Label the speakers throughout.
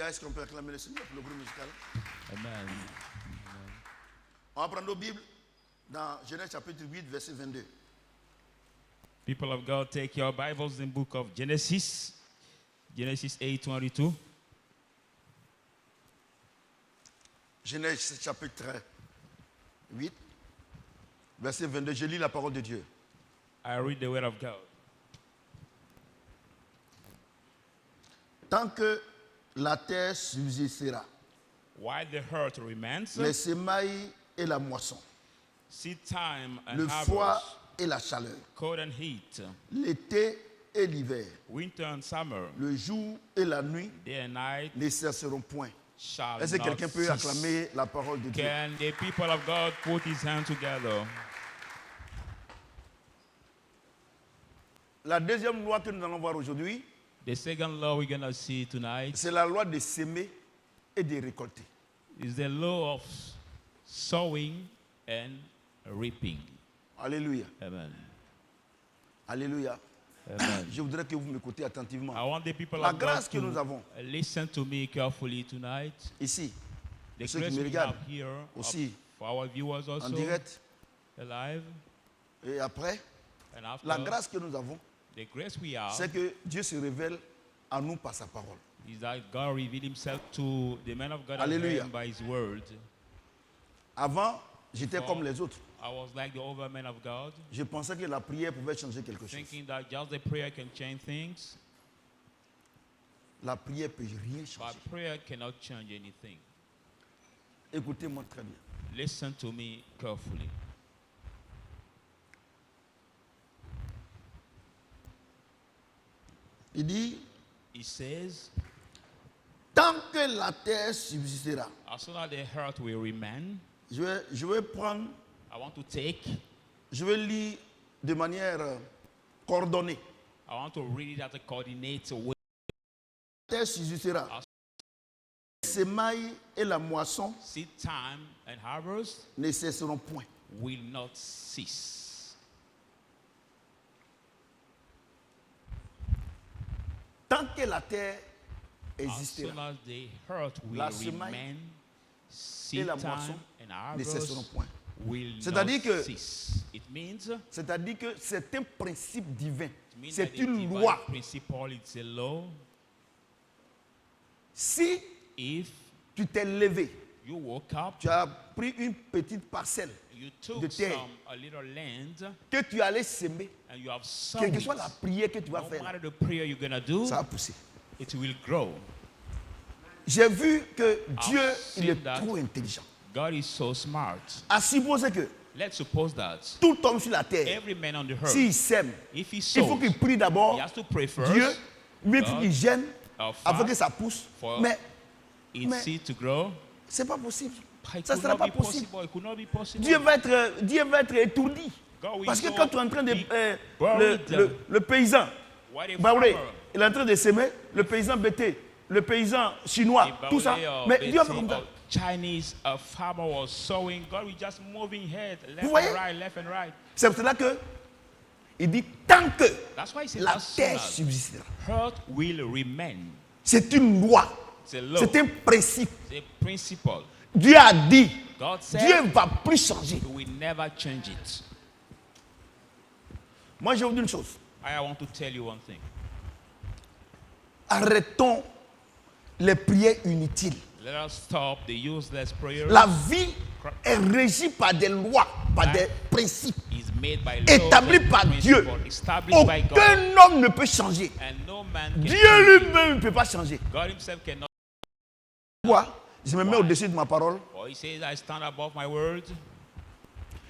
Speaker 1: Est-ce qu'on peut acclamer le Seigneur pour le groupe musical?
Speaker 2: Amen.
Speaker 1: On va prendre nos Bibles dans Genèse chapitre 8, verset 22.
Speaker 2: People of God, take your Bibles in the book of Genesis. Genesis 8:22.
Speaker 1: Genèse chapitre 8, verset 22. Je lis la parole de Dieu.
Speaker 2: I read the word of God.
Speaker 1: Tant que la terre subsistera,
Speaker 2: While the earth remains,
Speaker 1: les semailles et la moisson,
Speaker 2: seed time and
Speaker 1: le froid
Speaker 2: harvest,
Speaker 1: et la chaleur,
Speaker 2: cold and heat,
Speaker 1: l'été et l'hiver,
Speaker 2: winter and summer,
Speaker 1: le jour et la nuit
Speaker 2: day and night
Speaker 1: ne cesseront point.
Speaker 2: shall
Speaker 1: Est-ce que
Speaker 2: not
Speaker 1: quelqu'un peut
Speaker 2: cease.
Speaker 1: acclamer la parole de Dieu?
Speaker 2: Can the people of God put his hand together?
Speaker 1: La deuxième loi que nous allons voir aujourd'hui,
Speaker 2: The second law we're going to see tonight
Speaker 1: c'est la loi de s'aimer et de récolter.
Speaker 2: is the law of sowing and reaping.
Speaker 1: Alléluia.
Speaker 2: Amen.
Speaker 1: Alléluia.
Speaker 2: Amen.
Speaker 1: Je voudrais que vous m'écoutez attentivement.
Speaker 2: I want the people
Speaker 1: La
Speaker 2: of
Speaker 1: grâce
Speaker 2: God
Speaker 1: que nous avons
Speaker 2: to listen to me carefully tonight.
Speaker 1: ici,
Speaker 2: The
Speaker 1: ceux
Speaker 2: grace
Speaker 1: qui me
Speaker 2: we
Speaker 1: regardent
Speaker 2: have here
Speaker 1: aussi
Speaker 2: for our viewers
Speaker 1: en
Speaker 2: also
Speaker 1: direct
Speaker 2: alive
Speaker 1: et après,
Speaker 2: and after.
Speaker 1: la grâce que nous avons,
Speaker 2: The grace we have
Speaker 1: c'est que Dieu se révèle à nous par sa parole.
Speaker 2: is that God revealed himself to the man of God
Speaker 1: Alléluia.
Speaker 2: and by his word.
Speaker 1: Avant, j'étais comme les autres.
Speaker 2: I was like the other men of God,
Speaker 1: Je pensais que la prière pouvait changer quelque chose.
Speaker 2: thinking that just the prayer can change things,
Speaker 1: La prière peut rien
Speaker 2: but
Speaker 1: changer.
Speaker 2: prayer cannot change anything.
Speaker 1: Écoutez-moi très bien.
Speaker 2: Listen to me carefully.
Speaker 1: Il dit,
Speaker 2: He says,
Speaker 1: tant que la terre subsistera,
Speaker 2: as soon as the earth will remain,
Speaker 1: je vais prendre,
Speaker 2: I want to take,
Speaker 1: je vais lire de manière coordonnée.
Speaker 2: I want to read it at a coordinate way.
Speaker 1: La terre subsistera. Les semailles et la moisson
Speaker 2: Seed time and harvest
Speaker 1: ne cesseront point.
Speaker 2: will not cease.
Speaker 1: Tant que la terre
Speaker 2: As soon
Speaker 1: existera,
Speaker 2: as the earth will
Speaker 1: La semaille
Speaker 2: remain,
Speaker 1: et
Speaker 2: seed
Speaker 1: la
Speaker 2: time
Speaker 1: moisson
Speaker 2: and
Speaker 1: ne cesseront
Speaker 2: harvest
Speaker 1: point.
Speaker 2: will
Speaker 1: C'est-à-dire
Speaker 2: not
Speaker 1: que-
Speaker 2: cease. It means,
Speaker 1: C'est-à-dire que c'est un principe divin.
Speaker 2: that
Speaker 1: C'est
Speaker 2: the
Speaker 1: une
Speaker 2: divine
Speaker 1: loi.
Speaker 2: principle, it's a law.
Speaker 1: Si
Speaker 2: If
Speaker 1: tu t'es levé,
Speaker 2: you woke up,
Speaker 1: tu as pris une petite parcelle
Speaker 2: you
Speaker 1: de
Speaker 2: took
Speaker 1: terre
Speaker 2: a little land
Speaker 1: que tu allais semer,
Speaker 2: and you have sown
Speaker 1: quelle que
Speaker 2: it,
Speaker 1: soit la prière que tu vas
Speaker 2: no
Speaker 1: faire,
Speaker 2: matter the prayer you're gonna do,
Speaker 1: ça va pousser.
Speaker 2: it will grow.
Speaker 1: J'ai vu que Dieu,
Speaker 2: seen
Speaker 1: il est
Speaker 2: that.
Speaker 1: trop intelligent.
Speaker 2: God is so smart.
Speaker 1: À supposer que
Speaker 2: Let's suppose that
Speaker 1: tout homme sur la terre,
Speaker 2: every man on the earth,
Speaker 1: s'il sème,
Speaker 2: if he
Speaker 1: il faut
Speaker 2: sows,
Speaker 1: qu'il prie d'abord
Speaker 2: he has to pray first.
Speaker 1: Dieu, lui, il faut
Speaker 2: God,
Speaker 1: qu'il gêne
Speaker 2: or
Speaker 1: avant que
Speaker 2: fast
Speaker 1: ça pousse.
Speaker 2: for
Speaker 1: Mais
Speaker 2: its
Speaker 1: mais-
Speaker 2: seed to grow.
Speaker 1: c'est pas possible.
Speaker 2: It
Speaker 1: Ça ne
Speaker 2: could
Speaker 1: sera
Speaker 2: not
Speaker 1: pas
Speaker 2: be
Speaker 1: possible.
Speaker 2: possible. It could not be possible.
Speaker 1: Dieu va être étourdi.
Speaker 2: God will
Speaker 1: Parce que
Speaker 2: so
Speaker 1: quand tu es en train de.
Speaker 2: be buried.
Speaker 1: Le paysan,
Speaker 2: What a
Speaker 1: Baoulé,
Speaker 2: farmer,
Speaker 1: il est en train de s'aimer, le paysan bêté, le paysan chinois,
Speaker 2: a
Speaker 1: tout ça.
Speaker 2: Baoulé or
Speaker 1: Mais Dieu a fait
Speaker 2: Betsy
Speaker 1: comme ça.
Speaker 2: or Chinese a farmer was sowing. God will just moving head
Speaker 1: Vous
Speaker 2: left
Speaker 1: voyez?
Speaker 2: and right, left and right.
Speaker 1: C'est pour cela que il dit tant que
Speaker 2: That's why he says
Speaker 1: la
Speaker 2: as soon
Speaker 1: terre
Speaker 2: as
Speaker 1: subsistera.
Speaker 2: earth will remain.
Speaker 1: C'est une loi.
Speaker 2: It's a law.
Speaker 1: C'est un principe.
Speaker 2: It's a principle.
Speaker 1: Dieu a dit,
Speaker 2: God said
Speaker 1: Dieu ne va plus changer.
Speaker 2: He will never change it.
Speaker 1: Moi, je vais vous dire une chose.
Speaker 2: I want to tell you one thing.
Speaker 1: Arrêtons les prières inutiles.
Speaker 2: Let us stop the useless prayers.
Speaker 1: La vie est régie par des lois, par des principes
Speaker 2: Is made by laws
Speaker 1: établis
Speaker 2: and
Speaker 1: par Dieu.
Speaker 2: principles, established by God.
Speaker 1: Aucun homme ne peut changer.
Speaker 2: And no man can
Speaker 1: Dieu
Speaker 2: change it.
Speaker 1: lui-même ne peut pas changer.
Speaker 2: God himself cannot.
Speaker 1: Pourquoi? Je me mets au-dessus de ma parole.
Speaker 2: For he says, I stand above my word.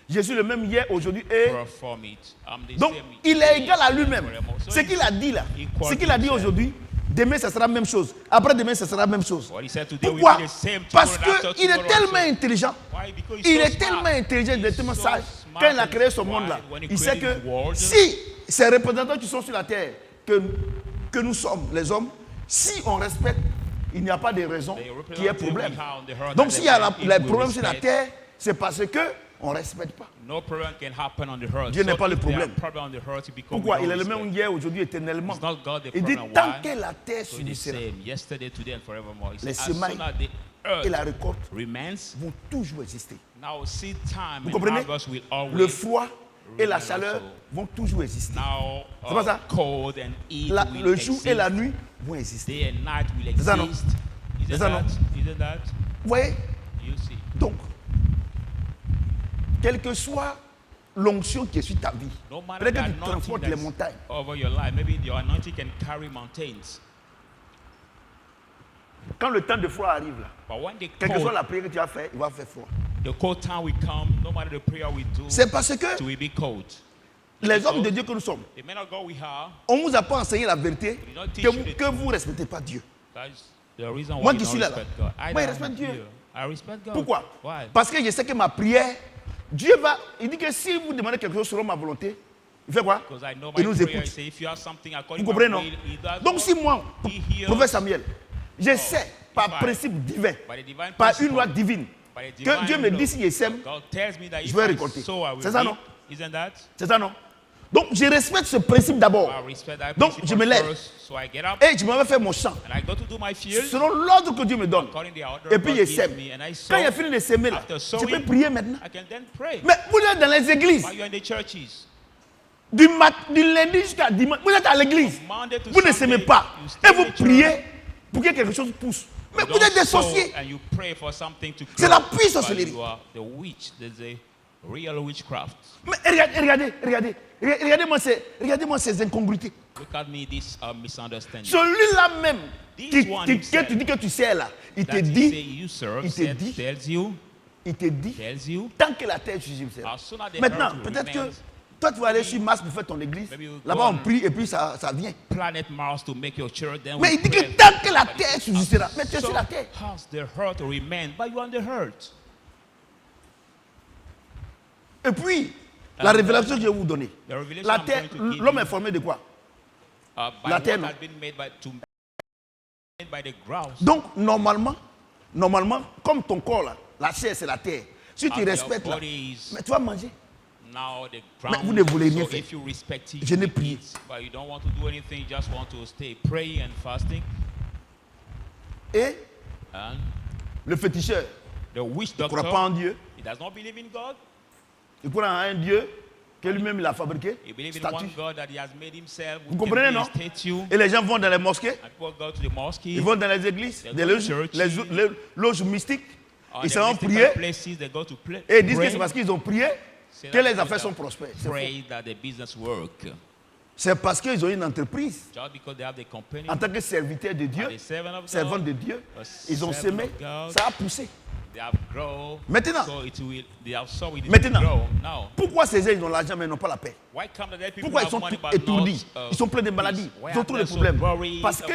Speaker 1: Je suis le même hier, aujourd'hui et...
Speaker 2: Perform it. I'm the
Speaker 1: Donc,
Speaker 2: same
Speaker 1: il est égal à
Speaker 2: yesterday,
Speaker 1: lui-même.
Speaker 2: forevermore. So
Speaker 1: Ce qu'il a dit là,
Speaker 2: equal
Speaker 1: ce
Speaker 2: to
Speaker 1: qu'il a dit
Speaker 2: himself.
Speaker 1: aujourd'hui, demain, ce sera la même chose. Après-demain, ce sera la même chose.
Speaker 2: What he said today will
Speaker 1: Pourquoi?
Speaker 2: be the same
Speaker 1: Parce
Speaker 2: tomorrow and after
Speaker 1: qu'il est
Speaker 2: tomorrow
Speaker 1: tellement
Speaker 2: also.
Speaker 1: intelligent.
Speaker 2: Why? Because he's
Speaker 1: Il
Speaker 2: so
Speaker 1: est
Speaker 2: smart.
Speaker 1: tellement intelligent, il est tellement
Speaker 2: He's so
Speaker 1: sage.
Speaker 2: smart
Speaker 1: Quand il a
Speaker 2: and
Speaker 1: créé ce
Speaker 2: wise
Speaker 1: monde-là,
Speaker 2: when he
Speaker 1: il sait
Speaker 2: created
Speaker 1: que
Speaker 2: the world.
Speaker 1: si ces représentants qui sont sur la terre, que nous sommes, les hommes, si on respecte, il n'y a pas de raison qu'il y ait problème. Donc s'il y a les problèmes sur la terre, c'est parce qu'on ne respecte pas.
Speaker 2: No problem can happen on the earth.
Speaker 1: Dieu n'est pas le
Speaker 2: if there are
Speaker 1: problème.
Speaker 2: problem on the earth, because
Speaker 1: Pourquoi?
Speaker 2: we
Speaker 1: Il
Speaker 2: don't
Speaker 1: est le même
Speaker 2: respect.
Speaker 1: hier, aujourd'hui, éternellement.
Speaker 2: It's not God the
Speaker 1: Il dit
Speaker 2: problem.
Speaker 1: tant
Speaker 2: Why?
Speaker 1: que la terre
Speaker 2: So the
Speaker 1: subsistera,
Speaker 2: same, yesterday, today, and forevermore. He
Speaker 1: les
Speaker 2: said, as
Speaker 1: semailles
Speaker 2: soon as the
Speaker 1: et la
Speaker 2: earth
Speaker 1: récolte
Speaker 2: remains,
Speaker 1: vont toujours exister.
Speaker 2: now seed time
Speaker 1: Vous
Speaker 2: and
Speaker 1: comprenez?
Speaker 2: harvest will
Speaker 1: Le
Speaker 2: always
Speaker 1: froid et la
Speaker 2: remain
Speaker 1: chaleur
Speaker 2: also.
Speaker 1: vont toujours exister.
Speaker 2: Now
Speaker 1: C'est pas ça?
Speaker 2: cold and heat will
Speaker 1: Le jour
Speaker 2: exist.
Speaker 1: et la nuit vont exister.
Speaker 2: Day and night will
Speaker 1: C'est ça, non?
Speaker 2: exist.
Speaker 1: C'est
Speaker 2: Isn't
Speaker 1: ça, non?
Speaker 2: that? Isn't that?
Speaker 1: Vous voyez?
Speaker 2: You see.
Speaker 1: Donc, quelle que soit l'onction qui est sur ta vie,
Speaker 2: No matter
Speaker 1: peut-être
Speaker 2: the
Speaker 1: que tu transportes
Speaker 2: anointing
Speaker 1: les
Speaker 2: that's
Speaker 1: montagnes.
Speaker 2: over your life, maybe your anointing can carry mountains.
Speaker 1: Quand le temps de froid arrive, là,
Speaker 2: But when
Speaker 1: quelle que soit la prière que tu vas faire, il va faire froid.
Speaker 2: the cold time will come, no matter the prayer we do,
Speaker 1: C'est parce que
Speaker 2: it will be cold.
Speaker 1: les hommes de Dieu que nous sommes,
Speaker 2: The men of God we have,
Speaker 1: on ne vous a pas enseigné la vérité
Speaker 2: We don't teach
Speaker 1: que
Speaker 2: you
Speaker 1: vous
Speaker 2: the
Speaker 1: que vous ne respectez pas Dieu.
Speaker 2: that's the reason why
Speaker 1: Moi
Speaker 2: you
Speaker 1: qui
Speaker 2: don't
Speaker 1: suis là,
Speaker 2: respect God. I
Speaker 1: moi, je
Speaker 2: don't
Speaker 1: respecte Dieu.
Speaker 2: here. I respect God.
Speaker 1: Pourquoi?
Speaker 2: Why?
Speaker 1: Parce que je sais que ma prière, Dieu va, il dit que si vous demandez quelque chose selon ma volonté, il fait quoi?
Speaker 2: Because I know
Speaker 1: Il
Speaker 2: my
Speaker 1: nous
Speaker 2: prayer
Speaker 1: écoute.
Speaker 2: say if you have something
Speaker 1: Vous
Speaker 2: according to
Speaker 1: comprenez,
Speaker 2: my
Speaker 1: non?
Speaker 2: will, he does
Speaker 1: Donc
Speaker 2: what
Speaker 1: si moi,
Speaker 2: he hears
Speaker 1: prophète Samuel, je sais par
Speaker 2: by-
Speaker 1: principe divin,
Speaker 2: by the divine
Speaker 1: par
Speaker 2: principle,
Speaker 1: une loi divine,
Speaker 2: by the
Speaker 1: que
Speaker 2: divine
Speaker 1: Dieu me
Speaker 2: law.
Speaker 1: dit si je sème,
Speaker 2: God tells me that
Speaker 1: je
Speaker 2: if
Speaker 1: vais
Speaker 2: I
Speaker 1: récolter.
Speaker 2: sow, I will
Speaker 1: C'est ça,
Speaker 2: reap.
Speaker 1: non?
Speaker 2: Isn't that?
Speaker 1: c'est ça non? Donc je respecte ce principe d'abord.
Speaker 2: I respect that
Speaker 1: Donc,
Speaker 2: principle
Speaker 1: je me lève.
Speaker 2: first, so I get up
Speaker 1: Et je m'en vais faire mon champ,
Speaker 2: and I go to do my field
Speaker 1: selon l'ordre que Dieu me donne.
Speaker 2: according to the order
Speaker 1: Et puis
Speaker 2: God
Speaker 1: je
Speaker 2: gives
Speaker 1: sème.
Speaker 2: me, and I sow.
Speaker 1: Quand il a fini de s'aimer là,
Speaker 2: After
Speaker 1: je
Speaker 2: sowing,
Speaker 1: peux prier maintenant.
Speaker 2: I can then pray.
Speaker 1: Mais vous êtes dans les églises,
Speaker 2: While you're in the churches,
Speaker 1: du lundi jusqu'à dimanche, vous êtes à l'église.
Speaker 2: from Monday to
Speaker 1: Vous ne
Speaker 2: Sunday,
Speaker 1: s'aimez pas.
Speaker 2: you stay
Speaker 1: Et
Speaker 2: in
Speaker 1: vous
Speaker 2: the church,
Speaker 1: priez pour que quelque chose pousse. Mais
Speaker 2: you
Speaker 1: vous êtes
Speaker 2: don't
Speaker 1: des
Speaker 2: sow
Speaker 1: sorciers.
Speaker 2: and you pray for something to
Speaker 1: C'est
Speaker 2: grow.
Speaker 1: la pure sorcellerie.
Speaker 2: But you are the witch. There's a real witchcraft.
Speaker 1: Mais regardez-moi ces incongruités.
Speaker 2: Look at me, this misunderstanding.
Speaker 1: Celui-là même
Speaker 2: This one
Speaker 1: que
Speaker 2: himself,
Speaker 1: tu dis que tu sais là, il te
Speaker 2: that he say
Speaker 1: dit,
Speaker 2: you serve,
Speaker 1: il te dit,
Speaker 2: tells you,
Speaker 1: tant que la terre subsistera.
Speaker 2: as soon as the
Speaker 1: Maintenant,
Speaker 2: earth
Speaker 1: peut-être que
Speaker 2: remains,
Speaker 1: toi tu vas aller sur Mars pour faire ton église.
Speaker 2: Maybe you
Speaker 1: Là-bas
Speaker 2: go
Speaker 1: on
Speaker 2: on
Speaker 1: prie et puis ça vient.
Speaker 2: planet Mars to make your church, then
Speaker 1: Mais
Speaker 2: we
Speaker 1: il dit
Speaker 2: pray.
Speaker 1: que tant que la terre subsistera, mais tu es
Speaker 2: So
Speaker 1: sur la terre.
Speaker 2: has the earth remain, but you are on the earth.
Speaker 1: Et puis, la révélation que je vais vous donner.
Speaker 2: The revelation
Speaker 1: La
Speaker 2: I'm
Speaker 1: terre,
Speaker 2: going to give
Speaker 1: l'homme
Speaker 2: you,
Speaker 1: est formé de quoi?
Speaker 2: by
Speaker 1: la
Speaker 2: what
Speaker 1: terre, non?
Speaker 2: has been made by the ground.
Speaker 1: Donc, normalement, comme ton corps là, la chair c'est la terre. Si tu
Speaker 2: And your
Speaker 1: respectes là,
Speaker 2: body is
Speaker 1: mais tu vas manger.
Speaker 2: now the
Speaker 1: Mais
Speaker 2: ground.
Speaker 1: vous ne voulez rien
Speaker 2: So
Speaker 1: faire.
Speaker 2: if you respect it,
Speaker 1: Je n'ai
Speaker 2: you
Speaker 1: prié.
Speaker 2: eat, but you don't want to do anything, you just want to stay praying and fasting.
Speaker 1: Et
Speaker 2: And
Speaker 1: le féticheur,
Speaker 2: the witch
Speaker 1: il ne croit
Speaker 2: doctor,
Speaker 1: pas en Dieu.
Speaker 2: he does not believe in God.
Speaker 1: Il croit en un Dieu que lui-même il a fabriqué.
Speaker 2: He believes in
Speaker 1: Statue.
Speaker 2: one God that he has made himself.
Speaker 1: Vous comprenez, non?
Speaker 2: Statue.
Speaker 1: Et les gens vont dans les mosquées,
Speaker 2: And people go to the mosque.
Speaker 1: ils vont dans les églises,
Speaker 2: They
Speaker 1: des
Speaker 2: go to
Speaker 1: loges,
Speaker 2: church.
Speaker 1: les loges mystiques.
Speaker 2: On
Speaker 1: Ils
Speaker 2: the
Speaker 1: s'en vont
Speaker 2: mystical
Speaker 1: prier
Speaker 2: places, they go to play,
Speaker 1: et ils disent que
Speaker 2: pray,
Speaker 1: c'est parce qu'ils ont prié
Speaker 2: say
Speaker 1: que
Speaker 2: that
Speaker 1: les
Speaker 2: because
Speaker 1: affaires
Speaker 2: they
Speaker 1: sont prospères. C'est faux.
Speaker 2: pray that the business work.
Speaker 1: C'est parce qu'ils ont une entreprise
Speaker 2: Just because they have the company,
Speaker 1: en tant que serviteur de Dieu,
Speaker 2: and the servant of
Speaker 1: servant
Speaker 2: God,
Speaker 1: de Dieu,
Speaker 2: a
Speaker 1: ils ont
Speaker 2: servant
Speaker 1: semé,
Speaker 2: of God,
Speaker 1: ça a poussé.
Speaker 2: they have grown.
Speaker 1: Maintenant.
Speaker 2: So it will, they have sown, it will
Speaker 1: Maintenant.
Speaker 2: grow. Now,
Speaker 1: Pourquoi ces gens ils ont l'argent mais ils n'ont pas la paix?
Speaker 2: why come the dead people
Speaker 1: Pourquoi ils
Speaker 2: have
Speaker 1: sont
Speaker 2: money
Speaker 1: tout
Speaker 2: but
Speaker 1: étourdis?
Speaker 2: not,
Speaker 1: Ils sont pleins de
Speaker 2: peace?
Speaker 1: maladies.
Speaker 2: Why
Speaker 1: Ils ont
Speaker 2: are
Speaker 1: trop de
Speaker 2: they so
Speaker 1: problèmes.
Speaker 2: worried?
Speaker 1: Parce que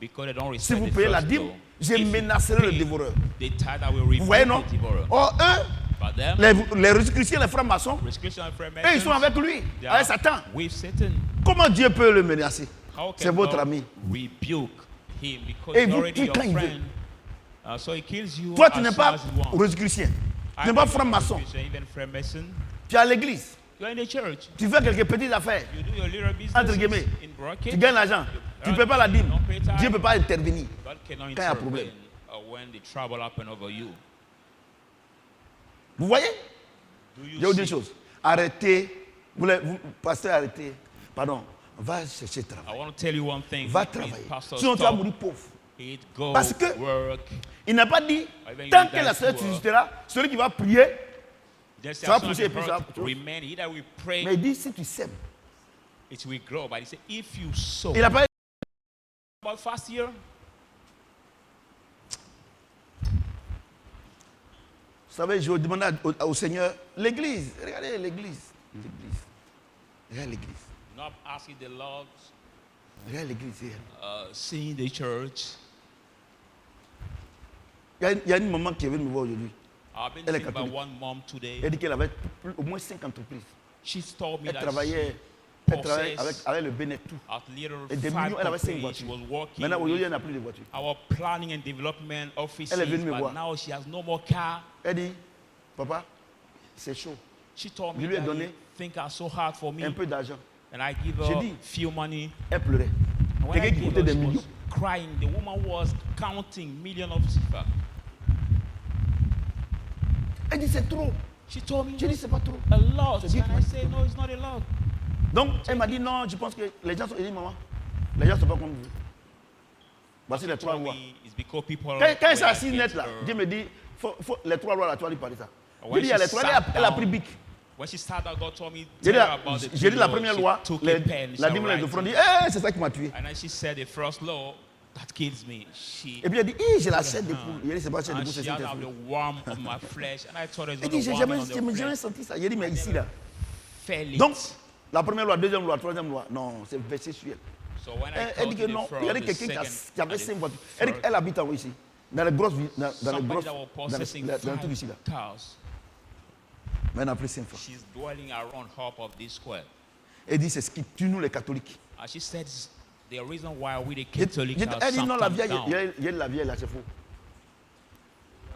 Speaker 2: Because they don't
Speaker 1: si
Speaker 2: respect
Speaker 1: vous
Speaker 2: the
Speaker 1: payez la
Speaker 2: first
Speaker 1: dîme,
Speaker 2: law.
Speaker 1: je
Speaker 2: If you
Speaker 1: menacerai le
Speaker 2: pay
Speaker 1: dévoreur.
Speaker 2: the tithe, I will
Speaker 1: Vous voyez,
Speaker 2: rebuke
Speaker 1: non?
Speaker 2: the devourer.
Speaker 1: Or, eux,
Speaker 2: But them,
Speaker 1: les Rosicruciens, les francs-maçons,
Speaker 2: Christian
Speaker 1: eux, ils
Speaker 2: Freemasons,
Speaker 1: sont avec lui,
Speaker 2: they
Speaker 1: avec
Speaker 2: are
Speaker 1: Satan.
Speaker 2: with Satan.
Speaker 1: Comment Dieu peut le menacer?
Speaker 2: How
Speaker 1: C'est
Speaker 2: can
Speaker 1: votre
Speaker 2: God
Speaker 1: ami.
Speaker 2: rebuke him because
Speaker 1: Et
Speaker 2: he's
Speaker 1: vous
Speaker 2: already
Speaker 1: tuez
Speaker 2: your
Speaker 1: quand il veut.
Speaker 2: friend? So he kills you
Speaker 1: Toi,
Speaker 2: as
Speaker 1: tu n'es
Speaker 2: soon
Speaker 1: pas
Speaker 2: as he wants.
Speaker 1: Rosicrucien. Tu n'es
Speaker 2: I'm
Speaker 1: pas
Speaker 2: not
Speaker 1: franc-maçon.
Speaker 2: Christian, even Freemason.
Speaker 1: Tu es à l'église.
Speaker 2: You're in the church.
Speaker 1: Tu fais quelques petites affaires.
Speaker 2: You do your little business
Speaker 1: Entre guillemets.
Speaker 2: in bracket.
Speaker 1: Tu gagnes l'argent. Tu ne paies pas la dîme. Dieu ne peut pas intervenir
Speaker 2: God cannot
Speaker 1: quand il y a un problème.
Speaker 2: intervene when the trouble happened over you.
Speaker 1: Vous voyez?
Speaker 2: Do
Speaker 1: Je
Speaker 2: you
Speaker 1: vais vous dire une
Speaker 2: see?
Speaker 1: chose. Arrêtez. Pasteur, arrêtez. Pardon. Va chercher
Speaker 2: I
Speaker 1: travail.
Speaker 2: want to tell you one thing.
Speaker 1: Va
Speaker 2: Please,
Speaker 1: travailler.
Speaker 2: Pastor,
Speaker 1: Sinon tu vas
Speaker 2: stop
Speaker 1: mourir pauvre.
Speaker 2: it, go
Speaker 1: Parce que
Speaker 2: work.
Speaker 1: il n'a pas dit,
Speaker 2: Even
Speaker 1: tant
Speaker 2: you
Speaker 1: que
Speaker 2: die
Speaker 1: la sœur
Speaker 2: poor.
Speaker 1: suscitera, celui qui va prier,
Speaker 2: Just
Speaker 1: ça va
Speaker 2: as soon as
Speaker 1: pousser
Speaker 2: the
Speaker 1: et puis ça va
Speaker 2: earth remain, either we pray,
Speaker 1: mais il dit si tu sèmes.
Speaker 2: it will grow. But he said, if you sow.
Speaker 1: Il n'a pas
Speaker 2: About fast year,
Speaker 1: Vous savez, je demandais au Seigneur, l'église, regardez l'église. L'église. Regarde l'église.
Speaker 2: not asking the Lord,
Speaker 1: Regarde l'église.
Speaker 2: seeing the church.
Speaker 1: Il y a une maman qui est venue me voir aujourd'hui.
Speaker 2: I've been
Speaker 1: Elle est
Speaker 2: thinking about
Speaker 1: catholique.
Speaker 2: one mom today.
Speaker 1: Elle dit qu'elle avait au moins 5 entreprises.
Speaker 2: She's told me
Speaker 1: Elle
Speaker 2: that
Speaker 1: travaillait,
Speaker 2: she
Speaker 1: elle travaillait
Speaker 2: possessed
Speaker 1: avec le Bénet tout.
Speaker 2: at little
Speaker 1: Et des
Speaker 2: 5
Speaker 1: millions, elle avait 5
Speaker 2: companies. She
Speaker 1: voitures.
Speaker 2: was working
Speaker 1: Maintenant, aujourd'hui, elle
Speaker 2: with
Speaker 1: n'a plus de voitures.
Speaker 2: our planning and development offices,
Speaker 1: Elle est venue me
Speaker 2: but
Speaker 1: voir.
Speaker 2: now she has no more car.
Speaker 1: Elle dit, papa, c'est chaud.
Speaker 2: She told
Speaker 1: Je
Speaker 2: me
Speaker 1: lui ai
Speaker 2: that
Speaker 1: donné
Speaker 2: you think are so hard for me,
Speaker 1: un peu d'argent.
Speaker 2: and I give
Speaker 1: J'ai
Speaker 2: her
Speaker 1: dit,
Speaker 2: few money.
Speaker 1: Elle pleurait.
Speaker 2: And when I
Speaker 1: Quelqu'un qui
Speaker 2: gave
Speaker 1: coûtait
Speaker 2: her,
Speaker 1: des
Speaker 2: she
Speaker 1: millions.
Speaker 2: was crying. The woman was counting millions of CFA.
Speaker 1: Elle dit, c'est trop.
Speaker 2: She told me
Speaker 1: J'ai dit, c'est pas trop.
Speaker 2: a lot,
Speaker 1: C'est dit,
Speaker 2: and I said no, it's not a lot.
Speaker 1: Donc, elle m'a dit, non, je pense que les gens sont... Elle dit, maman, les gens ne sont pas comme vous. Voici les
Speaker 2: She
Speaker 1: 3
Speaker 2: told
Speaker 1: lois.
Speaker 2: me it's because people.
Speaker 1: Quand elle
Speaker 2: when
Speaker 1: s'est
Speaker 2: I
Speaker 1: assise
Speaker 2: get
Speaker 1: net là,
Speaker 2: her-
Speaker 1: Dieu me dit, les 3 lois là, tu vas lui parler ça.
Speaker 2: When
Speaker 1: J'ai dit, il y a
Speaker 2: she
Speaker 1: les 3
Speaker 2: sat
Speaker 1: elle a
Speaker 2: down,
Speaker 1: pris bic.
Speaker 2: When she started, God told me
Speaker 1: J'ai
Speaker 2: tell
Speaker 1: dit,
Speaker 2: her about the
Speaker 1: j'ai dit la
Speaker 2: two
Speaker 1: première
Speaker 2: laws.
Speaker 1: loi,
Speaker 2: She took
Speaker 1: les-
Speaker 2: a pen,
Speaker 1: la
Speaker 2: she
Speaker 1: dîme, les
Speaker 2: write
Speaker 1: offrandes, dit,
Speaker 2: it.
Speaker 1: c'est ça qui m'a tué.
Speaker 2: And then she said the first law that kills me. She
Speaker 1: Et puis elle dit, j'ai la chair de poule. Il dit, c'est pas la chair de
Speaker 2: and
Speaker 1: poule, c'est
Speaker 2: she had the
Speaker 1: Saint-Esprit.
Speaker 2: worm on my flesh, and I told her it's
Speaker 1: Elle
Speaker 2: not
Speaker 1: dit,
Speaker 2: a
Speaker 1: j'ai
Speaker 2: worm on
Speaker 1: jamais
Speaker 2: the flesh.
Speaker 1: senti ça. J'ai dit, mais ici là.
Speaker 2: Fell it.
Speaker 1: Donc, la première loi, deuxième loi, troisième loi, non, c'est versé sur elle.
Speaker 2: So when I
Speaker 1: Elle dit
Speaker 2: told
Speaker 1: que
Speaker 2: you the
Speaker 1: non,
Speaker 2: first,
Speaker 1: il y avait
Speaker 2: the
Speaker 1: quelqu'un
Speaker 2: second,
Speaker 1: qui avait
Speaker 2: and the
Speaker 1: 5 voitures. Elle dit
Speaker 2: third,
Speaker 1: qu'elle habite en haut ici, dans les grosses, dans les
Speaker 2: somebody
Speaker 1: grosses,
Speaker 2: that was
Speaker 1: dans
Speaker 2: possessing
Speaker 1: le truc ici là.
Speaker 2: 5 cars.
Speaker 1: Mais elle n'a plus 5 fois.
Speaker 2: She's dwelling around half of this square.
Speaker 1: Elle dit, c'est ce qui tue nous les catholiques.
Speaker 2: And she said the reason why we the
Speaker 1: Elle
Speaker 2: Catholics are
Speaker 1: dit, non, la vieille,
Speaker 2: down.
Speaker 1: il y a la vieille là, c'est faux.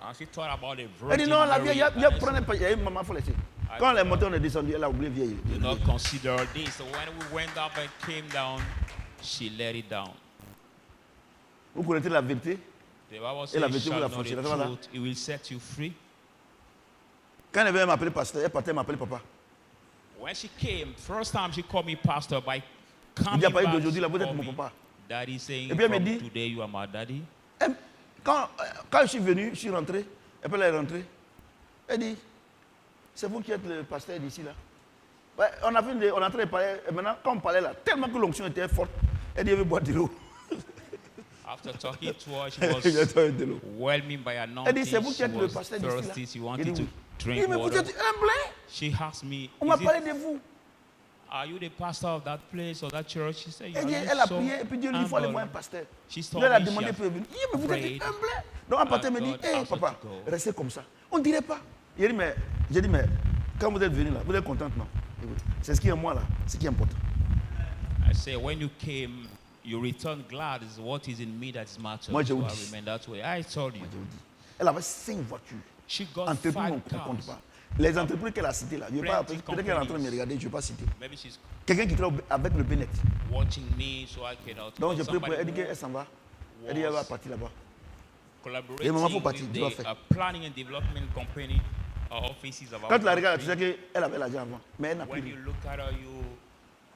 Speaker 2: And she thought about the
Speaker 1: Elle dit,
Speaker 2: Virgin
Speaker 1: non, la
Speaker 2: Mary,
Speaker 1: vieille, il y a
Speaker 2: and I
Speaker 1: prenez
Speaker 2: said,
Speaker 1: pas, il y a une maman, il faut laisser. Quand elle est montée, on est descendu, elle a oublié vieille.
Speaker 2: do not consider this. So when we went up and came down, she let it down.
Speaker 1: Vous connaissez la vérité?
Speaker 2: The Bible
Speaker 1: Et la
Speaker 2: says,
Speaker 1: vérité vous
Speaker 2: shall
Speaker 1: la
Speaker 2: know
Speaker 1: franchira,
Speaker 2: the
Speaker 1: ça va là?
Speaker 2: truth, it will set you free.
Speaker 1: Quand elle venait m'appeler pasteur, elle partait m'appeler papa.
Speaker 2: When she came, first time she called me pastor by
Speaker 1: Il
Speaker 2: coming
Speaker 1: dit, à partir
Speaker 2: back,
Speaker 1: d'aujourd'hui, là,
Speaker 2: she
Speaker 1: vous êtes
Speaker 2: called
Speaker 1: mon
Speaker 2: me
Speaker 1: papa.
Speaker 2: daddy, saying,
Speaker 1: Et puis elle me
Speaker 2: from
Speaker 1: dit-
Speaker 2: today you are my daddy.
Speaker 1: Quand je suis venu, je suis rentré, et puis elle est rentrée. Elle dit, c'est vous qui êtes le pasteur d'ici là. Ouais, on est en train de parler, et maintenant, quand on parlait là, tellement que l'onction était forte, elle dit, elle veut boire de l'eau.
Speaker 2: After talking to her, she
Speaker 1: Elle
Speaker 2: was
Speaker 1: veut de l'eau.
Speaker 2: whelming by
Speaker 1: Elle
Speaker 2: anointing.
Speaker 1: dit, c'est vous qui
Speaker 2: She
Speaker 1: êtes le
Speaker 2: was
Speaker 1: pasteur d'ici là.
Speaker 2: thirsty. She
Speaker 1: J'ai
Speaker 2: wanted
Speaker 1: dit
Speaker 2: to
Speaker 1: oui. Il dit,
Speaker 2: drink
Speaker 1: mais vous
Speaker 2: water.
Speaker 1: êtes humble.
Speaker 2: She asked me,
Speaker 1: On m'a
Speaker 2: "Is
Speaker 1: parlé
Speaker 2: it-
Speaker 1: de vous.
Speaker 2: are you the pastor of that place or that church?" She said,
Speaker 1: Elle dit,
Speaker 2: "You
Speaker 1: elle a
Speaker 2: so
Speaker 1: prié, et puis Dieu lui dit, il faut aller
Speaker 2: humble."
Speaker 1: voir un pasteur.
Speaker 2: She's
Speaker 1: Dieu
Speaker 2: told
Speaker 1: elle a
Speaker 2: me she
Speaker 1: demandé
Speaker 2: has
Speaker 1: pour venir. Il dit, mais vous
Speaker 2: prayed.
Speaker 1: êtes humble. Donc un pasteur me dit,
Speaker 2: God
Speaker 1: hé
Speaker 2: asked her
Speaker 1: papa,
Speaker 2: to go.
Speaker 1: restez comme ça. On ne dirait pas. J'ai dit, mais quand vous êtes venu là, vous êtes contente, non? C'est ce qui est en moi là, ce qui est important.
Speaker 2: I say, when you came, you returned glad. Is what is in me that is matters.
Speaker 1: Moi, je
Speaker 2: So
Speaker 1: vous
Speaker 2: I
Speaker 1: dis.
Speaker 2: remain that way. I told you.
Speaker 1: Je vous dis. Elle avait 5 voitures.
Speaker 2: She got
Speaker 1: Entreprises,
Speaker 2: 5
Speaker 1: on ne compte
Speaker 2: cars.
Speaker 1: pas. Les entreprises qu'elle a citées là, je vais pas-
Speaker 2: Plenty
Speaker 1: peut-être qu'elle est en train de me
Speaker 2: companies.
Speaker 1: regarder, je ne vais pas citer.
Speaker 2: Maybe she's
Speaker 1: Quelqu'un qui travaille avec le Bénet.
Speaker 2: watching me, so I cannot.
Speaker 1: Donc
Speaker 2: but
Speaker 1: je prie pour elle, elle
Speaker 2: somebody
Speaker 1: dit qu'elle s'en va. Elle dit qu'elle va partir là-bas.
Speaker 2: collaborating
Speaker 1: Et maman, faut
Speaker 2: with
Speaker 1: partir, Dieu va
Speaker 2: the
Speaker 1: faire.
Speaker 2: planning and development company offices of our
Speaker 1: Quand tu la regardes, tu
Speaker 2: country.
Speaker 1: sais qu'elle avait l'argent avant. Mais elle n'a plus
Speaker 2: When
Speaker 1: rien.
Speaker 2: you look at her, you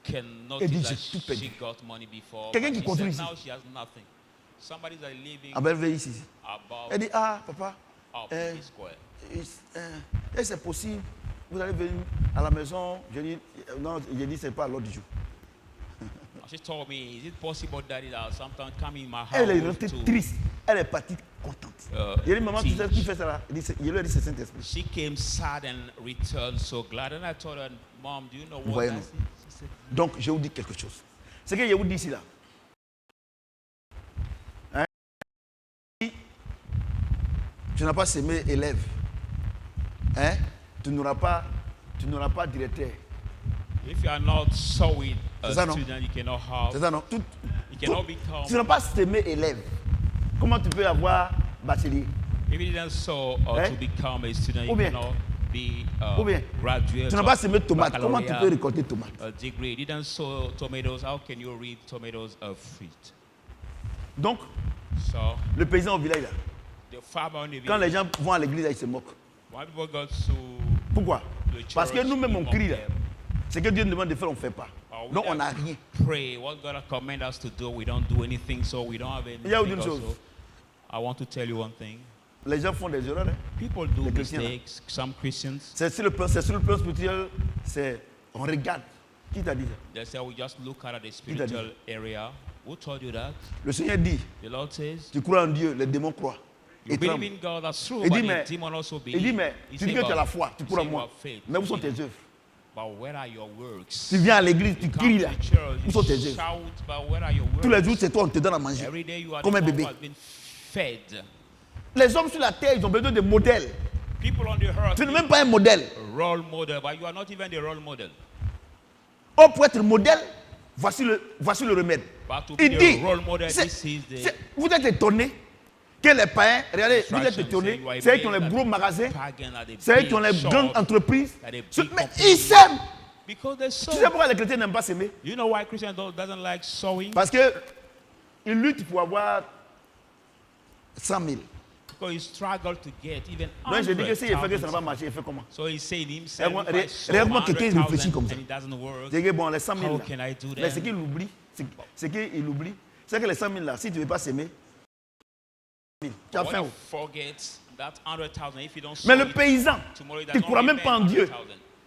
Speaker 2: can
Speaker 1: Elle dit,
Speaker 2: notice that
Speaker 1: j'ai tout perdu.
Speaker 2: she got money before.
Speaker 1: Quelqu'un
Speaker 2: but
Speaker 1: qui
Speaker 2: she
Speaker 1: construit
Speaker 2: said
Speaker 1: ici.
Speaker 2: now she has nothing. Somebody's are living
Speaker 1: À Belleville ici.
Speaker 2: about
Speaker 1: Elle dit, ah papa,
Speaker 2: up
Speaker 1: eh,
Speaker 2: this square.
Speaker 1: est-ce que c'est possible? Vous allez venir à la maison. Je dis, non, j'ai dit, c'est pas à l'ordre du jour.
Speaker 2: And she told me, is it possible, Daddy, that sometimes come in my house
Speaker 1: Elle est rentrée
Speaker 2: to
Speaker 1: triste. Elle est partie contente. J'ai dit, maman, tu sais qui fait ça là? Je lui ai dit, c'est Saint-Esprit.
Speaker 2: She came sad and returned so glad. And I told her, Mom, do you know what
Speaker 1: Voyez,
Speaker 2: that
Speaker 1: non.
Speaker 2: is? She said,
Speaker 1: Donc, je vous dis quelque chose. Ce que je vous dis ici là. Hein? Si tu n'as pas semé élève, hein? Tu n'auras pas directeur.
Speaker 2: if you are not sowing a
Speaker 1: C'est ça, non?
Speaker 2: student, you cannot
Speaker 1: C'est
Speaker 2: have,
Speaker 1: ça, non?
Speaker 2: you cannot become.
Speaker 1: Tu n'as pas semé élève. Comment tu peux avoir bachelier?
Speaker 2: If you didn't sow
Speaker 1: Hein?
Speaker 2: to become a student,
Speaker 1: Ou
Speaker 2: you
Speaker 1: bien-
Speaker 2: cannot be
Speaker 1: Ou bien,
Speaker 2: graduate.
Speaker 1: tu n'as
Speaker 2: or
Speaker 1: pas semé tomate. Comment tu peux
Speaker 2: baccalaureate,
Speaker 1: récolter tomate?
Speaker 2: a degree. You didn't sow tomatoes. How can you reap tomatoes of fruit?
Speaker 1: Donc,
Speaker 2: So
Speaker 1: le paysan au village là,
Speaker 2: The farmer in the
Speaker 1: Quand les
Speaker 2: village.
Speaker 1: gens vont à l'église, ils se moquent.
Speaker 2: When people go to
Speaker 1: Pourquoi?
Speaker 2: the church,
Speaker 1: Parce que nous-mêmes, on
Speaker 2: we
Speaker 1: crie
Speaker 2: mock
Speaker 1: là.
Speaker 2: them.
Speaker 1: Ce que Dieu nous demande de faire, on ne fait pas.
Speaker 2: We
Speaker 1: Donc, on
Speaker 2: have
Speaker 1: n'a
Speaker 2: to
Speaker 1: rien.
Speaker 2: Pray. What God has commanded us to do, we don't do anything, so we don't have
Speaker 1: Il y a
Speaker 2: anything
Speaker 1: une chose.
Speaker 2: also. I want to tell you one thing.
Speaker 1: Les gens font des erreurs. Hein.
Speaker 2: People do
Speaker 1: Les chrétiens, là.
Speaker 2: mistakes. Some Christians,
Speaker 1: C'est sur le plan spirituel, on regarde. Qui t'a dit ça?
Speaker 2: they say we just look at the spiritual area. Who told you that?
Speaker 1: Le Seigneur dit,
Speaker 2: The Lord says,
Speaker 1: tu crois en Dieu, les démons croient.
Speaker 2: you
Speaker 1: Et
Speaker 2: believe
Speaker 1: tremblent.
Speaker 2: in God, that's true,
Speaker 1: Il
Speaker 2: but
Speaker 1: dit,
Speaker 2: the
Speaker 1: mais,
Speaker 2: demon also
Speaker 1: il dit,
Speaker 2: believe.
Speaker 1: mais
Speaker 2: He
Speaker 1: tu dis
Speaker 2: said,
Speaker 1: que tu as
Speaker 2: but-
Speaker 1: la foi, tu
Speaker 2: he
Speaker 1: crois en
Speaker 2: said,
Speaker 1: moi.
Speaker 2: you have faith.
Speaker 1: Mais où sont tes œuvres?
Speaker 2: But where are your works?
Speaker 1: Tu viens à l'église, tu
Speaker 2: You
Speaker 1: cries
Speaker 2: come
Speaker 1: là.
Speaker 2: to church,
Speaker 1: Où sont tes
Speaker 2: you
Speaker 1: œuvres?
Speaker 2: shout, but where are your works?
Speaker 1: Tous les jours, c'est toi, on te donne à manger.
Speaker 2: Every day you are
Speaker 1: Comme
Speaker 2: the
Speaker 1: un
Speaker 2: one
Speaker 1: bébé.
Speaker 2: who has been fed.
Speaker 1: Les hommes sur la terre, ils ont besoin de modèles.
Speaker 2: People on the earth
Speaker 1: Tu n'es
Speaker 2: need
Speaker 1: même pas un modèle.
Speaker 2: a role model, but you are not even the role model.
Speaker 1: Oh, pour être modèle, voici le remède.
Speaker 2: But to be
Speaker 1: Il dit,
Speaker 2: the role model,
Speaker 1: c'est-
Speaker 2: this is the
Speaker 1: vous êtes étonnés que les païens, regardez, vous êtes
Speaker 2: instruction
Speaker 1: étonnés,
Speaker 2: saying you are
Speaker 1: c'est eux qui ont les
Speaker 2: amazed
Speaker 1: gros
Speaker 2: that
Speaker 1: magasins,
Speaker 2: pagan are the
Speaker 1: c'est eux
Speaker 2: big
Speaker 1: qui ont les
Speaker 2: shops,
Speaker 1: grandes entreprises.
Speaker 2: are the
Speaker 1: Ce-
Speaker 2: big
Speaker 1: Mais
Speaker 2: companies.
Speaker 1: ils s'aiment.
Speaker 2: Because they
Speaker 1: Tu sais
Speaker 2: sow.
Speaker 1: pourquoi les chrétiens n'aiment pas s'aimer?
Speaker 2: You know why Christian doesn't like sowing?
Speaker 1: Parce qu'ils luttent pour avoir 100 000.
Speaker 2: Because he struggled to get even
Speaker 1: Donc je dis que s'il fait que ça n'a pas
Speaker 2: 100,000.
Speaker 1: marché, il fait comment?
Speaker 2: So he's saying himself,
Speaker 1: Regarde-moi,
Speaker 2: if I sow
Speaker 1: regarde-moi quelqu'un qui réfléchit
Speaker 2: 100,000
Speaker 1: comme ça.
Speaker 2: and it doesn't work,
Speaker 1: C'est que bon, les 100 000
Speaker 2: how
Speaker 1: là,
Speaker 2: can I do
Speaker 1: mais ce
Speaker 2: that?
Speaker 1: qu'il oublie, c'est que les 100 000 là, si tu ne veux pas s'aimer, tu as
Speaker 2: What
Speaker 1: faim.
Speaker 2: he forgets, that 100,000, if you don't sow
Speaker 1: Mais le
Speaker 2: it,
Speaker 1: paysan
Speaker 2: tomorrow he
Speaker 1: qui
Speaker 2: does
Speaker 1: ne
Speaker 2: not
Speaker 1: croit même
Speaker 2: remain
Speaker 1: pas en Dieu,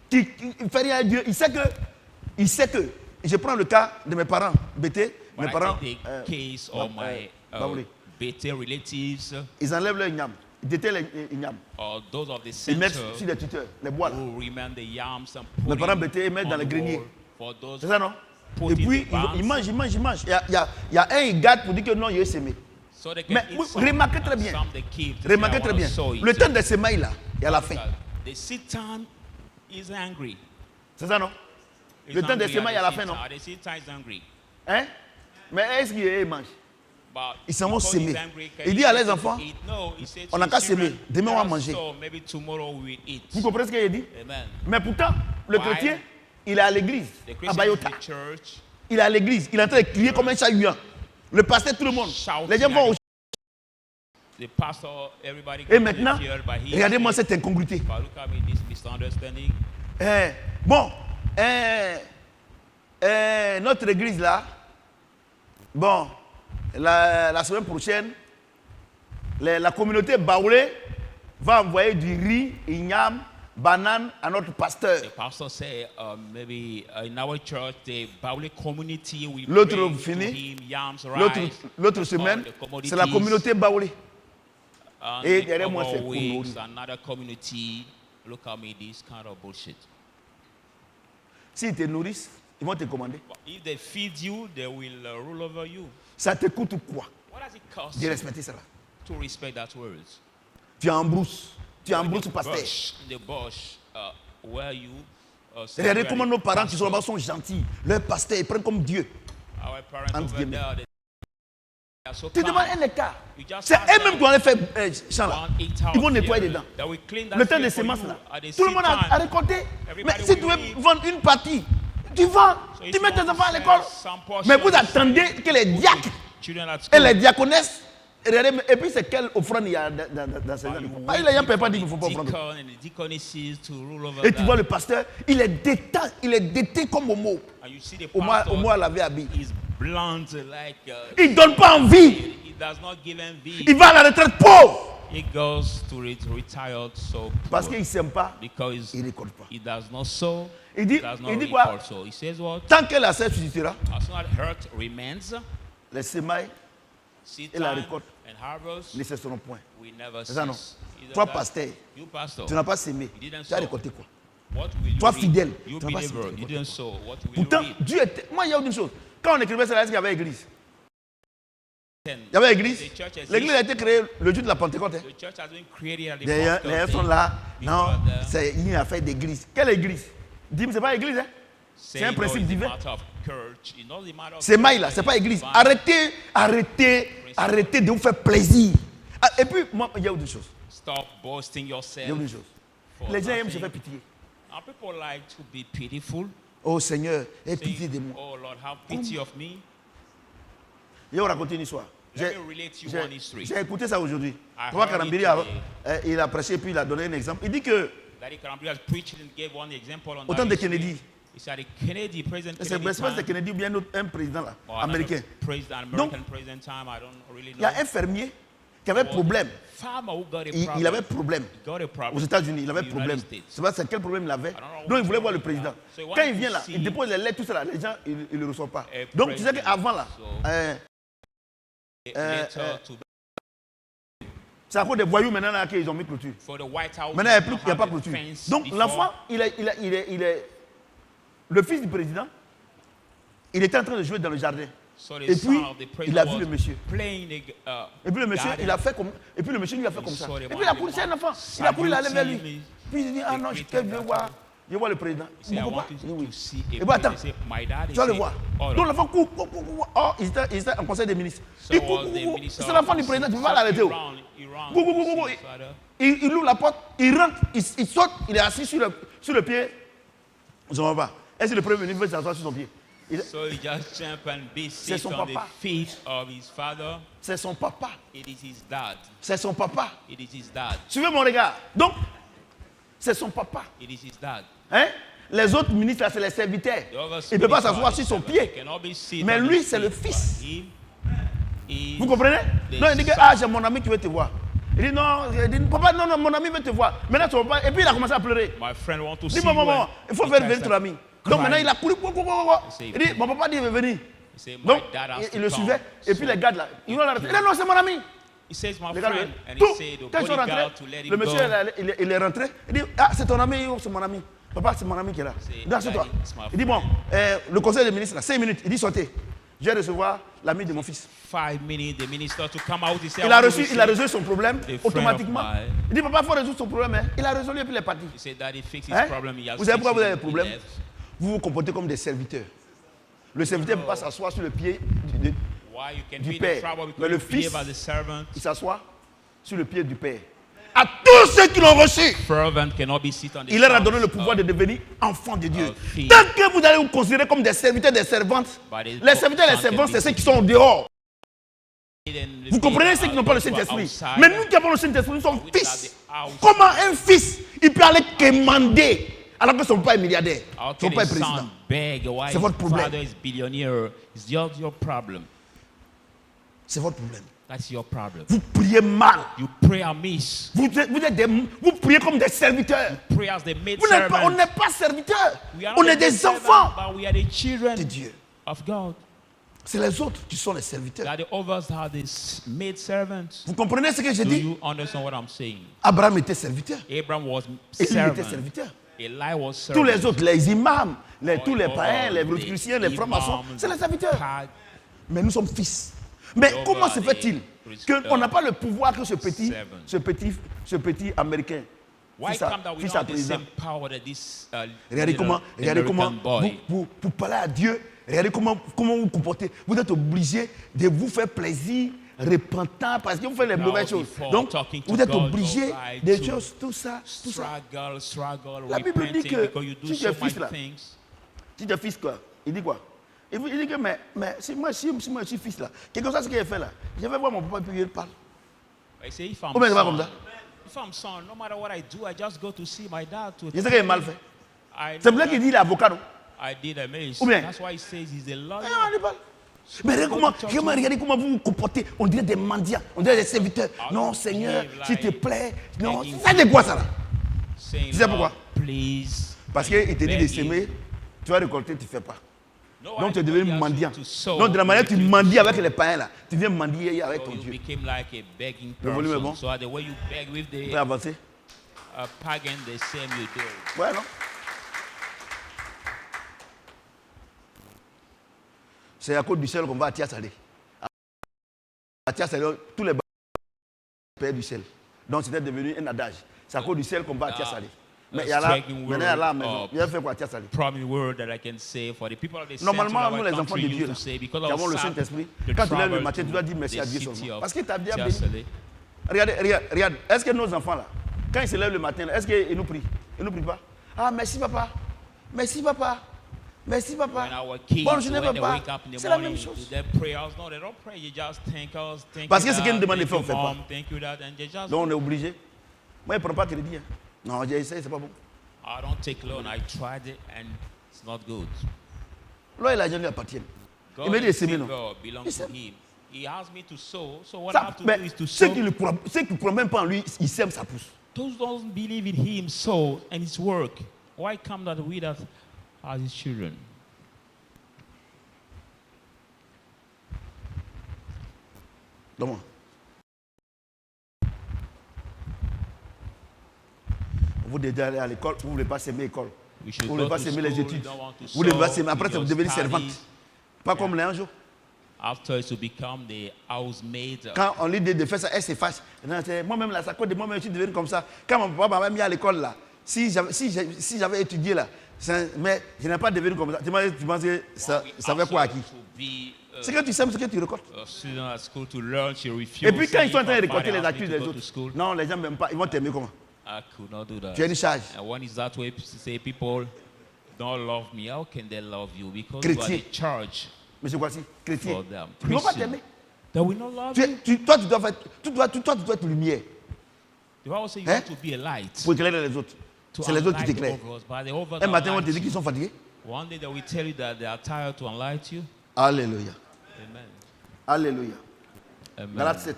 Speaker 2: 100,000.
Speaker 1: qui ne fait rien à Dieu, il sait que, je prends le cas de mes parents, BT, mes
Speaker 2: But
Speaker 1: parents,
Speaker 2: I take the case of my
Speaker 1: Baoulé.
Speaker 2: BT relatives
Speaker 1: ils enlèvent leur igname, ils détaillent les ignames,
Speaker 2: or those of the
Speaker 1: ils mettent
Speaker 2: center
Speaker 1: sur les tuteurs, les bois là.
Speaker 2: who remain the yams and
Speaker 1: Mes
Speaker 2: put
Speaker 1: parents
Speaker 2: it
Speaker 1: BT, ils mettent
Speaker 2: on
Speaker 1: dans les
Speaker 2: the
Speaker 1: greniers.
Speaker 2: wall for those
Speaker 1: C'est ça non?
Speaker 2: put
Speaker 1: Et
Speaker 2: in
Speaker 1: puis
Speaker 2: the barns.
Speaker 1: ils mangent. Il y a un, il garde pour dire que non, il est semé.
Speaker 2: So they can
Speaker 1: Mais
Speaker 2: eat some,
Speaker 1: remarquez très
Speaker 2: and
Speaker 1: bien.
Speaker 2: some they keep to say,
Speaker 1: Remarquez
Speaker 2: I
Speaker 1: très
Speaker 2: wanna
Speaker 1: bien.
Speaker 2: sow it.
Speaker 1: Le temps de semailles là, il y a la faim.
Speaker 2: The seed time is angry.
Speaker 1: C'est ça non?
Speaker 2: He's
Speaker 1: Le temps de
Speaker 2: angry
Speaker 1: semailles, il y a
Speaker 2: at
Speaker 1: la
Speaker 2: the
Speaker 1: faim
Speaker 2: seed
Speaker 1: non?
Speaker 2: time. At the seed time is angry.
Speaker 1: Hein? Mais est-ce qu'ils mangent?
Speaker 2: But
Speaker 1: Ils s'en vont
Speaker 2: because
Speaker 1: s'aimer.
Speaker 2: he's angry, can
Speaker 1: Il
Speaker 2: he
Speaker 1: dit à
Speaker 2: say
Speaker 1: les
Speaker 2: to
Speaker 1: enfants,
Speaker 2: eat? No, he said to
Speaker 1: on n'a
Speaker 2: his
Speaker 1: qu'à
Speaker 2: children,
Speaker 1: s'aimer. Demain, on va
Speaker 2: "Let us
Speaker 1: manger."
Speaker 2: sow, maybe tomorrow we will eat.
Speaker 1: Vous comprenez ce qu'il dit?
Speaker 2: Amen.
Speaker 1: Mais pourtant, le
Speaker 2: Why?
Speaker 1: chrétien, il est à l'église,
Speaker 2: The
Speaker 1: à
Speaker 2: Christian in
Speaker 1: Bayota.
Speaker 2: the church
Speaker 1: Il est à l'église, il est en train de crier comme un chat huant. Le pasteur, tout le monde.
Speaker 2: shouting
Speaker 1: Les gens vont au...
Speaker 2: the pastor, everybody
Speaker 1: Et
Speaker 2: gets
Speaker 1: maintenant,
Speaker 2: feared, but he
Speaker 1: regardez-moi
Speaker 2: said,
Speaker 1: cette incongruité.
Speaker 2: but look at me, this misunderstanding.
Speaker 1: Bon, notre église là, bon, la semaine prochaine, la communauté Baoulé va envoyer du riz, igname, banane à notre pasteur.
Speaker 2: The pastor said, maybe in our church, the Baule community, we
Speaker 1: L'autre
Speaker 2: bring to
Speaker 1: fini.
Speaker 2: him yams,
Speaker 1: L'autre
Speaker 2: rice,
Speaker 1: semaine,
Speaker 2: all the commodities,
Speaker 1: c'est la communauté Baoulé.
Speaker 2: and
Speaker 1: Et
Speaker 2: the
Speaker 1: derrière moi,
Speaker 2: other
Speaker 1: c'est pour
Speaker 2: weeks,
Speaker 1: nourrir.
Speaker 2: another community. Look at me, this kind of bullshit.
Speaker 1: S'ils te nourrissent, ils vont te commander.
Speaker 2: But if they feed you, they will rule over you.
Speaker 1: Ça te coûte quoi
Speaker 2: What does it cost
Speaker 1: de
Speaker 2: you
Speaker 1: respecter cela?
Speaker 2: to respect that words?
Speaker 1: Tu embrousses. Tu
Speaker 2: In
Speaker 1: embrousses
Speaker 2: the
Speaker 1: pasteur.
Speaker 2: bush, in the bush, where you
Speaker 1: Regardez comment nos parents qui
Speaker 2: pastor.
Speaker 1: sont là-bas sont gentils. Leurs pasteurs, ils prennent comme Dieu.
Speaker 2: Our parents
Speaker 1: Entre
Speaker 2: over
Speaker 1: guillemets.
Speaker 2: there, they are so
Speaker 1: Tu
Speaker 2: kind.
Speaker 1: demandes un écart.
Speaker 2: You just
Speaker 1: C'est
Speaker 2: ask
Speaker 1: eux-mêmes
Speaker 2: them
Speaker 1: qui vont aller faire champ là.
Speaker 2: 1 8
Speaker 1: Ils vont
Speaker 2: hours
Speaker 1: nettoyer
Speaker 2: here,
Speaker 1: dedans.
Speaker 2: that will clean that
Speaker 1: Le temps
Speaker 2: field
Speaker 1: des
Speaker 2: for
Speaker 1: semences
Speaker 2: you
Speaker 1: là.
Speaker 2: at the
Speaker 1: Tout le
Speaker 2: seed
Speaker 1: monde a
Speaker 2: time.
Speaker 1: récolté. Mais
Speaker 2: Everybody
Speaker 1: si tu
Speaker 2: will
Speaker 1: veux
Speaker 2: reap.
Speaker 1: vendre une partie, tu vends.
Speaker 2: So if
Speaker 1: Tu
Speaker 2: you
Speaker 1: mets tes
Speaker 2: want to
Speaker 1: enfants à
Speaker 2: sell
Speaker 1: l'école.
Speaker 2: some portion,
Speaker 1: Mais vous
Speaker 2: you
Speaker 1: attendez
Speaker 2: sell
Speaker 1: que les diacres
Speaker 2: children at
Speaker 1: et
Speaker 2: school.
Speaker 1: les diaconesses. Regardez, et puis c'est quelle offrande il y a dans ces
Speaker 2: You
Speaker 1: gens.
Speaker 2: wait
Speaker 1: Les gens ne peuvent
Speaker 2: for
Speaker 1: pas dire
Speaker 2: the
Speaker 1: qu'il ne faut pas offrande.
Speaker 2: deacon and the deaconesses to rule over
Speaker 1: Et tu vois
Speaker 2: that.
Speaker 1: le pasteur, il est dété comme Homo.
Speaker 2: And you see the
Speaker 1: Homo à
Speaker 2: pastor
Speaker 1: laver habit.
Speaker 2: is blunt like
Speaker 1: Il ne donne pas envie.
Speaker 2: he does not give envy.
Speaker 1: Il va à la retraite pauvre.
Speaker 2: He goes to retired so
Speaker 1: Parce
Speaker 2: poor
Speaker 1: qu'il ne s'aime pas,
Speaker 2: because
Speaker 1: il ne récolte pas.
Speaker 2: he does not sow,
Speaker 1: Il dit-
Speaker 2: he does not
Speaker 1: il dit
Speaker 2: reap
Speaker 1: quoi?
Speaker 2: also. He says what?
Speaker 1: Tant que la sève suscitera,
Speaker 2: As soon as hurt remains,
Speaker 1: les semailles
Speaker 2: seed
Speaker 1: et la
Speaker 2: time
Speaker 1: récolte
Speaker 2: and harvest,
Speaker 1: ne cesseront point.
Speaker 2: we never
Speaker 1: C'est ça non?
Speaker 2: cease. Either
Speaker 1: Toi,
Speaker 2: that-
Speaker 1: pasteur,
Speaker 2: you pastor,
Speaker 1: tu n'as pas sémé.
Speaker 2: you didn't
Speaker 1: Tu as
Speaker 2: sow.
Speaker 1: récolté quoi?
Speaker 2: What will you
Speaker 1: Toi,
Speaker 2: reap?
Speaker 1: fidèle,
Speaker 2: You
Speaker 1: tu n'as pas
Speaker 2: believer,
Speaker 1: récolté
Speaker 2: you
Speaker 1: quoi?
Speaker 2: didn't sow. What will
Speaker 1: Pourtant,
Speaker 2: you reap?
Speaker 1: Dieu était. Moi, il y a une chose. Quand on écrivait cela, est-ce qu'il y avait église?
Speaker 2: Then
Speaker 1: Il y avait église.
Speaker 2: the church exists.
Speaker 1: L'église a été créée le jour de la Pentecôte. hein.
Speaker 2: The church has been created at the
Speaker 1: Les
Speaker 2: Pentecost
Speaker 1: gens sont
Speaker 2: day.
Speaker 1: là.
Speaker 2: People
Speaker 1: Non,
Speaker 2: are there
Speaker 1: c'est une affaire d'église. Quelle église? Dis-moi, c'est pas église. Hein?
Speaker 2: saying,
Speaker 1: un principe
Speaker 2: no, it's
Speaker 1: divin.
Speaker 2: a matter of church. It's not a matter of
Speaker 1: C'est maille là,
Speaker 2: church,
Speaker 1: c'est pas
Speaker 2: it's
Speaker 1: église.
Speaker 2: divine.
Speaker 1: Arrêtez de vous faire plaisir. Ah, et puis, moi, il y a autre chose.
Speaker 2: Stop boasting
Speaker 1: Il y a
Speaker 2: yourself.
Speaker 1: autre chose.
Speaker 2: for
Speaker 1: Les gens aiment se
Speaker 2: nothing.
Speaker 1: faire pitié.
Speaker 2: And people like to be pitiful.
Speaker 1: Oh Seigneur, aie
Speaker 2: saying,
Speaker 1: pitié de moi.
Speaker 2: oh Lord, have pity of me.
Speaker 1: Je vais vous raconter une histoire.
Speaker 2: Let me relate you one history.
Speaker 1: J'ai écouté ça aujourd'hui.
Speaker 2: I
Speaker 1: Papa
Speaker 2: heard
Speaker 1: Karambiri,
Speaker 2: it
Speaker 1: il a prêché puis il a donné un exemple. Il dit que
Speaker 2: Daddy Karambiri has preached and gave one example on
Speaker 1: au
Speaker 2: that
Speaker 1: temps de
Speaker 2: history.
Speaker 1: Kennedy,
Speaker 2: He said Kennedy, President
Speaker 1: c'est
Speaker 2: Kennedy
Speaker 1: pas
Speaker 2: time,
Speaker 1: Kennedy ou bien un président là,
Speaker 2: or
Speaker 1: américain.
Speaker 2: American president time, I don't really
Speaker 1: Il y
Speaker 2: know.
Speaker 1: a un fermier qui avait problème.
Speaker 2: Farmer who got a
Speaker 1: Il
Speaker 2: problem.
Speaker 1: avait problème.
Speaker 2: He got a problem.
Speaker 1: Aux États-Unis, il avait
Speaker 2: in the
Speaker 1: problème.
Speaker 2: United States.
Speaker 1: Je ne sais pas quel problème il avait.
Speaker 2: don't know
Speaker 1: Donc il
Speaker 2: what
Speaker 1: voulait voir le
Speaker 2: problem he
Speaker 1: président.
Speaker 2: had. So he
Speaker 1: Quand
Speaker 2: wanted
Speaker 1: il vient
Speaker 2: to
Speaker 1: là,
Speaker 2: see
Speaker 1: il dépose les lettres, tout ça là, les gens, ils ne le reçoivent pas.
Speaker 2: a
Speaker 1: Donc tu sais
Speaker 2: president.
Speaker 1: qu'avant là,
Speaker 2: Letter to
Speaker 1: c'est à cause des voyous maintenant là qu'ils ont mis clôture.
Speaker 2: for the White House.
Speaker 1: Maintenant il
Speaker 2: now
Speaker 1: n'y a pas
Speaker 2: have
Speaker 1: clôture.
Speaker 2: a fence
Speaker 1: Donc
Speaker 2: before.
Speaker 1: l'enfant, il est le fils du président. Il était en train de jouer dans le jardin.
Speaker 2: So the
Speaker 1: Et
Speaker 2: son
Speaker 1: puis,
Speaker 2: of the president
Speaker 1: il a vu
Speaker 2: was
Speaker 1: le monsieur.
Speaker 2: playing
Speaker 1: Et puis le monsieur,
Speaker 2: garden.
Speaker 1: il a fait comme. Et puis le monsieur lui a fait comme
Speaker 2: Il
Speaker 1: ça.
Speaker 2: saw
Speaker 1: Et
Speaker 2: the
Speaker 1: puis il a
Speaker 2: man,
Speaker 1: couru,
Speaker 2: the
Speaker 1: c'est un
Speaker 2: man
Speaker 1: enfant. Il a couru, il allait vers lui.
Speaker 2: saluting
Speaker 1: Puis il dit, ah non, je veux voir. Je vois le président.
Speaker 2: He said, I
Speaker 1: Mon
Speaker 2: want
Speaker 1: papa,
Speaker 2: to,
Speaker 1: il dit oui.
Speaker 2: to see a
Speaker 1: Et puis attends,
Speaker 2: president. He said, my dad.
Speaker 1: tu vas le voir.
Speaker 2: Oh,
Speaker 1: Donc l'enfant court. Oh, il était en conseil des ministres. Il court. C'est l'enfant du président, tu ne peux pas l'arrêter. Il ouvre la porte, il rentre, il saute, il est assis sur le pied. Je ne vois pas. Est-ce que le premier ministre veut s'asseoir sur son pied?
Speaker 2: So he just jump and be
Speaker 1: C'est
Speaker 2: sit
Speaker 1: son
Speaker 2: on the
Speaker 1: papa.
Speaker 2: feet of his father.
Speaker 1: C'est son papa.
Speaker 2: It is his dad.
Speaker 1: C'est son papa.
Speaker 2: It is his dad.
Speaker 1: Suivez mon regard. Donc, c'est son papa.
Speaker 2: It is his dad.
Speaker 1: Hein? Les autres ministres, là, c'est les serviteurs.
Speaker 2: The other
Speaker 1: Il ne peut pas
Speaker 2: ministers
Speaker 1: s'asseoir
Speaker 2: are
Speaker 1: sur son
Speaker 2: the servants.
Speaker 1: pied.
Speaker 2: They cannot be sit
Speaker 1: Mais
Speaker 2: on
Speaker 1: lui,
Speaker 2: his
Speaker 1: c'est le
Speaker 2: feet.
Speaker 1: fils.
Speaker 2: But him is
Speaker 1: Vous comprenez?
Speaker 2: the
Speaker 1: Non, il dit que
Speaker 2: son.
Speaker 1: ah, j'ai mon ami qui veut te voir. Il dit non, papa, non, mon ami veut te voir. Maintenant, tu vas pas. Et puis il a commencé à pleurer.
Speaker 2: My friend want to
Speaker 1: Il
Speaker 2: see
Speaker 1: dit maman,
Speaker 2: you.
Speaker 1: il faut faire venir ton ami. Donc maintenant, il a couru. Il dit, mon papa dit, il veut venir.
Speaker 2: He said, my
Speaker 1: Donc,
Speaker 2: dad has
Speaker 1: il
Speaker 2: to
Speaker 1: le
Speaker 2: come.
Speaker 1: suivait. Et puis les gars là, ils vont l'arrêter. Il dit non, c'est mon ami.
Speaker 2: He says, my
Speaker 1: Les gars,
Speaker 2: friend. And
Speaker 1: tout.
Speaker 2: he said, the
Speaker 1: Quand ils sont rentrés,
Speaker 2: bodyguard to let him
Speaker 1: le monsieur,
Speaker 2: go.
Speaker 1: il est rentré. Il dit, ah, c'est ton ami, c'est mon ami. Papa, c'est mon ami qui est là.
Speaker 2: C'est-
Speaker 1: Non, c'est toi.
Speaker 2: it's my
Speaker 1: Il dit, bon, le conseil des ministres, là, 5 minutes. Il dit, sortez. Je vais recevoir l'ami de mon fils.
Speaker 2: 5 minutes, the minister to come out. He said,
Speaker 1: Il a résolu son problème
Speaker 2: the friend
Speaker 1: automatiquement.
Speaker 2: of mine.
Speaker 1: Il dit, papa, il faut résoudre son problème. Hein. Il a résolu et puis il est parti.
Speaker 2: He said that he fixed his
Speaker 1: Hein?
Speaker 2: problem. He has
Speaker 1: Vous savez
Speaker 2: fixed
Speaker 1: pourquoi vous avez
Speaker 2: it.
Speaker 1: des problèmes?
Speaker 2: He left.
Speaker 1: Vous vous comportez comme des serviteurs. Le serviteur ne peut pas s'asseoir sur le pied.
Speaker 2: Why you can
Speaker 1: Du
Speaker 2: be in
Speaker 1: père.
Speaker 2: trouble
Speaker 1: Mais
Speaker 2: because
Speaker 1: le
Speaker 2: you
Speaker 1: fils-
Speaker 2: behave as a servant.
Speaker 1: Il s'assoit sur le pied du père. À tous ceux qui l'ont reçu,
Speaker 2: Servant cannot be sit on the
Speaker 1: il leur a
Speaker 2: throne
Speaker 1: donné le pouvoir
Speaker 2: of-
Speaker 1: de devenir enfants de Dieu.
Speaker 2: fils.
Speaker 1: Tant que vous allez vous considérer comme des serviteurs, des servantes,
Speaker 2: But it-
Speaker 1: les serviteurs et les
Speaker 2: can
Speaker 1: servantes,
Speaker 2: be
Speaker 1: c'est ceux qui sont dehors.
Speaker 2: hidden.
Speaker 1: Vous comprenez ceux qui n'ont pas le
Speaker 2: Those who are
Speaker 1: Saint-Esprit.
Speaker 2: outside.
Speaker 1: Mais nous qui avons le Saint-Esprit, nous sommes
Speaker 2: We
Speaker 1: fils.
Speaker 2: are the house.
Speaker 1: Comment un fils, il peut aller commander alors que son papa est milliardaire,
Speaker 2: How
Speaker 1: son
Speaker 2: can
Speaker 1: papa
Speaker 2: a
Speaker 1: est président?
Speaker 2: son beg why
Speaker 1: C'est
Speaker 2: his
Speaker 1: votre problème.
Speaker 2: father is billionaire? It's just your problem.
Speaker 1: C'est votre problème.
Speaker 2: That's your problem.
Speaker 1: Vous priez mal.
Speaker 2: You pray amiss.
Speaker 1: Vous priez comme des serviteurs.
Speaker 2: Pray as the maid
Speaker 1: On
Speaker 2: servant.
Speaker 1: n'est pas serviteurs.
Speaker 2: We are
Speaker 1: On
Speaker 2: not
Speaker 1: est
Speaker 2: the
Speaker 1: des
Speaker 2: servant,
Speaker 1: enfants
Speaker 2: but we are the children
Speaker 1: de Dieu.
Speaker 2: of God.
Speaker 1: C'est les autres qui sont les serviteurs.
Speaker 2: That the others are the maid servants.
Speaker 1: Vous comprenez ce que je
Speaker 2: Do
Speaker 1: dis?
Speaker 2: you understand what I'm saying?
Speaker 1: Abraham était serviteur.
Speaker 2: Abraham was
Speaker 1: Élie était
Speaker 2: servant.
Speaker 1: serviteur.
Speaker 2: Eli was servant.
Speaker 1: Tous les autres, les imams, tous les
Speaker 2: All
Speaker 1: païens, les
Speaker 2: the
Speaker 1: chrétiens, les francs-maçons,
Speaker 2: imams,
Speaker 1: c'est les serviteurs.
Speaker 2: tag-
Speaker 1: Mais nous sommes fils. Mais
Speaker 2: Over
Speaker 1: comment se
Speaker 2: the
Speaker 1: fait-il qu'on n'a pas le pouvoir que ce petit Américain,
Speaker 2: Why
Speaker 1: fils à
Speaker 2: come that we
Speaker 1: fils
Speaker 2: don't
Speaker 1: à
Speaker 2: have the
Speaker 1: président?
Speaker 2: same power that this
Speaker 1: Regardez comment,
Speaker 2: American boy?
Speaker 1: vous parlez à Dieu, regardez comment vous vous comportez. Vous êtes obligé de vous faire plaisir, repentant, parce que vous faites les
Speaker 2: Now,
Speaker 1: mauvaises choses.
Speaker 2: before
Speaker 1: Donc,
Speaker 2: talking to
Speaker 1: vous êtes
Speaker 2: God,
Speaker 1: obligé
Speaker 2: right
Speaker 1: des
Speaker 2: to
Speaker 1: choses, tout ça.
Speaker 2: struggle,
Speaker 1: La Bible dit
Speaker 2: repenting
Speaker 1: que
Speaker 2: because you do
Speaker 1: si
Speaker 2: so
Speaker 1: tu es
Speaker 2: much
Speaker 1: fils là,
Speaker 2: things.
Speaker 1: si tu es fils quoi, il dit quoi? Il dit que mais si moi je suis fils là, quelque chose ce qu'il a fait là, je vais voir mon papa et puis il parle.
Speaker 2: I say if I'm
Speaker 1: Ou bien c'est pas comme
Speaker 2: son,
Speaker 1: ça.
Speaker 2: if I'm son, no matter what I do, I just go to see my dad. To
Speaker 1: Je sais qu'il est mal fait.
Speaker 2: I
Speaker 1: C'est
Speaker 2: know
Speaker 1: pour ça
Speaker 2: that
Speaker 1: qu'il dit il est avocat. Non?
Speaker 2: I did a maze.
Speaker 1: Ou bien-
Speaker 2: That's why he says he's a lawyer.
Speaker 1: Ah, il parle. Mais regardez comment vous vous comportez. On dirait des mendiants, on dirait des serviteurs. Non, Seigneur, s'il te plaît. Non, ça c'est quoi ça là?
Speaker 2: Saying,
Speaker 1: Tu sais pourquoi?
Speaker 2: Lord, please.
Speaker 1: Parce qu'il te dit de
Speaker 2: begging.
Speaker 1: s'aimer, tu vas récolter, tu ne fais pas.
Speaker 2: No,
Speaker 1: Donc
Speaker 2: I
Speaker 1: tu es
Speaker 2: know
Speaker 1: devenu
Speaker 2: he asked
Speaker 1: mendiant.
Speaker 2: you to sow.
Speaker 1: Donc de la manière que tu
Speaker 2: You
Speaker 1: mendies
Speaker 2: sow.
Speaker 1: avec les païens là, tu viens mendier avec
Speaker 2: So
Speaker 1: ton
Speaker 2: you
Speaker 1: Dieu.
Speaker 2: became like a begging
Speaker 1: Le volume est
Speaker 2: person.
Speaker 1: bon?
Speaker 2: So the way you beg with
Speaker 1: Tu
Speaker 2: the
Speaker 1: peux avancer?
Speaker 2: pagan, the same you do.
Speaker 1: Ouais, non? C'est à cause du sel qu'on va à Tia-Salé. À Tia-Salé, tous les paient du sel. Donc c'était devenu un adage. C'est à cause du sel qu'on va à Tia-Salé. Mais il y a là,
Speaker 2: striking
Speaker 1: maintenant il y a là à la
Speaker 2: word
Speaker 1: maison.
Speaker 2: of
Speaker 1: Il a fait quoi à Tia-Salé?
Speaker 2: Promise word that I can say for the people of the
Speaker 1: Normalement,
Speaker 2: central
Speaker 1: nous
Speaker 2: of
Speaker 1: les
Speaker 2: our
Speaker 1: enfants de
Speaker 2: country
Speaker 1: Dieu,
Speaker 2: used
Speaker 1: là,
Speaker 2: to say, because
Speaker 1: qui
Speaker 2: of
Speaker 1: avons le
Speaker 2: Sam,
Speaker 1: Saint-Esprit,
Speaker 2: the
Speaker 1: quand tu lèves le
Speaker 2: travel
Speaker 1: matin, tu
Speaker 2: to
Speaker 1: dois dire merci
Speaker 2: the
Speaker 1: à Dieu
Speaker 2: city
Speaker 1: seulement.
Speaker 2: of
Speaker 1: Parce qu'il t'a bien béni.
Speaker 2: Tia-Salé.
Speaker 1: Regarde. Est-ce que nos enfants là, quand ils se lèvent le matin, est-ce qu'ils nous prient? Ils ne nous prient pas? Ah, merci papa. Merci papa. Merci, papa.
Speaker 2: When our kids,
Speaker 1: Bonne journée,
Speaker 2: when they
Speaker 1: papa.
Speaker 2: wake up in the
Speaker 1: C'est la même
Speaker 2: morning,
Speaker 1: chose.
Speaker 2: do their prayers? No, they don't pray. You just thank us, thank
Speaker 1: Parce
Speaker 2: you,
Speaker 1: que ce qu'ils nous
Speaker 2: Dad,
Speaker 1: demandent de
Speaker 2: thank
Speaker 1: faire, on
Speaker 2: you,
Speaker 1: fait pas.
Speaker 2: Mom, thank you, Dad, and they just.
Speaker 1: Donc on est obligé. Moi, je ne prends pas crédit. Hein. Non, j'ai essayé, c'est pas bon.
Speaker 2: I don't take loan. I tried it and it's not good.
Speaker 1: Là, l'argent lui appartient. Il
Speaker 2: God
Speaker 1: m'a dit de s'aimer, non.
Speaker 2: belongs
Speaker 1: Il
Speaker 2: to
Speaker 1: s'aime.
Speaker 2: him. He asked me to sow. So what I
Speaker 1: Ça,
Speaker 2: have to
Speaker 1: mais
Speaker 2: do is to
Speaker 1: ceux
Speaker 2: sow.
Speaker 1: qui ne croient même pas en lui, ils s'aiment, ça pousse.
Speaker 2: Those don't believe in him sow and his work. Why come that we that are his children?
Speaker 1: Donc, vous devez aller à l'école, vous ne voulez pas s'aimer l'école.
Speaker 2: We should
Speaker 1: Vous ne voulez
Speaker 2: go
Speaker 1: pas
Speaker 2: to
Speaker 1: s'aimer les
Speaker 2: school,
Speaker 1: études.
Speaker 2: we don't want to
Speaker 1: Vous ne voulez pas
Speaker 2: sow,
Speaker 1: s'aimer. Après,
Speaker 2: we
Speaker 1: vous
Speaker 2: just
Speaker 1: devenez
Speaker 2: study.
Speaker 1: servante. Pas comme les anges.
Speaker 2: After to become the housemaid.
Speaker 1: Quand on lui dit de faire ça, elle s'efface. Moi-même, là, ça cause de moi-même, je suis devenu comme ça. Quand mon papa m'a mis à l'école, là, si j'avais étudié, là, mais je n'ai pas devenu comme ça. Tu penses que ça veut quoi à qui? C'est que tu sais ce que tu récoltes. Et puis quand ils sont en train de récolter les actus des autres, non, les gens ne m'aiment pas. Ils vont t'aimer comment?
Speaker 2: I could not do that.
Speaker 1: Tu as une charge.
Speaker 2: And when is that way to say people don't love me? How can they love you? Because
Speaker 1: Chrétien.
Speaker 2: you are the charge
Speaker 1: Monsieur Kwasi, chrétien.
Speaker 2: for them.
Speaker 1: Ils ne vont pas
Speaker 2: Christian.
Speaker 1: t'aimer.
Speaker 2: They will not love you.
Speaker 1: Toi, tu dois faire, tu dois être lumière
Speaker 2: The Bible says you
Speaker 1: Hein?
Speaker 2: have to be a light.
Speaker 1: pour éclairer les autres.
Speaker 2: To
Speaker 1: C'est les autres qui
Speaker 2: enlighten
Speaker 1: t'éclairent.
Speaker 2: others, but the others
Speaker 1: Un
Speaker 2: don't
Speaker 1: matin, on te
Speaker 2: light
Speaker 1: dit qu'ils
Speaker 2: you.
Speaker 1: sont fatigués.
Speaker 2: One day they will tell you that they are tired to enlighten you.
Speaker 1: Alléluia.
Speaker 2: Amen.
Speaker 1: Alléluia.
Speaker 2: Amen.
Speaker 1: Galates 7.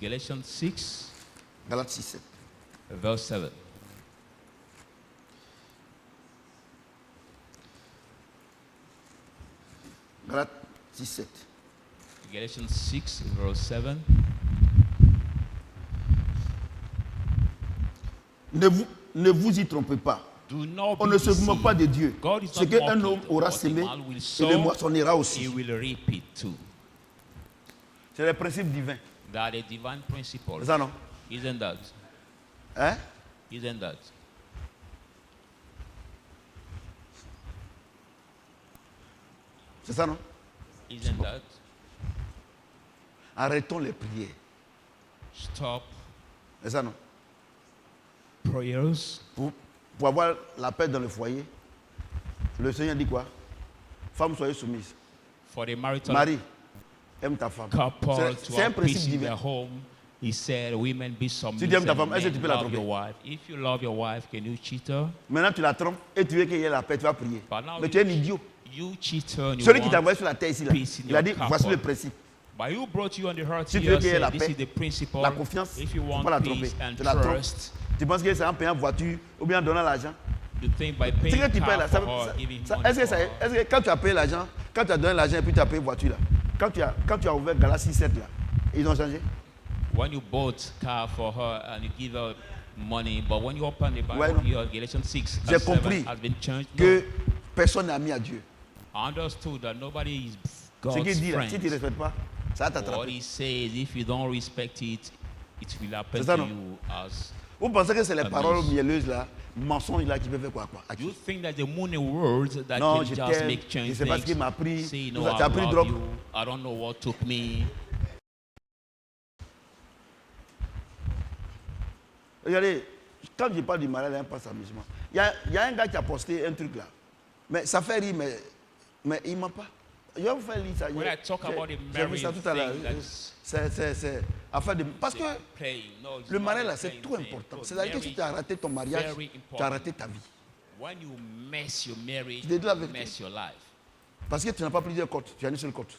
Speaker 2: Galatians 6,
Speaker 1: Galates 6, 7.
Speaker 2: verse 7.
Speaker 1: Galates 6, 7.
Speaker 2: Galatians 6, verse 7.
Speaker 1: Ne vous y trompez pas.
Speaker 2: Do not
Speaker 1: On
Speaker 2: be
Speaker 1: ne se moque
Speaker 2: deceived.
Speaker 1: pas de Dieu.
Speaker 2: God is
Speaker 1: Ce
Speaker 2: not
Speaker 1: qu'un
Speaker 2: mocking.
Speaker 1: homme aura
Speaker 2: What a
Speaker 1: semé,
Speaker 2: man will
Speaker 1: il le
Speaker 2: sow,
Speaker 1: moissonnera
Speaker 2: he
Speaker 1: aussi.
Speaker 2: will reap it too.
Speaker 1: C'est le principe divin.
Speaker 2: That a divine principle.
Speaker 1: C'est ça, non?
Speaker 2: Isn't that?
Speaker 1: Hein?
Speaker 2: Isn't that?
Speaker 1: C'est ça, non?
Speaker 2: Isn't that?
Speaker 1: Arrêtons les prières.
Speaker 2: Stop
Speaker 1: C'est ça, non?
Speaker 2: prayers.
Speaker 1: Pour avoir la paix dans le foyer, le Seigneur dit quoi? Femme, soyez soumise.
Speaker 2: For the marital
Speaker 1: Marie, aime ta femme.
Speaker 2: couple to
Speaker 1: C'est un
Speaker 2: have peace
Speaker 1: principe
Speaker 2: in
Speaker 1: divin.
Speaker 2: their home. He said, women be submissive.
Speaker 1: tu aimes ta femme,
Speaker 2: and
Speaker 1: est-ce que tu
Speaker 2: men
Speaker 1: peux la
Speaker 2: love
Speaker 1: tromper?
Speaker 2: your wife. If you love your wife, can you cheat her?
Speaker 1: Maintenant, tu la trompes et tu veux qu'il y ait la paix, tu vas prier.
Speaker 2: But now
Speaker 1: Mais tu es un idiot.
Speaker 2: You cheat her and you
Speaker 1: Celui qui t'a
Speaker 2: want
Speaker 1: envoyé sur la terre ici, là,
Speaker 2: peace in
Speaker 1: il a
Speaker 2: your
Speaker 1: dit,
Speaker 2: couple.
Speaker 1: voici le principe.
Speaker 2: But you brought you on the earth
Speaker 1: Si tu
Speaker 2: here,
Speaker 1: veux qu'il y ait la
Speaker 2: said,
Speaker 1: paix,
Speaker 2: this is the principle.
Speaker 1: la confiance,
Speaker 2: If you
Speaker 1: il ne faut
Speaker 2: want
Speaker 1: pas la
Speaker 2: peace
Speaker 1: tromper.
Speaker 2: and
Speaker 1: Tu la trompes.
Speaker 2: trust,
Speaker 1: Tu penses que c'est en payant voiture ou bien en donnant l'argent?
Speaker 2: you think by
Speaker 1: C'est
Speaker 2: paying
Speaker 1: que tu payes
Speaker 2: car
Speaker 1: là.
Speaker 2: for her, giving money
Speaker 1: Est-ce
Speaker 2: for her.
Speaker 1: que quand tu as payé l'argent, quand tu as donné l'argent et puis tu as payé voiture là, quand tu as ouvert Galatie 7 là, ils ont changé?
Speaker 2: When you bought car for her and you give her money, but when you open the Bible
Speaker 1: Ouais, non.
Speaker 2: here, Galatians 6
Speaker 1: J'ai
Speaker 2: and 7
Speaker 1: compris
Speaker 2: has been changed.
Speaker 1: que personne n'est ami à Dieu.
Speaker 2: I understood that nobody is
Speaker 1: Ce
Speaker 2: God's
Speaker 1: qu'il dit là,
Speaker 2: friend.
Speaker 1: si tu ne respectes pas, ça va
Speaker 2: What
Speaker 1: t'attraper.
Speaker 2: he says, if you don't respect it, it will happen
Speaker 1: C'est ça,
Speaker 2: to
Speaker 1: non?
Speaker 2: you as.
Speaker 1: Vous pensez que c'est les
Speaker 2: Abuse.
Speaker 1: paroles mielleuses là, mensonges là qui peuvent faire quoi à qui?
Speaker 2: You think that the money words that
Speaker 1: Non,
Speaker 2: can
Speaker 1: je
Speaker 2: just
Speaker 1: t'aime,
Speaker 2: make
Speaker 1: je
Speaker 2: change
Speaker 1: ne sais pas ce
Speaker 2: things.
Speaker 1: qui m'a pris,
Speaker 2: Say,
Speaker 1: tout
Speaker 2: no,
Speaker 1: ça. Tu as
Speaker 2: I
Speaker 1: pris
Speaker 2: love
Speaker 1: drogue.
Speaker 2: you. I don't know what took me.
Speaker 1: Regardez, quand je parle du mariage, il y a un passe amusement. Il y a un gars qui a posté un truc là. Mais ça fait rire, mais il ne m'a pas. Je vais vous faire lire ça.
Speaker 2: When I talk about the
Speaker 1: J'ai vu ça
Speaker 2: marriage
Speaker 1: tout à l'heure.
Speaker 2: thing, that's
Speaker 1: C'est affaire de. Parce que
Speaker 2: playing. No, it's
Speaker 1: le
Speaker 2: not
Speaker 1: mariage
Speaker 2: a
Speaker 1: là, c'est
Speaker 2: playing
Speaker 1: trop
Speaker 2: thing.
Speaker 1: important.
Speaker 2: So
Speaker 1: C'est-à-dire que si
Speaker 2: marriage,
Speaker 1: tu as raté ton mariage,
Speaker 2: very
Speaker 1: tu as
Speaker 2: important.
Speaker 1: raté ta vie.
Speaker 2: When you mess your marriage,
Speaker 1: Je te dis la
Speaker 2: you
Speaker 1: vérité.
Speaker 2: mess your life.
Speaker 1: Parce que tu n'as pas plusieurs côtes, tu as une seule côte.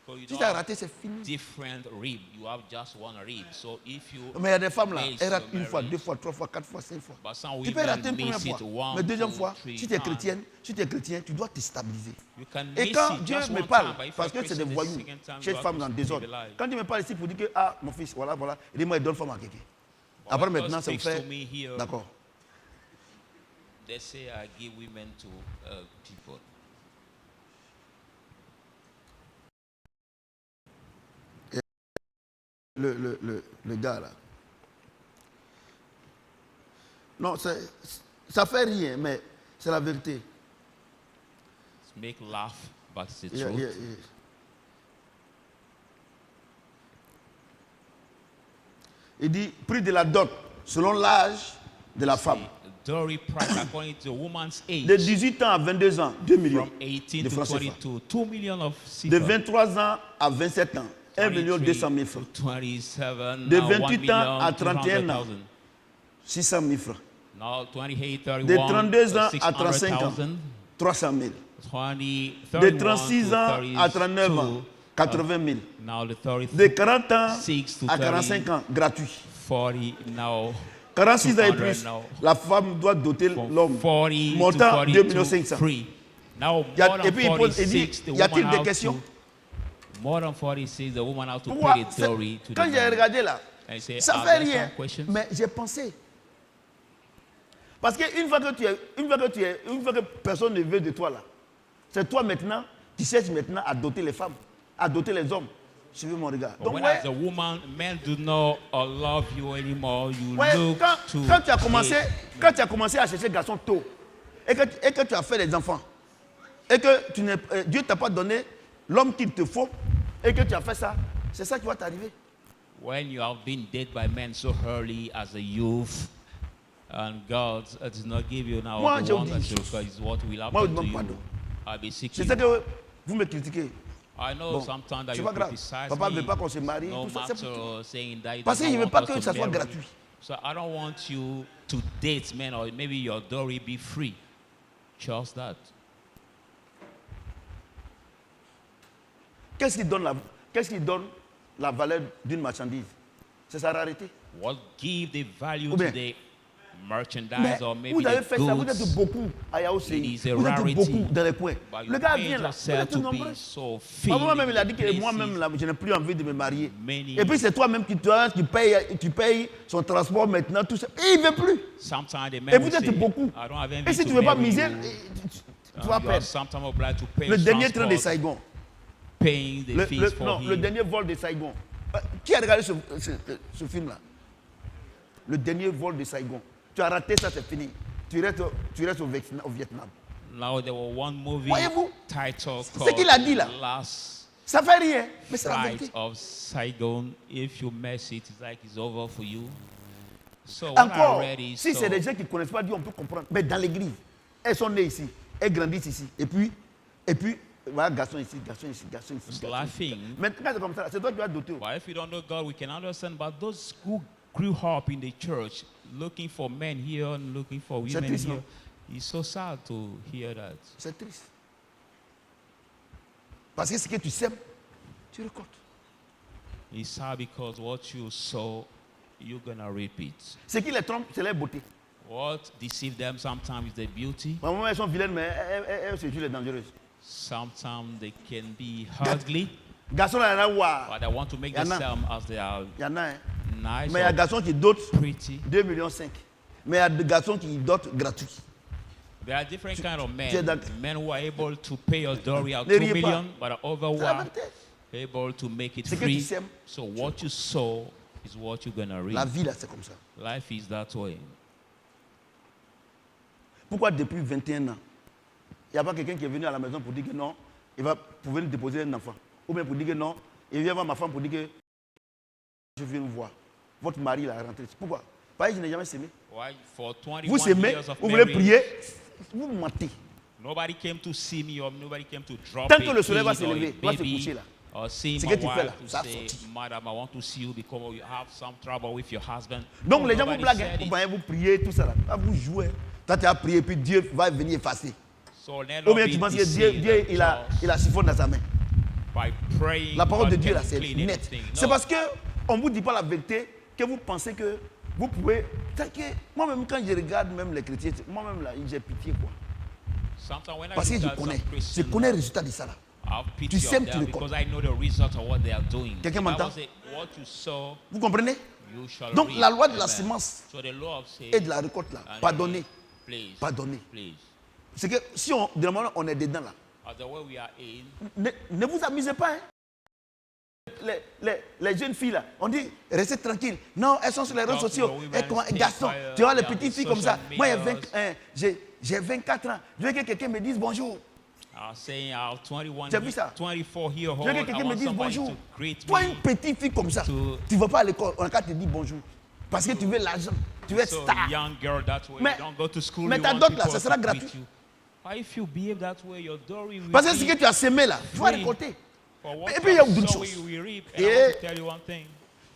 Speaker 2: So you
Speaker 1: Si
Speaker 2: don't
Speaker 1: tu as
Speaker 2: have
Speaker 1: raté, c'est fini.
Speaker 2: different rib. You have just one rib. So if you
Speaker 1: Mais il y a des femmes là,
Speaker 2: miss
Speaker 1: elles ratent
Speaker 2: your
Speaker 1: une fois,
Speaker 2: marriage,
Speaker 1: deux fois, trois fois, quatre fois, cinq fois.
Speaker 2: but some
Speaker 1: Tu peux
Speaker 2: women
Speaker 1: rater une première
Speaker 2: miss it
Speaker 1: fois.
Speaker 2: one,
Speaker 1: Mais deuxième
Speaker 2: two,
Speaker 1: fois,
Speaker 2: three
Speaker 1: si tu es
Speaker 2: times.
Speaker 1: chrétienne, tu dois te stabiliser.
Speaker 2: You can
Speaker 1: Et
Speaker 2: miss
Speaker 1: quand
Speaker 2: it
Speaker 1: Dieu
Speaker 2: just
Speaker 1: me
Speaker 2: one
Speaker 1: parle,
Speaker 2: time, but if
Speaker 1: parce
Speaker 2: you're
Speaker 1: que c'est des
Speaker 2: Christian the
Speaker 1: voyous,
Speaker 2: second time,
Speaker 1: chez
Speaker 2: you
Speaker 1: les
Speaker 2: have
Speaker 1: femmes
Speaker 2: to
Speaker 1: dans le
Speaker 2: stay
Speaker 1: désordre.
Speaker 2: alive.
Speaker 1: Quand tu me parles ici pour dire que, ah, mon fils, voilà, il dit, moi, il donne femme à quelqu'un. Après
Speaker 2: when God
Speaker 1: maintenant, ça me
Speaker 2: speaks
Speaker 1: fait.
Speaker 2: to me here,
Speaker 1: D'accord.
Speaker 2: They say I give women to people.
Speaker 1: Le gars là. Non, ça fait rien, mais c'est la vérité.
Speaker 2: It's make laugh, but it's the
Speaker 1: Yeah,
Speaker 2: truth.
Speaker 1: yeah, yeah. Il dit, prix de la dot, selon l'âge de la femme.
Speaker 2: dowry price according to a woman's age.
Speaker 1: De 18 ans à 22 ans, 2 millions.
Speaker 2: From 18
Speaker 1: de
Speaker 2: to
Speaker 1: francs CFA.
Speaker 2: 22, 2 million of
Speaker 1: De
Speaker 2: CFA.
Speaker 1: 23 ans à 27 ans, 1 million 200 000 francs.
Speaker 2: 27,
Speaker 1: De
Speaker 2: now
Speaker 1: 28 ans à 31 ans,
Speaker 2: 1,200,000.
Speaker 1: 600 000 francs.
Speaker 2: Now 28, 31,
Speaker 1: De 32 ans à 35 ans,
Speaker 2: 600,000.
Speaker 1: 300 000.
Speaker 2: 20,
Speaker 1: De
Speaker 2: 31
Speaker 1: 36 ans à 39 ans, 80 000.
Speaker 2: now the 30,
Speaker 1: De 40 ans
Speaker 2: 6 to
Speaker 1: à
Speaker 2: 30,
Speaker 1: 45 ans, gratuit.
Speaker 2: 40, now
Speaker 1: 46 ans et
Speaker 2: 200
Speaker 1: plus,
Speaker 2: now.
Speaker 1: la femme doit doter
Speaker 2: From
Speaker 1: l'homme.
Speaker 2: 40 to
Speaker 1: Montant 2 millions
Speaker 2: 42,
Speaker 1: 500.
Speaker 2: free. Now
Speaker 1: Il y a-
Speaker 2: more
Speaker 1: et
Speaker 2: than
Speaker 1: puis il pose, il dit,
Speaker 2: 46, the
Speaker 1: y a-t-il
Speaker 2: woman
Speaker 1: des
Speaker 2: has
Speaker 1: questions?
Speaker 2: to, more than 46, the woman has to
Speaker 1: Pourquoi?
Speaker 2: pay the dowry to
Speaker 1: Quand
Speaker 2: the
Speaker 1: j'ai
Speaker 2: man.
Speaker 1: regardé là,
Speaker 2: And he say,
Speaker 1: ça
Speaker 2: are
Speaker 1: fait
Speaker 2: there
Speaker 1: rien.
Speaker 2: some questions?
Speaker 1: Mais j'ai pensé. Parce qu'une fois que personne ne veut de toi là, c'est toi maintenant qui cherches maintenant à doter les femmes, à doter les hommes. Suivez mon regard.
Speaker 2: But
Speaker 1: Donc
Speaker 2: when
Speaker 1: ouais,
Speaker 2: as a woman, men do not love you anymore. You
Speaker 1: ouais,
Speaker 2: look to
Speaker 1: quand tu as commencé,
Speaker 2: date.
Speaker 1: quand tu as commencé à chercher garçon tôt, et que tu as fait des enfants, et que Dieu t'a pas donné l'homme qu'il te faut, et que tu as fait ça, c'est ça qui va t'arriver.
Speaker 2: When you have been dated by men so early as a youth, and God does not give you now
Speaker 1: Moi,
Speaker 2: the
Speaker 1: je
Speaker 2: one
Speaker 1: vous
Speaker 2: that
Speaker 1: dis
Speaker 2: you require is what will
Speaker 1: Moi, je
Speaker 2: happen to
Speaker 1: demande
Speaker 2: you.
Speaker 1: pardon.
Speaker 2: I'll be seeking.
Speaker 1: C'est ça que vous me critiquez.
Speaker 2: I know
Speaker 1: Bon,
Speaker 2: sometimes that
Speaker 1: c'est
Speaker 2: you
Speaker 1: pas grave.
Speaker 2: criticize
Speaker 1: Papa ne
Speaker 2: me,
Speaker 1: veut pas qu'on se marie.
Speaker 2: no
Speaker 1: Tout ça, c'est pour
Speaker 2: matter
Speaker 1: toi.
Speaker 2: saying that he
Speaker 1: Parce
Speaker 2: does
Speaker 1: qu'il ne
Speaker 2: not
Speaker 1: veut pas
Speaker 2: want
Speaker 1: que
Speaker 2: us
Speaker 1: ça
Speaker 2: to
Speaker 1: soit
Speaker 2: marry.
Speaker 1: gratuit.
Speaker 2: So I don't want you to date men or maybe your dowry be free. Just that.
Speaker 1: Qu'est-ce qui donne la valeur d'une marchandise? C'est sa rareté.
Speaker 2: What give the value
Speaker 1: Ou
Speaker 2: to
Speaker 1: bien,
Speaker 2: the merchandise
Speaker 1: Mais
Speaker 2: or maybe
Speaker 1: vous avez
Speaker 2: the
Speaker 1: fait ça, vous êtes
Speaker 2: goods?
Speaker 1: beaucoup à
Speaker 2: It
Speaker 1: Yaoundé.
Speaker 2: is a
Speaker 1: Vous êtes
Speaker 2: rarity.
Speaker 1: beaucoup dans les coins.
Speaker 2: But you
Speaker 1: Le gars
Speaker 2: made
Speaker 1: vient là, vous
Speaker 2: yourself
Speaker 1: êtes
Speaker 2: to
Speaker 1: nombreux.
Speaker 2: be so filled
Speaker 1: Moi-même, il a dit
Speaker 2: in
Speaker 1: que moi-même,
Speaker 2: places.
Speaker 1: là, je n'ai plus envie de me marier.
Speaker 2: Many-
Speaker 1: Et puis c'est toi-même qui paye son transport maintenant, tout ça. Et il ne veut plus.
Speaker 2: Sometimes the
Speaker 1: Et
Speaker 2: man
Speaker 1: vous
Speaker 2: will
Speaker 1: êtes
Speaker 2: say,
Speaker 1: beaucoup.
Speaker 2: I don't have
Speaker 1: Et
Speaker 2: envy
Speaker 1: si
Speaker 2: to
Speaker 1: tu ne veux pas
Speaker 2: marry
Speaker 1: miser,
Speaker 2: you.
Speaker 1: tu vas
Speaker 2: You are
Speaker 1: perdre.
Speaker 2: sometimes obliged to pay
Speaker 1: Le dernier train de
Speaker 2: transport,
Speaker 1: Saigon.
Speaker 2: paying the fees for
Speaker 1: Non,
Speaker 2: him.
Speaker 1: le dernier vol de Saigon. Qui a regardé ce film-là? Le dernier vol de Saigon. Tu as raté ça, c'est fini. Tu restes au Vietnam.
Speaker 2: Now there was one movie
Speaker 1: Voyez-vous?
Speaker 2: title
Speaker 1: Ce
Speaker 2: called
Speaker 1: qu'il a dit là.
Speaker 2: Last
Speaker 1: Ça fait rien, mais c'est la
Speaker 2: Flight
Speaker 1: vérité.
Speaker 2: of Saigon. If you miss it, it's like it's over for you. So when I
Speaker 1: Encore,
Speaker 2: read it,
Speaker 1: si
Speaker 2: so
Speaker 1: c'est des gens qui ne connaissent pas Dieu, on peut comprendre. Mais dans l'église, elles sont nées ici, elles grandissent ici. Et puis voilà, garçon ici, garçon ici, garçon ici.
Speaker 2: it's
Speaker 1: garçon ici.
Speaker 2: laughing.
Speaker 1: Maintenant, c'est comme ça, c'est toi qui vas doter.
Speaker 2: But if you don't know God, we can understand. But those who grew up in the church, looking for men here and looking for women
Speaker 1: triste,
Speaker 2: here,
Speaker 1: non?
Speaker 2: it's so sad to hear that.
Speaker 1: C'est triste. Parce que ce que tu sèmes, tu récoltes.
Speaker 2: It's sad because what you sow, you're gonna reap it.
Speaker 1: Ce qui les trompe, c'est leur beauté.
Speaker 2: What deceives them sometimes is the beauty.
Speaker 1: Maman, elles sont vilaines, mais elles se jouent les dangereuses.
Speaker 2: Sometimes they can be ugly,
Speaker 1: Garçon, il y en a, waouh.
Speaker 2: but they want to make
Speaker 1: Y en a.
Speaker 2: themselves as they are
Speaker 1: Il y en a, hein.
Speaker 2: nice
Speaker 1: Mais il y a
Speaker 2: or
Speaker 1: des garçons qui dotent
Speaker 2: pretty.
Speaker 1: 2,5 millions. Mais il y a des garçons qui dotent gratuits.
Speaker 2: There are different kind of
Speaker 1: tu es
Speaker 2: men.
Speaker 1: d'accord.
Speaker 2: Men who are able to pay a dowry out
Speaker 1: Ne
Speaker 2: 2
Speaker 1: riez pas.
Speaker 2: million, but are
Speaker 1: C'est la
Speaker 2: overwhelmed,
Speaker 1: vérité.
Speaker 2: able to make it
Speaker 1: Ce que tu
Speaker 2: free.
Speaker 1: sèmes,
Speaker 2: So what you sow is what you're gonna reap.
Speaker 1: la vie là, c'est comme ça.
Speaker 2: Life is that way.
Speaker 1: Pourquoi depuis 21 ans, il n'y a pas quelqu'un qui est venu à la maison pour dire que non, il va pouvoir déposer un enfant. Ou bien pour dire que non, il vient voir ma femme pour dire que je viens vous voir. Votre mari là est rentré. Pourquoi? Parce que je n'ai jamais s'aimé.
Speaker 2: Why? For 21
Speaker 1: Vous s'aimez,
Speaker 2: years of
Speaker 1: vous voulez
Speaker 2: marriage,
Speaker 1: prier, vous mentez.
Speaker 2: nobody came to see me or nobody came to drop
Speaker 1: Tant
Speaker 2: a
Speaker 1: que le soleil va
Speaker 2: kid
Speaker 1: se
Speaker 2: or a
Speaker 1: lever, va se
Speaker 2: baby
Speaker 1: coucher là.
Speaker 2: or see
Speaker 1: Ce
Speaker 2: my
Speaker 1: que tu fais
Speaker 2: wife
Speaker 1: là,
Speaker 2: to
Speaker 1: ça a
Speaker 2: say,
Speaker 1: sorti.
Speaker 2: Madam, I want to see you because you have some trouble with your husband.
Speaker 1: Donc
Speaker 2: No,
Speaker 1: les gens vous
Speaker 2: nobody
Speaker 1: blaguent,
Speaker 2: said
Speaker 1: vous
Speaker 2: it.
Speaker 1: voyez, vous priez, tout ça là. Ah, vous jouez. Toi tu as prié, puis Dieu va venir effacer.
Speaker 2: So let
Speaker 1: Ou
Speaker 2: not
Speaker 1: bien
Speaker 2: be
Speaker 1: tu penses que
Speaker 2: deceived
Speaker 1: Dieu
Speaker 2: that
Speaker 1: il a siphon dans sa main.
Speaker 2: by praying,
Speaker 1: La parole
Speaker 2: God
Speaker 1: de Dieu
Speaker 2: can
Speaker 1: là, c'est
Speaker 2: clean
Speaker 1: net.
Speaker 2: everything.
Speaker 1: C'est
Speaker 2: No.
Speaker 1: parce que on ne vous dit pas la vérité que vous pensez que vous pouvez. C'est que moi-même quand je regarde même les chrétiens, moi-même là, j'ai pitié quoi.
Speaker 2: Sometimes when I
Speaker 1: Parce que
Speaker 2: look
Speaker 1: je
Speaker 2: at
Speaker 1: connais.
Speaker 2: some
Speaker 1: Je
Speaker 2: Christians,
Speaker 1: connais le résultat de ça là.
Speaker 2: I have pity
Speaker 1: Tu
Speaker 2: of
Speaker 1: sèmes, tu
Speaker 2: them
Speaker 1: récoltes.
Speaker 2: because I know the result of what they are doing.
Speaker 1: Quelqu'un
Speaker 2: The Bible
Speaker 1: m'entend?
Speaker 2: says, what you sow,
Speaker 1: Vous comprenez?
Speaker 2: you shall
Speaker 1: Donc
Speaker 2: reap.
Speaker 1: la loi de la
Speaker 2: Amen.
Speaker 1: semence
Speaker 2: So the law of say,
Speaker 1: et de la récolte là, pardonnez,
Speaker 2: please,
Speaker 1: pardonnez.
Speaker 2: please.
Speaker 1: C'est que si on demande, on est dedans là.
Speaker 2: As the way we are in,
Speaker 1: Ne vous amusez pas. Hein. Les jeunes filles là, on dit restez tranquilles. Non, elles sont sur les réseaux
Speaker 2: Talk to
Speaker 1: sociaux.
Speaker 2: the women,
Speaker 1: Et comment,
Speaker 2: stay
Speaker 1: garçon,
Speaker 2: quiet,
Speaker 1: tu vois les
Speaker 2: they are
Speaker 1: petites
Speaker 2: on
Speaker 1: filles comme ça.
Speaker 2: social
Speaker 1: Moi
Speaker 2: medias.
Speaker 1: j'ai 24 ans. Je veux que quelqu'un me dise bonjour.
Speaker 2: are saying our 21,
Speaker 1: Tu as vu ça?
Speaker 2: 24 here
Speaker 1: Je
Speaker 2: old,
Speaker 1: veux que
Speaker 2: I
Speaker 1: quelqu'un me
Speaker 2: want
Speaker 1: dise
Speaker 2: somebody
Speaker 1: bonjour.
Speaker 2: to greet
Speaker 1: Toi,
Speaker 2: me.
Speaker 1: une petite fille comme ça,
Speaker 2: to-
Speaker 1: tu ne vas pas à l'école, on a qu'à te dire bonjour. Parce que tu veux l'argent. Tu veux être
Speaker 2: So
Speaker 1: star.
Speaker 2: young girl that way,
Speaker 1: Mais-
Speaker 2: you don't go to school,
Speaker 1: mais
Speaker 2: you
Speaker 1: ta
Speaker 2: want
Speaker 1: dot là,
Speaker 2: people
Speaker 1: ça sera
Speaker 2: to
Speaker 1: gratuit.
Speaker 2: greet you. But if you behave that way, your glory will
Speaker 1: Parce que ce
Speaker 2: be
Speaker 1: que tu as semé là, tu vas
Speaker 2: free.
Speaker 1: récolter.
Speaker 2: For what
Speaker 1: Et
Speaker 2: you
Speaker 1: puis il y a
Speaker 2: have
Speaker 1: d'autres
Speaker 2: sown,
Speaker 1: choses.
Speaker 2: you will reap. And
Speaker 1: Et-
Speaker 2: I want to tell you one thing.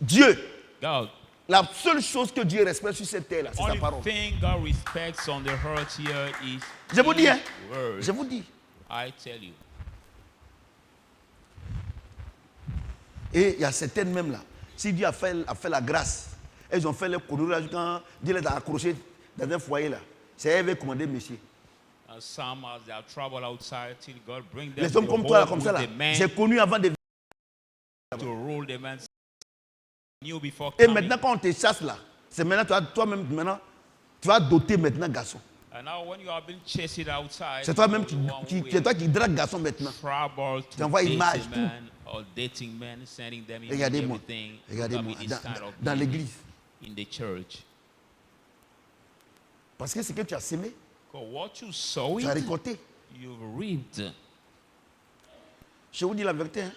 Speaker 1: Dieu,
Speaker 2: God,
Speaker 1: la seule chose que Dieu respecte sur cette terre là, c'est sa
Speaker 2: only
Speaker 1: parole.
Speaker 2: thing God respects on the earth here is
Speaker 1: Je vous dis, hein.
Speaker 2: His word.
Speaker 1: Je vous dis.
Speaker 2: I tell you.
Speaker 1: Et il y a certaines même là. Si Dieu a fait la grâce, elles ont fait le courage quand Dieu les a accrochés dans un foyer là. C'est elle qui avait commandé monsieur.
Speaker 2: And some as they are trouble outside till God bring them
Speaker 1: Les hommes
Speaker 2: to
Speaker 1: comme toi là,
Speaker 2: home
Speaker 1: comme ça
Speaker 2: with
Speaker 1: là.
Speaker 2: the man
Speaker 1: J'ai connu avant de.
Speaker 2: to rule the man. Knew before
Speaker 1: Et
Speaker 2: coming.
Speaker 1: maintenant quand on te chasse là, c'est maintenant toi-même maintenant, tu vas doter maintenant garçon.
Speaker 2: And now when you have been chased outside,
Speaker 1: C'est toi-même
Speaker 2: you are the one who
Speaker 1: c'est toi qui drague garçon maintenant.
Speaker 2: trouble to
Speaker 1: Tu envoies
Speaker 2: date
Speaker 1: image,
Speaker 2: a man or dating men, sending them in
Speaker 1: Regardez-moi.
Speaker 2: everything.
Speaker 1: Regardez-moi.
Speaker 2: This kind of
Speaker 1: Dans
Speaker 2: behavior
Speaker 1: l'église.
Speaker 2: in the church.
Speaker 1: Parce que ce que tu as semé,
Speaker 2: Because what you sow
Speaker 1: tu as
Speaker 2: it,
Speaker 1: récolté.
Speaker 2: you've reaped.
Speaker 1: Je vous dis la vérité. Hein.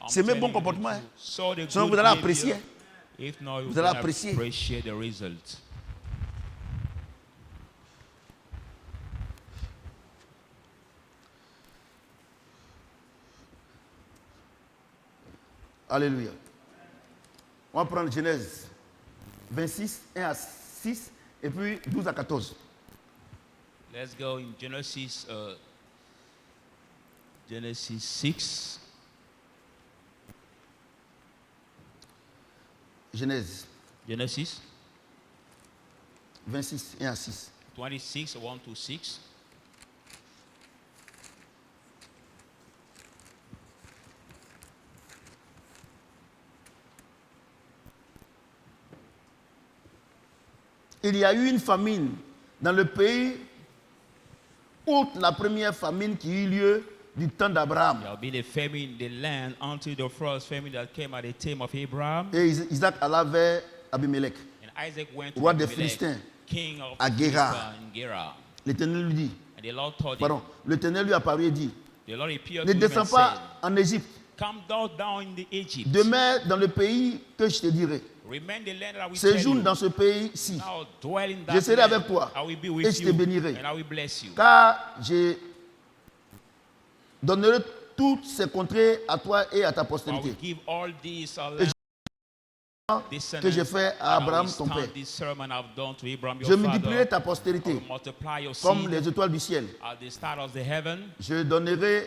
Speaker 2: I'm
Speaker 1: C'est mes
Speaker 2: telling
Speaker 1: bons
Speaker 2: you the
Speaker 1: comportements.
Speaker 2: truth.
Speaker 1: Hein.
Speaker 2: Sow the
Speaker 1: Sinon
Speaker 2: good
Speaker 1: vous allez
Speaker 2: behavior.
Speaker 1: apprécier. Hein.
Speaker 2: If not,
Speaker 1: Vous
Speaker 2: you're
Speaker 1: allez
Speaker 2: going to
Speaker 1: apprécier.
Speaker 2: appreciate the result.
Speaker 1: Alléluia. On va prendre Genèse 26, 1 à 6 et puis 12 à 14.
Speaker 2: Let's go in Genesis 6.
Speaker 1: Genèse
Speaker 2: Genesis
Speaker 1: 26, 1 à 6.
Speaker 2: 26, 1 to 6.
Speaker 1: Il y a eu une famine dans le pays, outre la première famine qui eut lieu du temps d'Abraham.
Speaker 2: There will be a famine in the land until the first famine that came at the time of Abraham.
Speaker 1: Et Isaac alla vers Abimelech.
Speaker 2: And Isaac went to
Speaker 1: Roi des
Speaker 2: Abimelech,
Speaker 1: Philistins,
Speaker 2: king of
Speaker 1: à
Speaker 2: the
Speaker 1: Guérar.
Speaker 2: Philistines in Gerar.
Speaker 1: L'Éternel lui dit,
Speaker 2: And the Lord told him,
Speaker 1: pardon, l'Éternel lui apparut et dit,
Speaker 2: the Lord appeared
Speaker 1: ne
Speaker 2: to him and
Speaker 1: descends
Speaker 2: said,
Speaker 1: pas en Égypte,
Speaker 2: come down in the Egypt.
Speaker 1: demeure dans le pays que je te dirai.
Speaker 2: Remain the land that I will tell
Speaker 1: Séjourne
Speaker 2: you.
Speaker 1: dans ce pays-ci,
Speaker 2: Now dwell in
Speaker 1: je
Speaker 2: that
Speaker 1: serai
Speaker 2: land.
Speaker 1: avec toi
Speaker 2: I will be
Speaker 1: et
Speaker 2: with
Speaker 1: je te
Speaker 2: you
Speaker 1: bénirai.
Speaker 2: and I will bless you.
Speaker 1: Car je donnerai toutes ces contrées à toi et à ta
Speaker 2: I will
Speaker 1: postérité,
Speaker 2: give all these
Speaker 1: que j'ai fait à Abraham ton père.
Speaker 2: this sermon I've done to Abraham
Speaker 1: Je
Speaker 2: your
Speaker 1: multiplierai
Speaker 2: father.
Speaker 1: ta
Speaker 2: I
Speaker 1: postérité
Speaker 2: will multiply your
Speaker 1: comme
Speaker 2: seed
Speaker 1: les étoiles du ciel.
Speaker 2: at the stars of the heaven.
Speaker 1: Je donnerai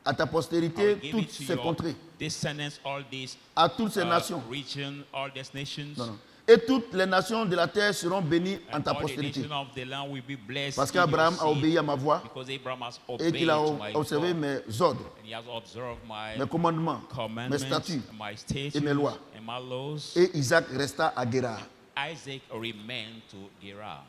Speaker 1: à ta
Speaker 2: I
Speaker 1: postérité
Speaker 2: will give
Speaker 1: toutes
Speaker 2: it to
Speaker 1: ces
Speaker 2: your
Speaker 1: contrées,
Speaker 2: descendants, all these
Speaker 1: à toutes ces nations.
Speaker 2: region, all these nations.
Speaker 1: Non, non. Et toutes les nations de la terre seront bénies en
Speaker 2: And
Speaker 1: ta
Speaker 2: all the
Speaker 1: postérité.
Speaker 2: nations of the land will be blessed
Speaker 1: Parce
Speaker 2: in your
Speaker 1: qu'Abraham a
Speaker 2: seed,
Speaker 1: obéi à ma voix
Speaker 2: because Abraham has
Speaker 1: et
Speaker 2: obeyed
Speaker 1: qu'il a
Speaker 2: to my
Speaker 1: observé
Speaker 2: voice,
Speaker 1: mes ordres,
Speaker 2: and he has observed my
Speaker 1: mes commandements, mes
Speaker 2: commandments,
Speaker 1: statuts.
Speaker 2: my statutes,
Speaker 1: et mes lois.
Speaker 2: and my laws.
Speaker 1: Et Isaac resta à Guérar.
Speaker 2: Isaac remained to Gerar.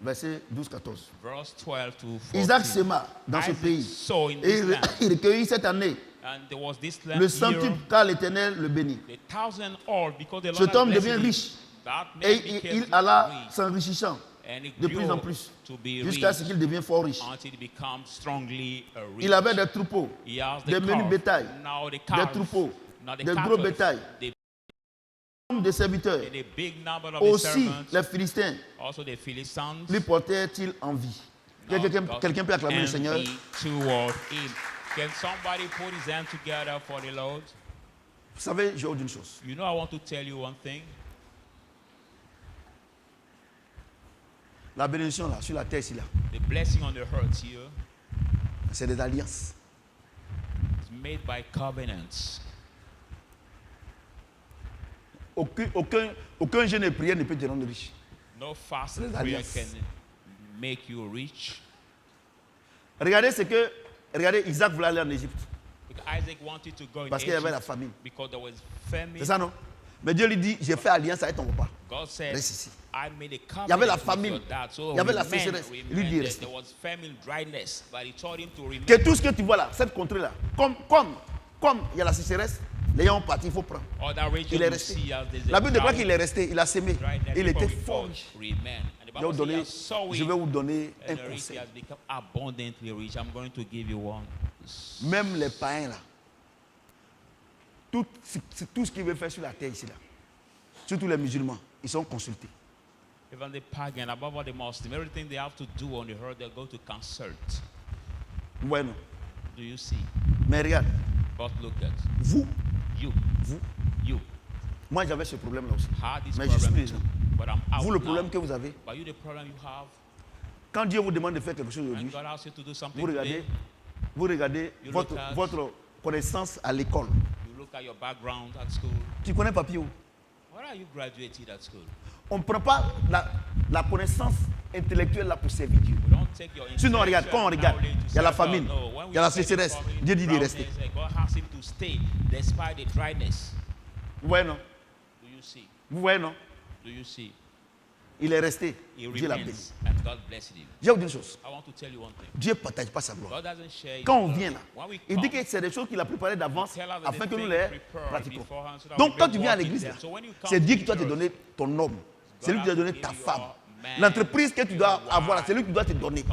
Speaker 1: Verset 12-14.
Speaker 2: Verse 12 to 14.
Speaker 1: Isaac sema dans ce
Speaker 2: Isaac
Speaker 1: pays.
Speaker 2: sow in
Speaker 1: Et
Speaker 2: this land.
Speaker 1: il recueillit cette année
Speaker 2: And there was this land
Speaker 1: le
Speaker 2: here,
Speaker 1: centuple car l'Éternel le bénit.
Speaker 2: the thousand all, because the Lord
Speaker 1: Cet
Speaker 2: has
Speaker 1: homme
Speaker 2: blessed
Speaker 1: devient
Speaker 2: him.
Speaker 1: riche
Speaker 2: That man
Speaker 1: et
Speaker 2: became
Speaker 1: il alla
Speaker 2: rich,
Speaker 1: s'enrichissant
Speaker 2: and he
Speaker 1: de plus
Speaker 2: grew
Speaker 1: en plus
Speaker 2: to be
Speaker 1: jusqu'à
Speaker 2: rich
Speaker 1: ce qu'il devienne fort riche.
Speaker 2: until he becomes strongly rich.
Speaker 1: Il avait des troupeaux,
Speaker 2: He has the
Speaker 1: des menus
Speaker 2: calf.
Speaker 1: bétail,
Speaker 2: Now the
Speaker 1: des
Speaker 2: calf,
Speaker 1: troupeaux,
Speaker 2: now the
Speaker 1: des
Speaker 2: cattle,
Speaker 1: gros bétail,
Speaker 2: the,
Speaker 1: des serviteurs.
Speaker 2: and a big number of the
Speaker 1: Aussi,
Speaker 2: servants,
Speaker 1: les Philistins
Speaker 2: also the Philistines.
Speaker 1: lui portèrent-ils envie.
Speaker 2: Now
Speaker 1: Quelqu'un peut acclamer le Seigneur?
Speaker 2: envy toward him. Can somebody put his hand together for the Lord?
Speaker 1: Vous savez, j'ai autre une chose.
Speaker 2: You know, I want to tell you one thing.
Speaker 1: La bénédiction là, sur la terre ici là,
Speaker 2: The blessing on the earth here
Speaker 1: c'est des alliances.
Speaker 2: is made by covenants.
Speaker 1: Aucun jeune et prière ne peut te rendre riche.
Speaker 2: No fast
Speaker 1: Les
Speaker 2: prayer
Speaker 1: alliances.
Speaker 2: can make you rich.
Speaker 1: Regardez, Isaac voulait aller en Égypte
Speaker 2: Because Isaac wanted to go in
Speaker 1: parce qu'il y avait la
Speaker 2: Egypt
Speaker 1: famine.
Speaker 2: because there was famine.
Speaker 1: C'est ça non? Mais Dieu lui dit, j'ai fait alliance avec ton papa.
Speaker 2: God said,
Speaker 1: Reste ici.
Speaker 2: I made a covenant
Speaker 1: Il y avait la
Speaker 2: with
Speaker 1: famine.
Speaker 2: your dad. So
Speaker 1: Il y avait la
Speaker 2: remain,
Speaker 1: sécheresse.
Speaker 2: remain.
Speaker 1: Lui dit, reste.
Speaker 2: There was famine, dryness, but he told him to remain.
Speaker 1: Que tout ce que tu vois là, cette contrée là, comme il y a la sécheresse, les gens ont parti, il faut prendre.
Speaker 2: Other regions
Speaker 1: Il est
Speaker 2: you
Speaker 1: resté.
Speaker 2: see as there's a
Speaker 1: La Bible déclare
Speaker 2: drought,
Speaker 1: qu'il est resté, il a sémé.
Speaker 2: dryness,
Speaker 1: Il
Speaker 2: people
Speaker 1: était
Speaker 2: will
Speaker 1: fort
Speaker 2: fall,
Speaker 1: riche.
Speaker 2: remain. And the
Speaker 1: Je vais vous
Speaker 2: Bible
Speaker 1: donner,
Speaker 2: says, "So
Speaker 1: je vais vous donner un
Speaker 2: and the rich
Speaker 1: conseil.
Speaker 2: has become abundantly rich." I'm going to give you one.
Speaker 1: Même les païens là, tout ce qu'ils veulent faire sur la terre ici là, surtout les musulmans, ils sont consultés.
Speaker 2: Even the pagan, above all the Muslim, everything they have to do on the earth, they go to consult.
Speaker 1: Bueno.
Speaker 2: Do you see?
Speaker 1: Mais regarde,
Speaker 2: But look at
Speaker 1: vous,
Speaker 2: you.
Speaker 1: vous,
Speaker 2: You
Speaker 1: moi j'avais ce problème-là aussi.
Speaker 2: had this
Speaker 1: Mais je suis
Speaker 2: problem
Speaker 1: déjà.
Speaker 2: too. But I'm out
Speaker 1: Vous, le
Speaker 2: now.
Speaker 1: problème que vous avez,
Speaker 2: But you, the problem you have,
Speaker 1: quand Dieu vous demande de faire quelque chose
Speaker 2: and
Speaker 1: aujourd'hui,
Speaker 2: God asks you to do something
Speaker 1: vous regardez,
Speaker 2: today,
Speaker 1: vous regardez votre connaissance à l'école.
Speaker 2: you look at your background at school.
Speaker 1: Tu connais papier où?
Speaker 2: Where are you graduated at school?
Speaker 1: On ne prend pas la connaissance intellectuelle là pour servir Dieu.
Speaker 2: We don't take your
Speaker 1: Sinon, regarde, quand on regarde,
Speaker 2: knowledge to
Speaker 1: il y a la
Speaker 2: serve God.
Speaker 1: famine,
Speaker 2: No, when
Speaker 1: il y a la
Speaker 2: we say
Speaker 1: sécheresse.
Speaker 2: famine,
Speaker 1: Dieu dit d'y
Speaker 2: drownness,
Speaker 1: rester.
Speaker 2: God asks him to stay despite the dryness.
Speaker 1: Vous voyez non?
Speaker 2: Do you see?
Speaker 1: Vous voyez non?
Speaker 2: Do you see?
Speaker 1: Il est resté.
Speaker 2: He
Speaker 1: Dieu l'a béni.
Speaker 2: remains and God blessed him.
Speaker 1: Je vais vous dire une chose.
Speaker 2: I want to tell you one thing.
Speaker 1: Dieu ne partage pas sa gloire.
Speaker 2: God doesn't share his
Speaker 1: Quand on
Speaker 2: glory.
Speaker 1: vient là,
Speaker 2: When we
Speaker 1: il dit
Speaker 2: come,
Speaker 1: que c'est des choses qu'il a préparées d'avance
Speaker 2: tell us the
Speaker 1: afin que nous
Speaker 2: things
Speaker 1: les
Speaker 2: prepared
Speaker 1: pratiquions.
Speaker 2: beforehand so that
Speaker 1: Donc
Speaker 2: we
Speaker 1: quand
Speaker 2: may
Speaker 1: tu viens à
Speaker 2: walk in
Speaker 1: l'église,
Speaker 2: them.
Speaker 1: là,
Speaker 2: So when you come
Speaker 1: c'est
Speaker 2: to
Speaker 1: Dieu qui doit te
Speaker 2: church,
Speaker 1: donner ton homme. C'est lui qui doit te donner ta femme.
Speaker 2: man,
Speaker 1: L'entreprise que tu dois avoir, là, c'est lui qui doit te donner.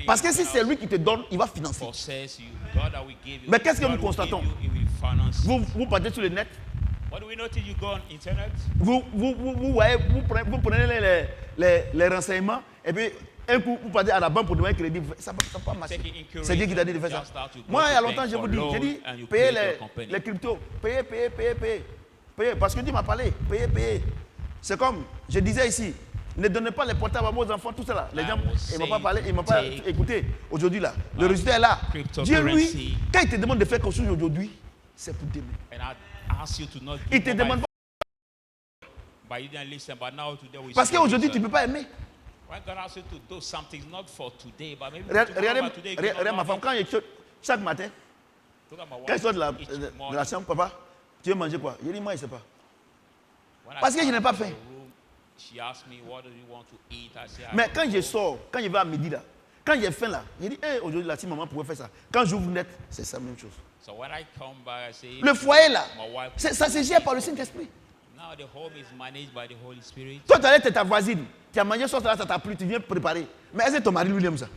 Speaker 1: Parce que si c'est lui qui te donne, il va financer.
Speaker 2: possess you. God that will give you.
Speaker 1: Mais qu'est-ce que
Speaker 2: God
Speaker 1: nous
Speaker 2: will
Speaker 1: constatons?
Speaker 2: give you, he will finance you.
Speaker 1: Vous partez sur le net,
Speaker 2: What do we notice? You go on internet.
Speaker 1: vous voyez, vous prenez les renseignements et puis un coup vous partez à la banque pour demander un crédit. Ça ne va pas marcher. C'est Dieu qui t'a dit de faire ça. Moi, il y a longtemps, je vous dis, j'ai dit, payez les cryptos, payez, parce que Dieu m'a parlé, payez. C'est comme, je disais ici, ne donnez pas les portables à vos enfants, tout ça là. Les gens, ils ne m'ont pas parlé, ils ne m'ont pas écouté. Aujourd'hui là, le résultat est là. Dieu, lui, quand il te demande de faire quelque chose aujourd'hui, c'est pour demain.
Speaker 2: And I ask you to not
Speaker 1: Il
Speaker 2: give
Speaker 1: te demande pas.
Speaker 2: but you didn't listen. But now today we
Speaker 1: Parce
Speaker 2: see
Speaker 1: qu'aujourd'hui,
Speaker 2: the
Speaker 1: tu ne peux pas aimer.
Speaker 2: When God asks you to do something, it's not for today, but maybe
Speaker 1: Regardez
Speaker 2: tomorrow, but today. you cannot
Speaker 1: ma
Speaker 2: do
Speaker 1: femme,
Speaker 2: it.
Speaker 1: quand je chaque matin,
Speaker 2: Look at my wife
Speaker 1: quand je sors de
Speaker 2: each
Speaker 1: la
Speaker 2: morning.
Speaker 1: chambre, papa, tu veux manger quoi? Je dis, moi, je ne sais pas.
Speaker 2: When I
Speaker 1: Parce que je
Speaker 2: come
Speaker 1: n'ai pas
Speaker 2: into
Speaker 1: faim.
Speaker 2: the room, she asks me, what do you want to eat? I say, I
Speaker 1: Mais
Speaker 2: don't
Speaker 1: quand je
Speaker 2: know.
Speaker 1: sors, quand je vais à midi là, quand j'ai faim là, je dis, hey, aujourd'hui là, si maman pouvait faire ça. Quand j'ouvre net, c'est ça même chose.
Speaker 2: So when I come back, I say,
Speaker 1: Le foyer là,
Speaker 2: my wife,
Speaker 1: ça se gère par le Saint-Esprit.
Speaker 2: now the home is managed by the Holy Spirit.
Speaker 1: Toi, tu allais être ta voisine, tu as mangé sauce là, ça t'a plu, tu viens préparer. Mais est-ce que ton mari lui aime ça?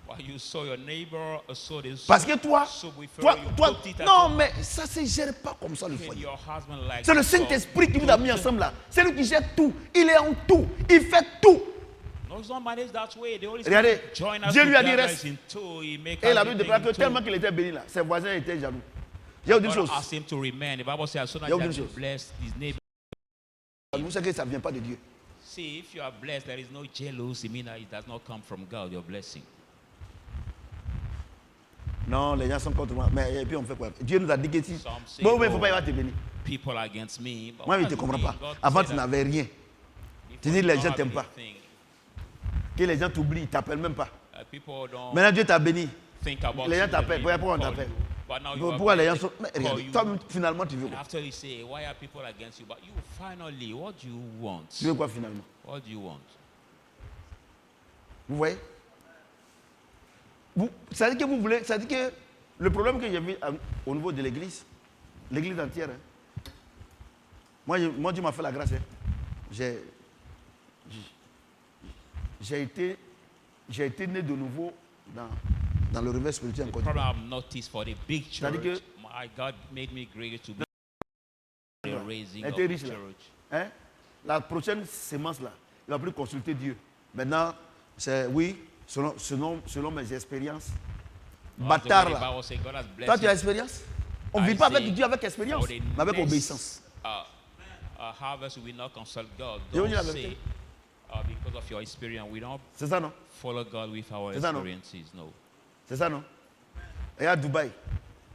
Speaker 2: While you saw your neighbor saw this
Speaker 1: Parce que toi,
Speaker 2: soup with
Speaker 1: toi,
Speaker 2: you
Speaker 1: toi,
Speaker 2: cooked it at
Speaker 1: non,
Speaker 2: home,
Speaker 1: mais ça ne se gère pas comme ça le
Speaker 2: and
Speaker 1: foyer.
Speaker 2: your husband like
Speaker 1: C'est le
Speaker 2: so
Speaker 1: Saint-Esprit qui vous a mis
Speaker 2: good.
Speaker 1: ensemble là. C'est lui qui gère tout. Il est en tout. Il fait tout.
Speaker 2: No, it's not managed that way. The Holy
Speaker 1: Regardez,
Speaker 2: Spirit join us
Speaker 1: Dieu lui a dit,
Speaker 2: together
Speaker 1: reste.
Speaker 2: in two. He make
Speaker 1: Et la Bible
Speaker 2: everything
Speaker 1: déclare que
Speaker 2: in two.
Speaker 1: tellement qu'il était béni là, ses voisins étaient jaloux. Je vais vous dire une
Speaker 2: God
Speaker 1: chose.
Speaker 2: asked him to remain. The Bible says, as soon as
Speaker 1: Il y a
Speaker 2: he
Speaker 1: une
Speaker 2: has been
Speaker 1: chose.
Speaker 2: blessed, his neighbor.
Speaker 1: Vous savez que ça ne vient pas de Dieu.
Speaker 2: See, if you are blessed, there is no jealousy. Meaning that it does not come from God, your blessing.
Speaker 1: Non, les gens sont contre moi. Mais et puis on fait quoi? Dieu nous a dit que si.
Speaker 2: Some say,
Speaker 1: Bon, il ne faut
Speaker 2: oh,
Speaker 1: pas y avoir te bénir.
Speaker 2: people are against me. But
Speaker 1: Moi,
Speaker 2: what
Speaker 1: je ne te
Speaker 2: does it
Speaker 1: comprends
Speaker 2: mean?
Speaker 1: pas.
Speaker 2: God
Speaker 1: Avant,
Speaker 2: said
Speaker 1: tu
Speaker 2: that
Speaker 1: n'avais rien.
Speaker 2: before
Speaker 1: Tu dis,
Speaker 2: you
Speaker 1: les
Speaker 2: don't
Speaker 1: gens
Speaker 2: have
Speaker 1: t'aiment pas.
Speaker 2: anything,
Speaker 1: Que les gens t'oublient, ils ne t'appellent même pas.
Speaker 2: people don't
Speaker 1: Maintenant, Dieu t'a béni.
Speaker 2: think about
Speaker 1: Les gens
Speaker 2: you,
Speaker 1: t'appellent.
Speaker 2: they
Speaker 1: Pourquoi on
Speaker 2: call
Speaker 1: t'appelle?
Speaker 2: you. But now you are
Speaker 1: Pourquoi les gens
Speaker 2: blessed,
Speaker 1: sont. Mais
Speaker 2: they
Speaker 1: regarde,
Speaker 2: call you.
Speaker 1: toi, finalement, tu veux
Speaker 2: And
Speaker 1: quoi?
Speaker 2: after you say, why are people against you? But you finally, what do you want?
Speaker 1: Tu veux quoi finalement?
Speaker 2: What do you want?
Speaker 1: Vous voyez? Ça dit que vous voulez. Ça dit que le problème que j'ai vu au niveau de l'église entière, hein, moi, Dieu m'a fait la grâce. Hein. J'ai été né de nouveau dans le réveil spirituel en
Speaker 2: The
Speaker 1: Côte
Speaker 2: problem
Speaker 1: d'Ivoire.
Speaker 2: I've noticed for the big
Speaker 1: C'est-à-dire
Speaker 2: church,
Speaker 1: que-
Speaker 2: my God made me greater to be the raising
Speaker 1: Elle
Speaker 2: of
Speaker 1: était
Speaker 2: the
Speaker 1: riche là.
Speaker 2: church.
Speaker 1: Hein? La prochaine sémence là, il va plus consulter Dieu. Maintenant, c'est oui, selon mes expériences. Bâtard là.
Speaker 2: Bible says God has blessed
Speaker 1: Toi, tu as
Speaker 2: you.
Speaker 1: expérience? On ne
Speaker 2: I
Speaker 1: vit pas
Speaker 2: say,
Speaker 1: avec Dieu avec expérience,
Speaker 2: for the
Speaker 1: mais avec
Speaker 2: next,
Speaker 1: obéissance.
Speaker 2: Harvest, we will not consult God.
Speaker 1: Je vous dis la
Speaker 2: Don't
Speaker 1: vérité.
Speaker 2: say, because of your experience, we don't
Speaker 1: C'est ça, non?
Speaker 2: follow God with our
Speaker 1: C'est ça, non?
Speaker 2: experiences. No.
Speaker 1: C'est ça, non? Regarde Dubaï.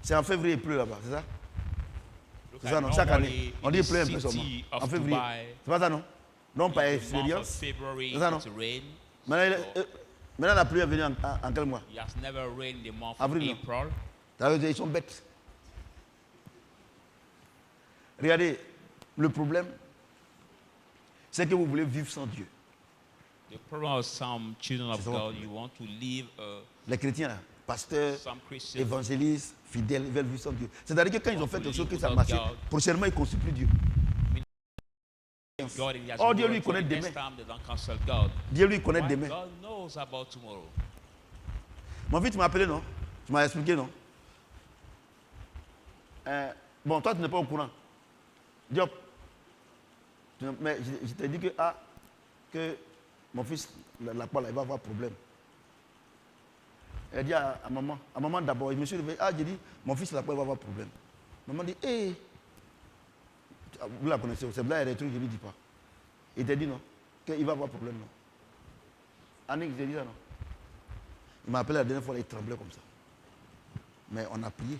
Speaker 1: C'est en février, il pleut là-bas, c'est ça?
Speaker 2: Look
Speaker 1: C'est
Speaker 2: at
Speaker 1: ça, non? Chaque
Speaker 2: normally
Speaker 1: année. On
Speaker 2: in
Speaker 1: dit il
Speaker 2: the
Speaker 1: pleut un peu
Speaker 2: city
Speaker 1: seulement.
Speaker 2: of
Speaker 1: En février.
Speaker 2: Dubai,
Speaker 1: C'est pas ça, non? Non, par
Speaker 2: in the month of
Speaker 1: expérience.
Speaker 2: February,
Speaker 1: C'est ça, non?
Speaker 2: it rain.
Speaker 1: Maintenant, la pluie est venue en quel mois?
Speaker 2: It has never rained the month
Speaker 1: Avril, non?
Speaker 2: of April.
Speaker 1: Ça veut dire ils sont bêtes. Regardez, le problème, c'est que vous voulez vivre sans Dieu.
Speaker 2: The problem of some children of
Speaker 1: C'est ça.
Speaker 2: God, you want to live
Speaker 1: Les chrétiens, là, pasteurs,
Speaker 2: some Christians.
Speaker 1: évangélistes, fidèles, ils veulent vivre sans Dieu. C'est-à-dire que quand ils ont fait quelque chose que ça
Speaker 2: Without
Speaker 1: marche,
Speaker 2: God.
Speaker 1: prochainement, ils ne consultent plus Dieu.
Speaker 2: God, he has
Speaker 1: Oh, Dieu
Speaker 2: worked
Speaker 1: lui
Speaker 2: for
Speaker 1: connaît
Speaker 2: the next
Speaker 1: demain.
Speaker 2: time they don't consult God.
Speaker 1: Dieu lui connaît
Speaker 2: Why?
Speaker 1: demain.
Speaker 2: God knows about tomorrow.
Speaker 1: Mon fils, tu m'as appelé, non? Tu m'as expliqué, non? Bon, toi, tu n'es pas au courant. Diop, Mais je t'ai dit que mon fils, la poêle, il va avoir problème. Elle dit à maman d'abord, je me suis réveillé, j'ai dit, mon fils, la poêle va avoir problème. Maman dit, hé, vous la connaissez, c'est là, il y a des trucs que je ne lui dis pas. Il t'a dit non, qu'il va avoir problème, non. Annick, j'ai dit ça, non. Il m'a appelé la dernière fois, il tremblait comme ça. Mais on a prié.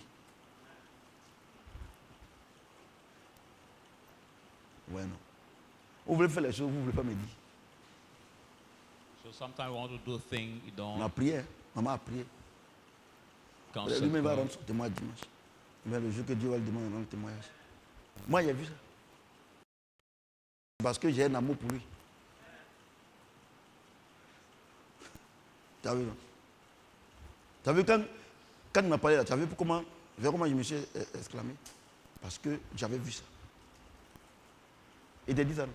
Speaker 1: Ouais, non. Vous voulez faire les choses, vous ne voulez pas me dire.
Speaker 2: So sometimes we want to do things you don't.
Speaker 1: On a prié, hein. Maman a prié. Lui-même va rendre son témoignage dimanche. Mais le jour que Dieu va le demander, il rend le témoignage. Moi, j'ai vu ça. Parce que j'ai un amour pour lui. Tu as vu, non? Tu as vu quand il m'a parlé là, tu as vu comment je me suis exclamé? Parce que j'avais vu ça. Il t'a dit ça, non?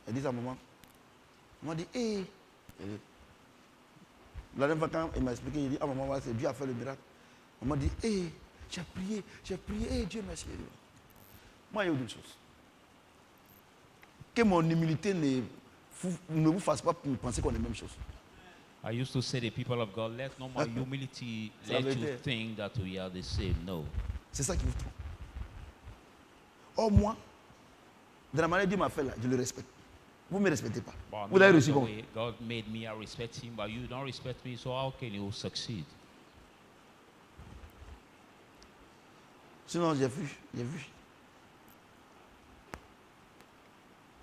Speaker 1: Il dit ça à maman. Maman dit, hé. La dernière fois quand il m'a expliqué, il dit, ah maman, c'est Dieu a fait le miracle. Maman dit, hé, j'ai prié, hé, Dieu merci. Moi, il y a une chose. Que mon humilité ne vous fasse pas penser qu'on est la même chose.
Speaker 2: I used to say to the people of God, let not my humility let you think that we are the same. No.
Speaker 1: C'est ça qui vous trompe. Or, moi, de la manière dont Dieu m'a fait là, je le respecte. Vous ne me respectez pas.
Speaker 2: But
Speaker 1: Vous l'avez reçu comment?
Speaker 2: God made me, I respect him, but you don't respect me, so how can you succeed?
Speaker 1: Sinon, j'ai vu.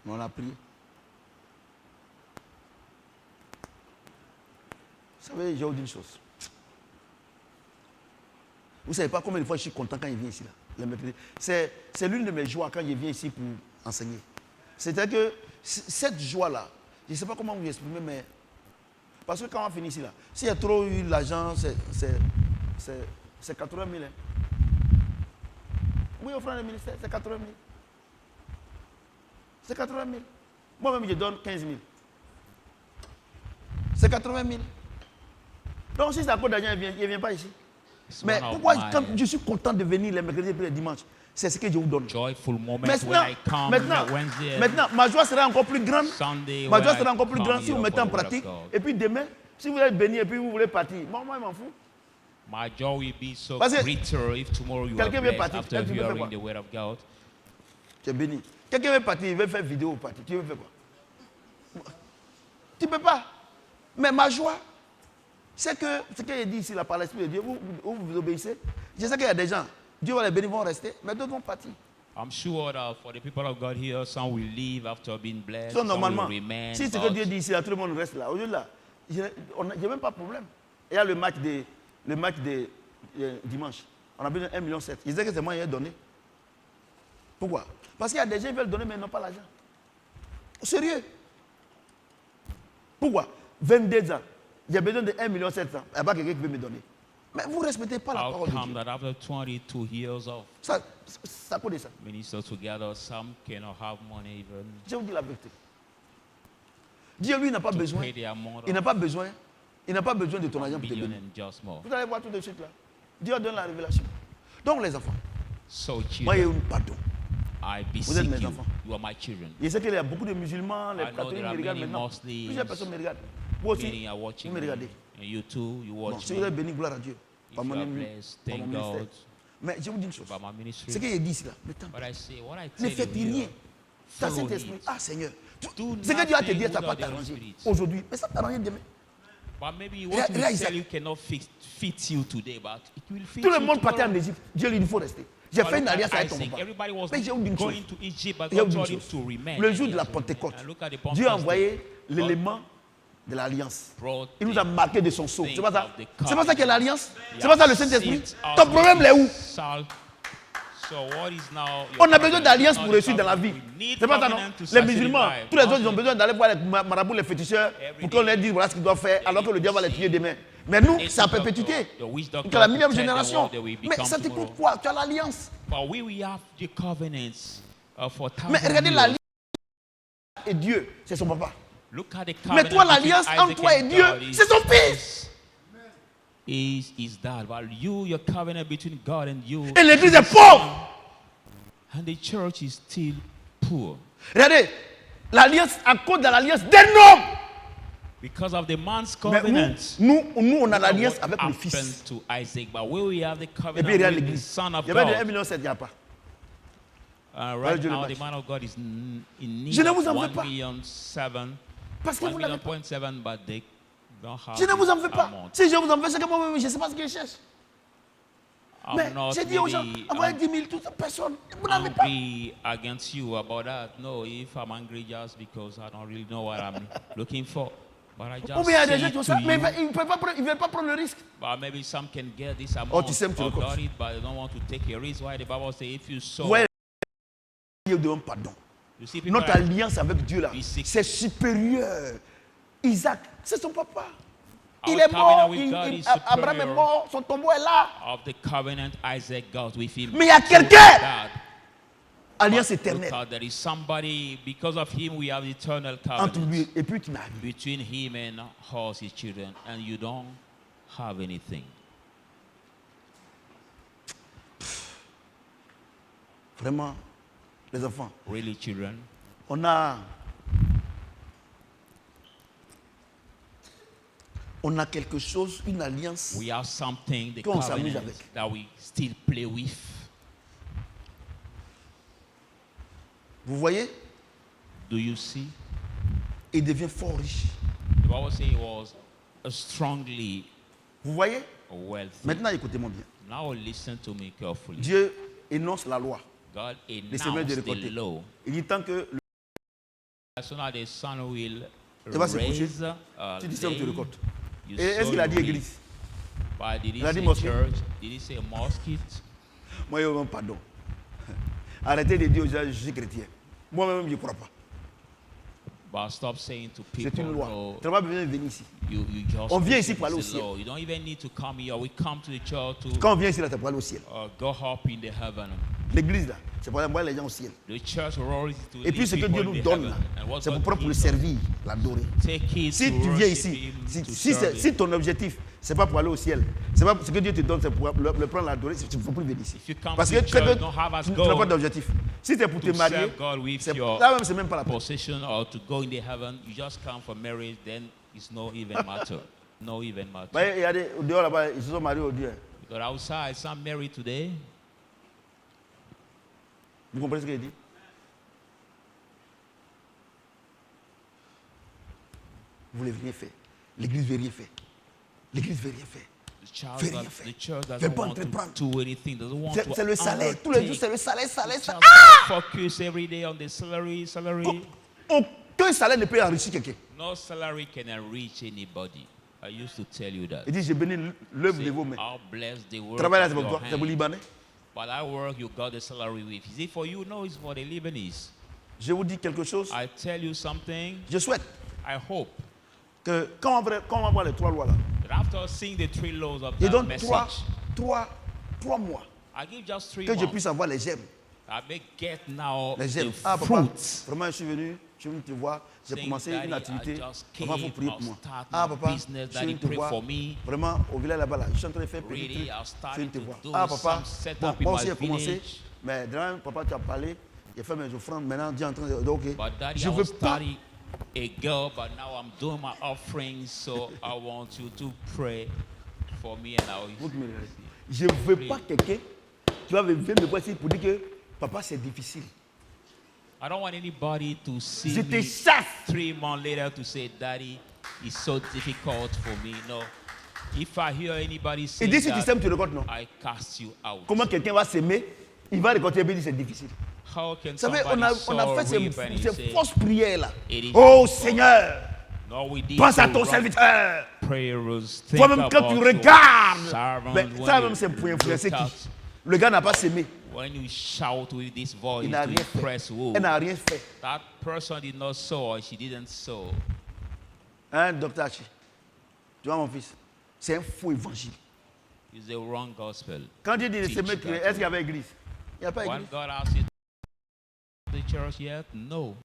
Speaker 1: Mais on a prié. Vous savez, j'ai dit une chose. Vous ne savez pas combien de fois je suis content quand il vient ici. Là, c'est l'une de mes joies quand je viens ici pour enseigner. C'est-à-dire que cette joie-là, je ne sais pas comment vous exprimer, mais parce que quand on finit ici, là, s'il y a trop eu l'argent, c'est 80 000. Hein. Oui, offrant le ministère, c'est 80 000. C'est 80 000. Moi-même, je donne 15 000. C'est 80 000. Donc, si ça coûte d'argent, il ne vient pas ici. Mais pourquoi, quand je suis content de venir les mercredis et les dimanches, c'est ce que je vous donne.
Speaker 2: Joyful moment
Speaker 1: maintenant, ma joie sera encore plus grande. Ma joie sera encore plus grande si vous mettez en pratique. Et puis demain, si vous êtes béni et puis vous voulez partir, moi, je m'en fous.
Speaker 2: My joy will be so greater if tomorrow you are blessed after hearing the word of God.
Speaker 1: Tu es béni. Quelqu'un veut partir, il veut faire vidéo au parti. Tu veux faire quoi? Tu ne peux pas. Mais ma joie, c'est que ce qu'il dit ici, là, par l'Esprit de Dieu, vous obéissez. Je sais qu'il y a des gens, Dieu va les bénir, vont rester, mais d'autres vont partir.
Speaker 2: I'm sure that for the people of God here, some will leave after being blessed,
Speaker 1: so, normalement,
Speaker 2: some will remain.
Speaker 1: Si ce que Dieu dit ici, là, tout le monde reste là. Aujourd'hui, là, il n'y a même pas de problème. Il y a le match de dimanche. On a besoin de 1,7 million. Ils disaient que c'est moi qui ai donné. Pourquoi? Parce qu'il y a des gens qui veulent donner, mais ils n'ont pas l'argent. Sérieux? Pourquoi? 22 ans. J'ai besoin de 1,7 million. Il n'y a pas quelqu'un qui veut me donner. Mais vous ne respectez pas la parole de Dieu.
Speaker 2: That after 22 years of
Speaker 1: ça connaît ça.
Speaker 2: Minister together, some cannot have money even.
Speaker 1: Je vous dis la vérité. Dieu, lui, n'a pas besoin. Il n'a pas besoin. Il n'a pas besoin de ton argent pour te donner. Vous allez voir tout de suite là. Dieu donne la révélation. Donc les enfants, moi, il y a un pardon. Vous êtes mes enfants.
Speaker 2: You are my children.
Speaker 1: Je sais qu'il y a beaucoup de musulmans, les catholiques me regardent maintenant. Plusieurs personnes me regardent. Vous aussi, vous me regardez.
Speaker 2: And you too, you watch
Speaker 1: bon, si vous êtes béni, gloire à Dieu. Par mon ministère. Mais je vous dis une chose. Ce qu'il dit ici là, le temps. Ne faites rien. Ta Saint-Esprit, Seigneur. Ce que Dieu a te dit, ça ne va pas t'arranger aujourd'hui. Mais ça t'arrange demain.
Speaker 2: But maybe what you tell you cannot fit you today, but it will fit
Speaker 1: tout le monde partait en Égypte. Dieu lui dit, il faut rester. J'ai fait une alliance avec ton papa. Mais j'ai oublié une chose. Le jour de la Pentecôte, Dieu a envoyé l'élément de l'alliance. Il nous a marqué de son sceau. C'est pas ça? C'est pas ça qu'est l'alliance? C'est pas ça le Saint-Esprit? Ton problème est où? On a besoin d'alliance pour réussir dans la vie. C'est pas ça, non? Les musulmans, tous les autres, ils ont besoin d'aller voir les marabouts, les féticheurs, pour qu'on leur dise voilà ce qu'ils doivent faire, alors que le diable va les tuer demain. Mais nous, c'est à perpétuité. C'est la millième génération. Mais ça te coûte quoi? Tu as l'alliance. Mais regardez l'alliance et Dieu, c'est son papa. Mais toi, l'alliance entre toi et Dieu, c'est son fils.
Speaker 2: Is that while your covenant between God and you,
Speaker 1: et l'église est pauvre,
Speaker 2: and the church is still poor.
Speaker 1: Regardez, l'alliance, à cause de l'alliance d'un homme.
Speaker 2: Because of the man's
Speaker 1: Mais
Speaker 2: covenant.
Speaker 1: nous, on a l'alliance avec le Fils.
Speaker 2: Happened to Isaac, but where we have the
Speaker 1: Et
Speaker 2: covenant
Speaker 1: puis regarde
Speaker 2: with the
Speaker 1: l'église.
Speaker 2: Son of
Speaker 1: Il y avait de 1,7
Speaker 2: God.
Speaker 1: million, il n'y a pas.
Speaker 2: Right
Speaker 1: Dieu le
Speaker 2: now,
Speaker 1: match.
Speaker 2: the man of God is in need
Speaker 1: Je ne
Speaker 2: of
Speaker 1: vous en veux
Speaker 2: 1,7
Speaker 1: pas.
Speaker 2: million,
Speaker 1: Parce que vous l'avez pas.
Speaker 2: 1,7 but they don't have
Speaker 1: Je ne vous en veux
Speaker 2: the
Speaker 1: pas.
Speaker 2: amount.
Speaker 1: Si je vous en veux, c'est que moi-même, je ne sais pas ce que je cherche. Mais
Speaker 2: I'm not
Speaker 1: j'ai dit aux gens,
Speaker 2: really
Speaker 1: envoyez 10 000, toute personne. Vous n'avez pas.
Speaker 2: angry against you about that. No, if I'm angry just because I don't really know what I'm looking for. But I
Speaker 1: Ou
Speaker 2: just
Speaker 1: bien il y a des
Speaker 2: say
Speaker 1: gens
Speaker 2: it
Speaker 1: qui ont
Speaker 2: to
Speaker 1: ça, mais
Speaker 2: you.
Speaker 1: ils ne veulent pas prendre le risque.
Speaker 2: But maybe some can get this amount
Speaker 1: Oh, tu sèmes, tu
Speaker 2: or
Speaker 1: récoltes.
Speaker 2: got it, but they don't want to take a risk. Why the Bible say if you sow,
Speaker 1: Ouais, Dieu demande pardon.
Speaker 2: you see people
Speaker 1: Notre
Speaker 2: like
Speaker 1: alliance avec Dieu là,
Speaker 2: B6.
Speaker 1: c'est supérieur. Isaac, c'est son papa.
Speaker 2: Our
Speaker 1: Il est
Speaker 2: covenant
Speaker 1: mort,
Speaker 2: with God is
Speaker 1: Abraham est
Speaker 2: superior.
Speaker 1: mort, son tombeau est là.
Speaker 2: of the covenant Isaac got with him.
Speaker 1: Mais il y a
Speaker 2: So
Speaker 1: quelqu'un.
Speaker 2: that,
Speaker 1: Alliance
Speaker 2: but
Speaker 1: éternelle
Speaker 2: look out, there is somebody, because of him we have eternal
Speaker 1: entre
Speaker 2: covenant
Speaker 1: lui et puis tu n'as rien.
Speaker 2: between him and us, his children, and you don't have anything.
Speaker 1: Vraiment, les enfants,
Speaker 2: Really, children,
Speaker 1: on a quelque chose, une alliance.
Speaker 2: we have something, the
Speaker 1: Qu'on s'amuse
Speaker 2: covenant
Speaker 1: avec.
Speaker 2: that we still play with.
Speaker 1: Vous voyez,
Speaker 2: Do you see?
Speaker 1: il devient fort riche.
Speaker 2: The Bible says he was strongly
Speaker 1: Vous voyez,
Speaker 2: wealthy.
Speaker 1: maintenant écoutez-moi bien.
Speaker 2: Now listen to me carefully.
Speaker 1: Dieu énonce la loi,
Speaker 2: God
Speaker 1: les semaines de
Speaker 2: announced the
Speaker 1: récolter.
Speaker 2: law.
Speaker 1: Il dit tant que
Speaker 2: As soon as the sun will
Speaker 1: Tu vas se coucher,
Speaker 2: raise,
Speaker 1: tu dis sème, tu
Speaker 2: lay,
Speaker 1: récoltes.
Speaker 2: you
Speaker 1: Et est-ce
Speaker 2: sow,
Speaker 1: qu'il a
Speaker 2: you
Speaker 1: dit
Speaker 2: reap.
Speaker 1: église?
Speaker 2: But did he
Speaker 1: Il a dit
Speaker 2: say
Speaker 1: mosquée?
Speaker 2: church? Did he say mosque?
Speaker 1: Moi, je demande pardon. Arrêtez de dire aux gens, je suis chrétien. Moi-même, je ne crois pas.
Speaker 2: But stop saying to
Speaker 1: C'est
Speaker 2: people,
Speaker 1: une loi.
Speaker 2: no,
Speaker 1: Tu n'as pas besoin de venir ici.
Speaker 2: you just
Speaker 1: On vient
Speaker 2: listen,
Speaker 1: ici pour aller au
Speaker 2: it's a
Speaker 1: ciel.
Speaker 2: law. You don't even need to come here. We come to the church to
Speaker 1: Quand on vient ici, là, c'est pour aller au ciel.
Speaker 2: go up in the heaven.
Speaker 1: L'église, là, c'est pour envoyer les gens au ciel.
Speaker 2: The church will always to
Speaker 1: Et puis,
Speaker 2: lead
Speaker 1: ce que
Speaker 2: people
Speaker 1: Dieu
Speaker 2: in
Speaker 1: nous
Speaker 2: the
Speaker 1: donne,
Speaker 2: heaven.
Speaker 1: là,
Speaker 2: And what
Speaker 1: c'est pour
Speaker 2: God
Speaker 1: prendre pour le
Speaker 2: gives us,
Speaker 1: servir, l'adorer.
Speaker 2: take it
Speaker 1: Si
Speaker 2: to
Speaker 1: tu viens
Speaker 2: worship
Speaker 1: ici,
Speaker 2: him, to
Speaker 1: si
Speaker 2: serve
Speaker 1: ton objectif, c'est pas pour aller au ciel, c'est pas ce que Dieu te donne, c'est pour le prendre, l'adorer, il ne faut plus venir ici.
Speaker 2: If you come
Speaker 1: Parce
Speaker 2: to
Speaker 1: que
Speaker 2: the church,
Speaker 1: quelqu'un
Speaker 2: don't have as
Speaker 1: tu n'as pas
Speaker 2: goal
Speaker 1: d'objectif. Si c'est pour te
Speaker 2: to
Speaker 1: marier,
Speaker 2: serve God with your
Speaker 1: là même, c'est même pas la peine.
Speaker 2: position or to go in the heaven. You just come for marriage, then it's no even matter. No even matter.
Speaker 1: Il y a des dehors là-bas, ils se sont mariés au Dieu.
Speaker 2: Because outside, some married today.
Speaker 1: Vous comprenez ce qu'il dit? Vous voulez rien faire. L'église ne veut rien faire. L'église ne veut rien faire. Fais rien faire.
Speaker 2: The church
Speaker 1: Fais
Speaker 2: doesn't
Speaker 1: pas
Speaker 2: want
Speaker 1: entreprendre.
Speaker 2: to do anything. Doesn't want to
Speaker 1: C'est le salaire. Tous les jours, c'est le salaire, salaire,
Speaker 2: Just
Speaker 1: salaire.
Speaker 2: focus every day on the salary.
Speaker 1: Aucun salaire ne peut enrichir quelqu'un.
Speaker 2: No salary can enrich anybody. I used to tell you that.
Speaker 1: Il dit, j'ai béni l'œuvre de vos mains.
Speaker 2: I'll bless the work
Speaker 1: Travail là,
Speaker 2: of
Speaker 1: c'est pour
Speaker 2: your
Speaker 1: toi. C'est pour
Speaker 2: hand.
Speaker 1: Libanais.
Speaker 2: But I work, you got the salary with. Is it for you? No, it's for the Lebanese.
Speaker 1: Je vous dis quelque chose.
Speaker 2: I tell you something.
Speaker 1: Je souhaite
Speaker 2: I hope
Speaker 1: que quand on va voir les 3 lois là,
Speaker 2: that after seeing the 3 laws of
Speaker 1: il
Speaker 2: that
Speaker 1: donne
Speaker 2: message,
Speaker 1: 3 mois
Speaker 2: I give just 3
Speaker 1: que je
Speaker 2: months.
Speaker 1: puisse avoir les gemmes.
Speaker 2: I may get now
Speaker 1: Les
Speaker 2: the
Speaker 1: gemmes. Ah, papa,
Speaker 2: fruits.
Speaker 1: vraiment, je suis venu te voir. J'ai
Speaker 2: Saying,
Speaker 1: commencé
Speaker 2: Daddy,
Speaker 1: une activité.
Speaker 2: I just
Speaker 1: Papa, il faut
Speaker 2: came,
Speaker 1: prier
Speaker 2: I'll
Speaker 1: pour moi.
Speaker 2: start
Speaker 1: Ah,
Speaker 2: my
Speaker 1: papa,
Speaker 2: business.
Speaker 1: je suis venu
Speaker 2: Daddy,
Speaker 1: te
Speaker 2: pray
Speaker 1: voir.
Speaker 2: for me.
Speaker 1: Vraiment, au village là-bas, là, je suis en train de faire petit
Speaker 2: Really,
Speaker 1: truc.
Speaker 2: I'll
Speaker 1: Je
Speaker 2: start
Speaker 1: suis venu te
Speaker 2: to
Speaker 1: voir.
Speaker 2: do
Speaker 1: Ah, papa,
Speaker 2: some setup
Speaker 1: bon,
Speaker 2: in
Speaker 1: moi
Speaker 2: my
Speaker 1: aussi j'ai commencé.
Speaker 2: village.
Speaker 1: Mais dernièrement, papa, tu as parlé. J'ai fait mes offrandes. Maintenant, Dieu est en train de. Ok.
Speaker 2: But Daddy,
Speaker 1: Je
Speaker 2: I
Speaker 1: ne
Speaker 2: was
Speaker 1: veux pas.
Speaker 2: studying a girl, but now I'm doing my offerings, so I want you to pray for me and I'll.
Speaker 1: Vous me regardez. Je ne veux pas quelqu'un qui va venir me voir ici pour dire que papa, c'est difficile.
Speaker 2: I don't want anybody to see
Speaker 1: Je te
Speaker 2: me
Speaker 1: chasse.
Speaker 2: 3 months later to say, Daddy, it's so difficult for me. No. If I hear anybody say
Speaker 1: Il dit si tu
Speaker 2: that,
Speaker 1: sèmes, tu récoltes, non.
Speaker 2: I cast you out.
Speaker 1: Comment quelqu'un va s'aimer, il va récolter et il dit c'est difficile.
Speaker 2: How can
Speaker 1: Vous savez,
Speaker 2: somebody
Speaker 1: on a fait
Speaker 2: reap and he
Speaker 1: ces
Speaker 2: say,
Speaker 1: fausses prières là.
Speaker 2: It is
Speaker 1: Oh
Speaker 2: God.
Speaker 1: Seigneur,
Speaker 2: no, we did
Speaker 1: pense à
Speaker 2: so
Speaker 1: ton
Speaker 2: wrong
Speaker 1: serviteur.
Speaker 2: prayers. Think
Speaker 1: Toi-même, quand tu
Speaker 2: about
Speaker 1: regardes,
Speaker 2: your servant
Speaker 1: mais
Speaker 2: when
Speaker 1: ça
Speaker 2: you
Speaker 1: même c'est pour influencer
Speaker 2: look
Speaker 1: qui?
Speaker 2: out.
Speaker 1: Le gars n'a pas s'aimé.
Speaker 2: When you shout with this voice
Speaker 1: Il n'a
Speaker 2: to
Speaker 1: rien fait.
Speaker 2: impress who?
Speaker 1: Elle n'a rien fait.
Speaker 2: That person did not sow or she didn't sow.
Speaker 1: Hein, docteur Hachi? Tu vois mon fils? C'est un faux évangile.
Speaker 2: It's the wrong gospel.
Speaker 1: Quand Dieu dit de
Speaker 2: Teach
Speaker 1: s'aimer,
Speaker 2: that.
Speaker 1: est-ce qu'il y avait église? Il n'y a pas
Speaker 2: When
Speaker 1: église.
Speaker 2: God asked you to the church yet? No.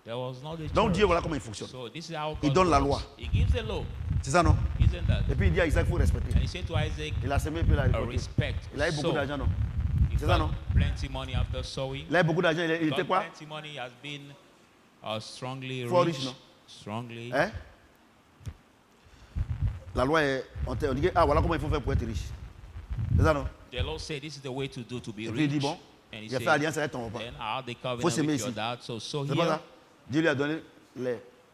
Speaker 2: There was not the
Speaker 1: Donc
Speaker 2: church.
Speaker 1: Dieu, voilà comment il fonctionne.
Speaker 2: So this is how
Speaker 1: Il
Speaker 2: God
Speaker 1: donne la
Speaker 2: works.
Speaker 1: loi.
Speaker 2: He gives the law,
Speaker 1: C'est ça, non?
Speaker 2: isn't that?
Speaker 1: Et puis il dit à Isaac, il faut respecter.
Speaker 2: And he said to Isaac,
Speaker 1: Il a semé, puis il a récolté.
Speaker 2: respect.
Speaker 1: Il a eu beaucoup
Speaker 2: So,
Speaker 1: d'argent, non? C'est ça, non?
Speaker 2: Plenty money after sowing.
Speaker 1: Là, beaucoup d'argent, il était quoi?
Speaker 2: Plenty money has been strongly
Speaker 1: Fort
Speaker 2: rich.
Speaker 1: riche, non?
Speaker 2: Strongly.
Speaker 1: Hein? La loi est. On dit que, ah, voilà comment il faut faire pour être riche. C'est ça, non?
Speaker 2: The Lord said this is the way to do to be
Speaker 1: Et
Speaker 2: rich.
Speaker 1: puis il dit, bon,
Speaker 2: And he
Speaker 1: il a fait
Speaker 2: said,
Speaker 1: alliance avec ton papa.
Speaker 2: then I had the
Speaker 1: Faut
Speaker 2: covenant
Speaker 1: s'aimer
Speaker 2: with your
Speaker 1: ici.
Speaker 2: dad. So
Speaker 1: C'est pas
Speaker 2: here,
Speaker 1: ça? Dieu lui a donné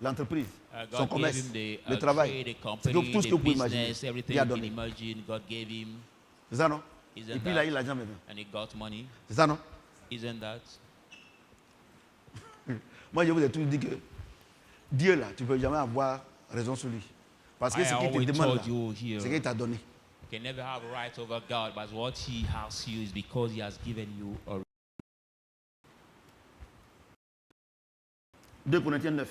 Speaker 1: l'entreprise, son
Speaker 2: God
Speaker 1: commerce,
Speaker 2: gave him the
Speaker 1: le travail.
Speaker 2: trade, the
Speaker 1: C'est
Speaker 2: company,
Speaker 1: tout ce que vous
Speaker 2: the
Speaker 1: pouvez imaginer.
Speaker 2: business, everything
Speaker 1: Il a
Speaker 2: you can
Speaker 1: donné.
Speaker 2: imagine. God gave him.
Speaker 1: C'est ça, non?
Speaker 2: Isn't
Speaker 1: Et puis il a
Speaker 2: that-
Speaker 1: eu l'argent maintenant.
Speaker 2: And he got money.
Speaker 1: C'est ça, non?
Speaker 2: Isn't that?
Speaker 1: Moi, je vous ai toujours dit que Dieu, là, tu ne peux jamais avoir raison sur lui. Parce que
Speaker 2: I
Speaker 1: ce qu'il te
Speaker 2: always
Speaker 1: demande,
Speaker 2: told you
Speaker 1: là,
Speaker 2: here,
Speaker 1: c'est qu'il t'a donné.
Speaker 2: you can never have a right over God, but what he has you is because he has given you a
Speaker 1: 2 Corinthiens 9.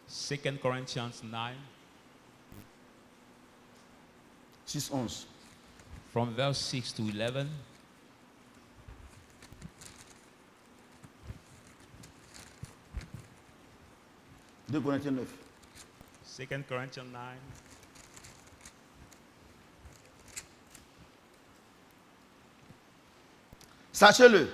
Speaker 2: 2 Corinthians 9,
Speaker 1: 6, 11.
Speaker 2: from verse 6 to 11.
Speaker 1: « 2 Corinthiens 9.
Speaker 2: 2 Corinthians 9.
Speaker 1: Sachez-le,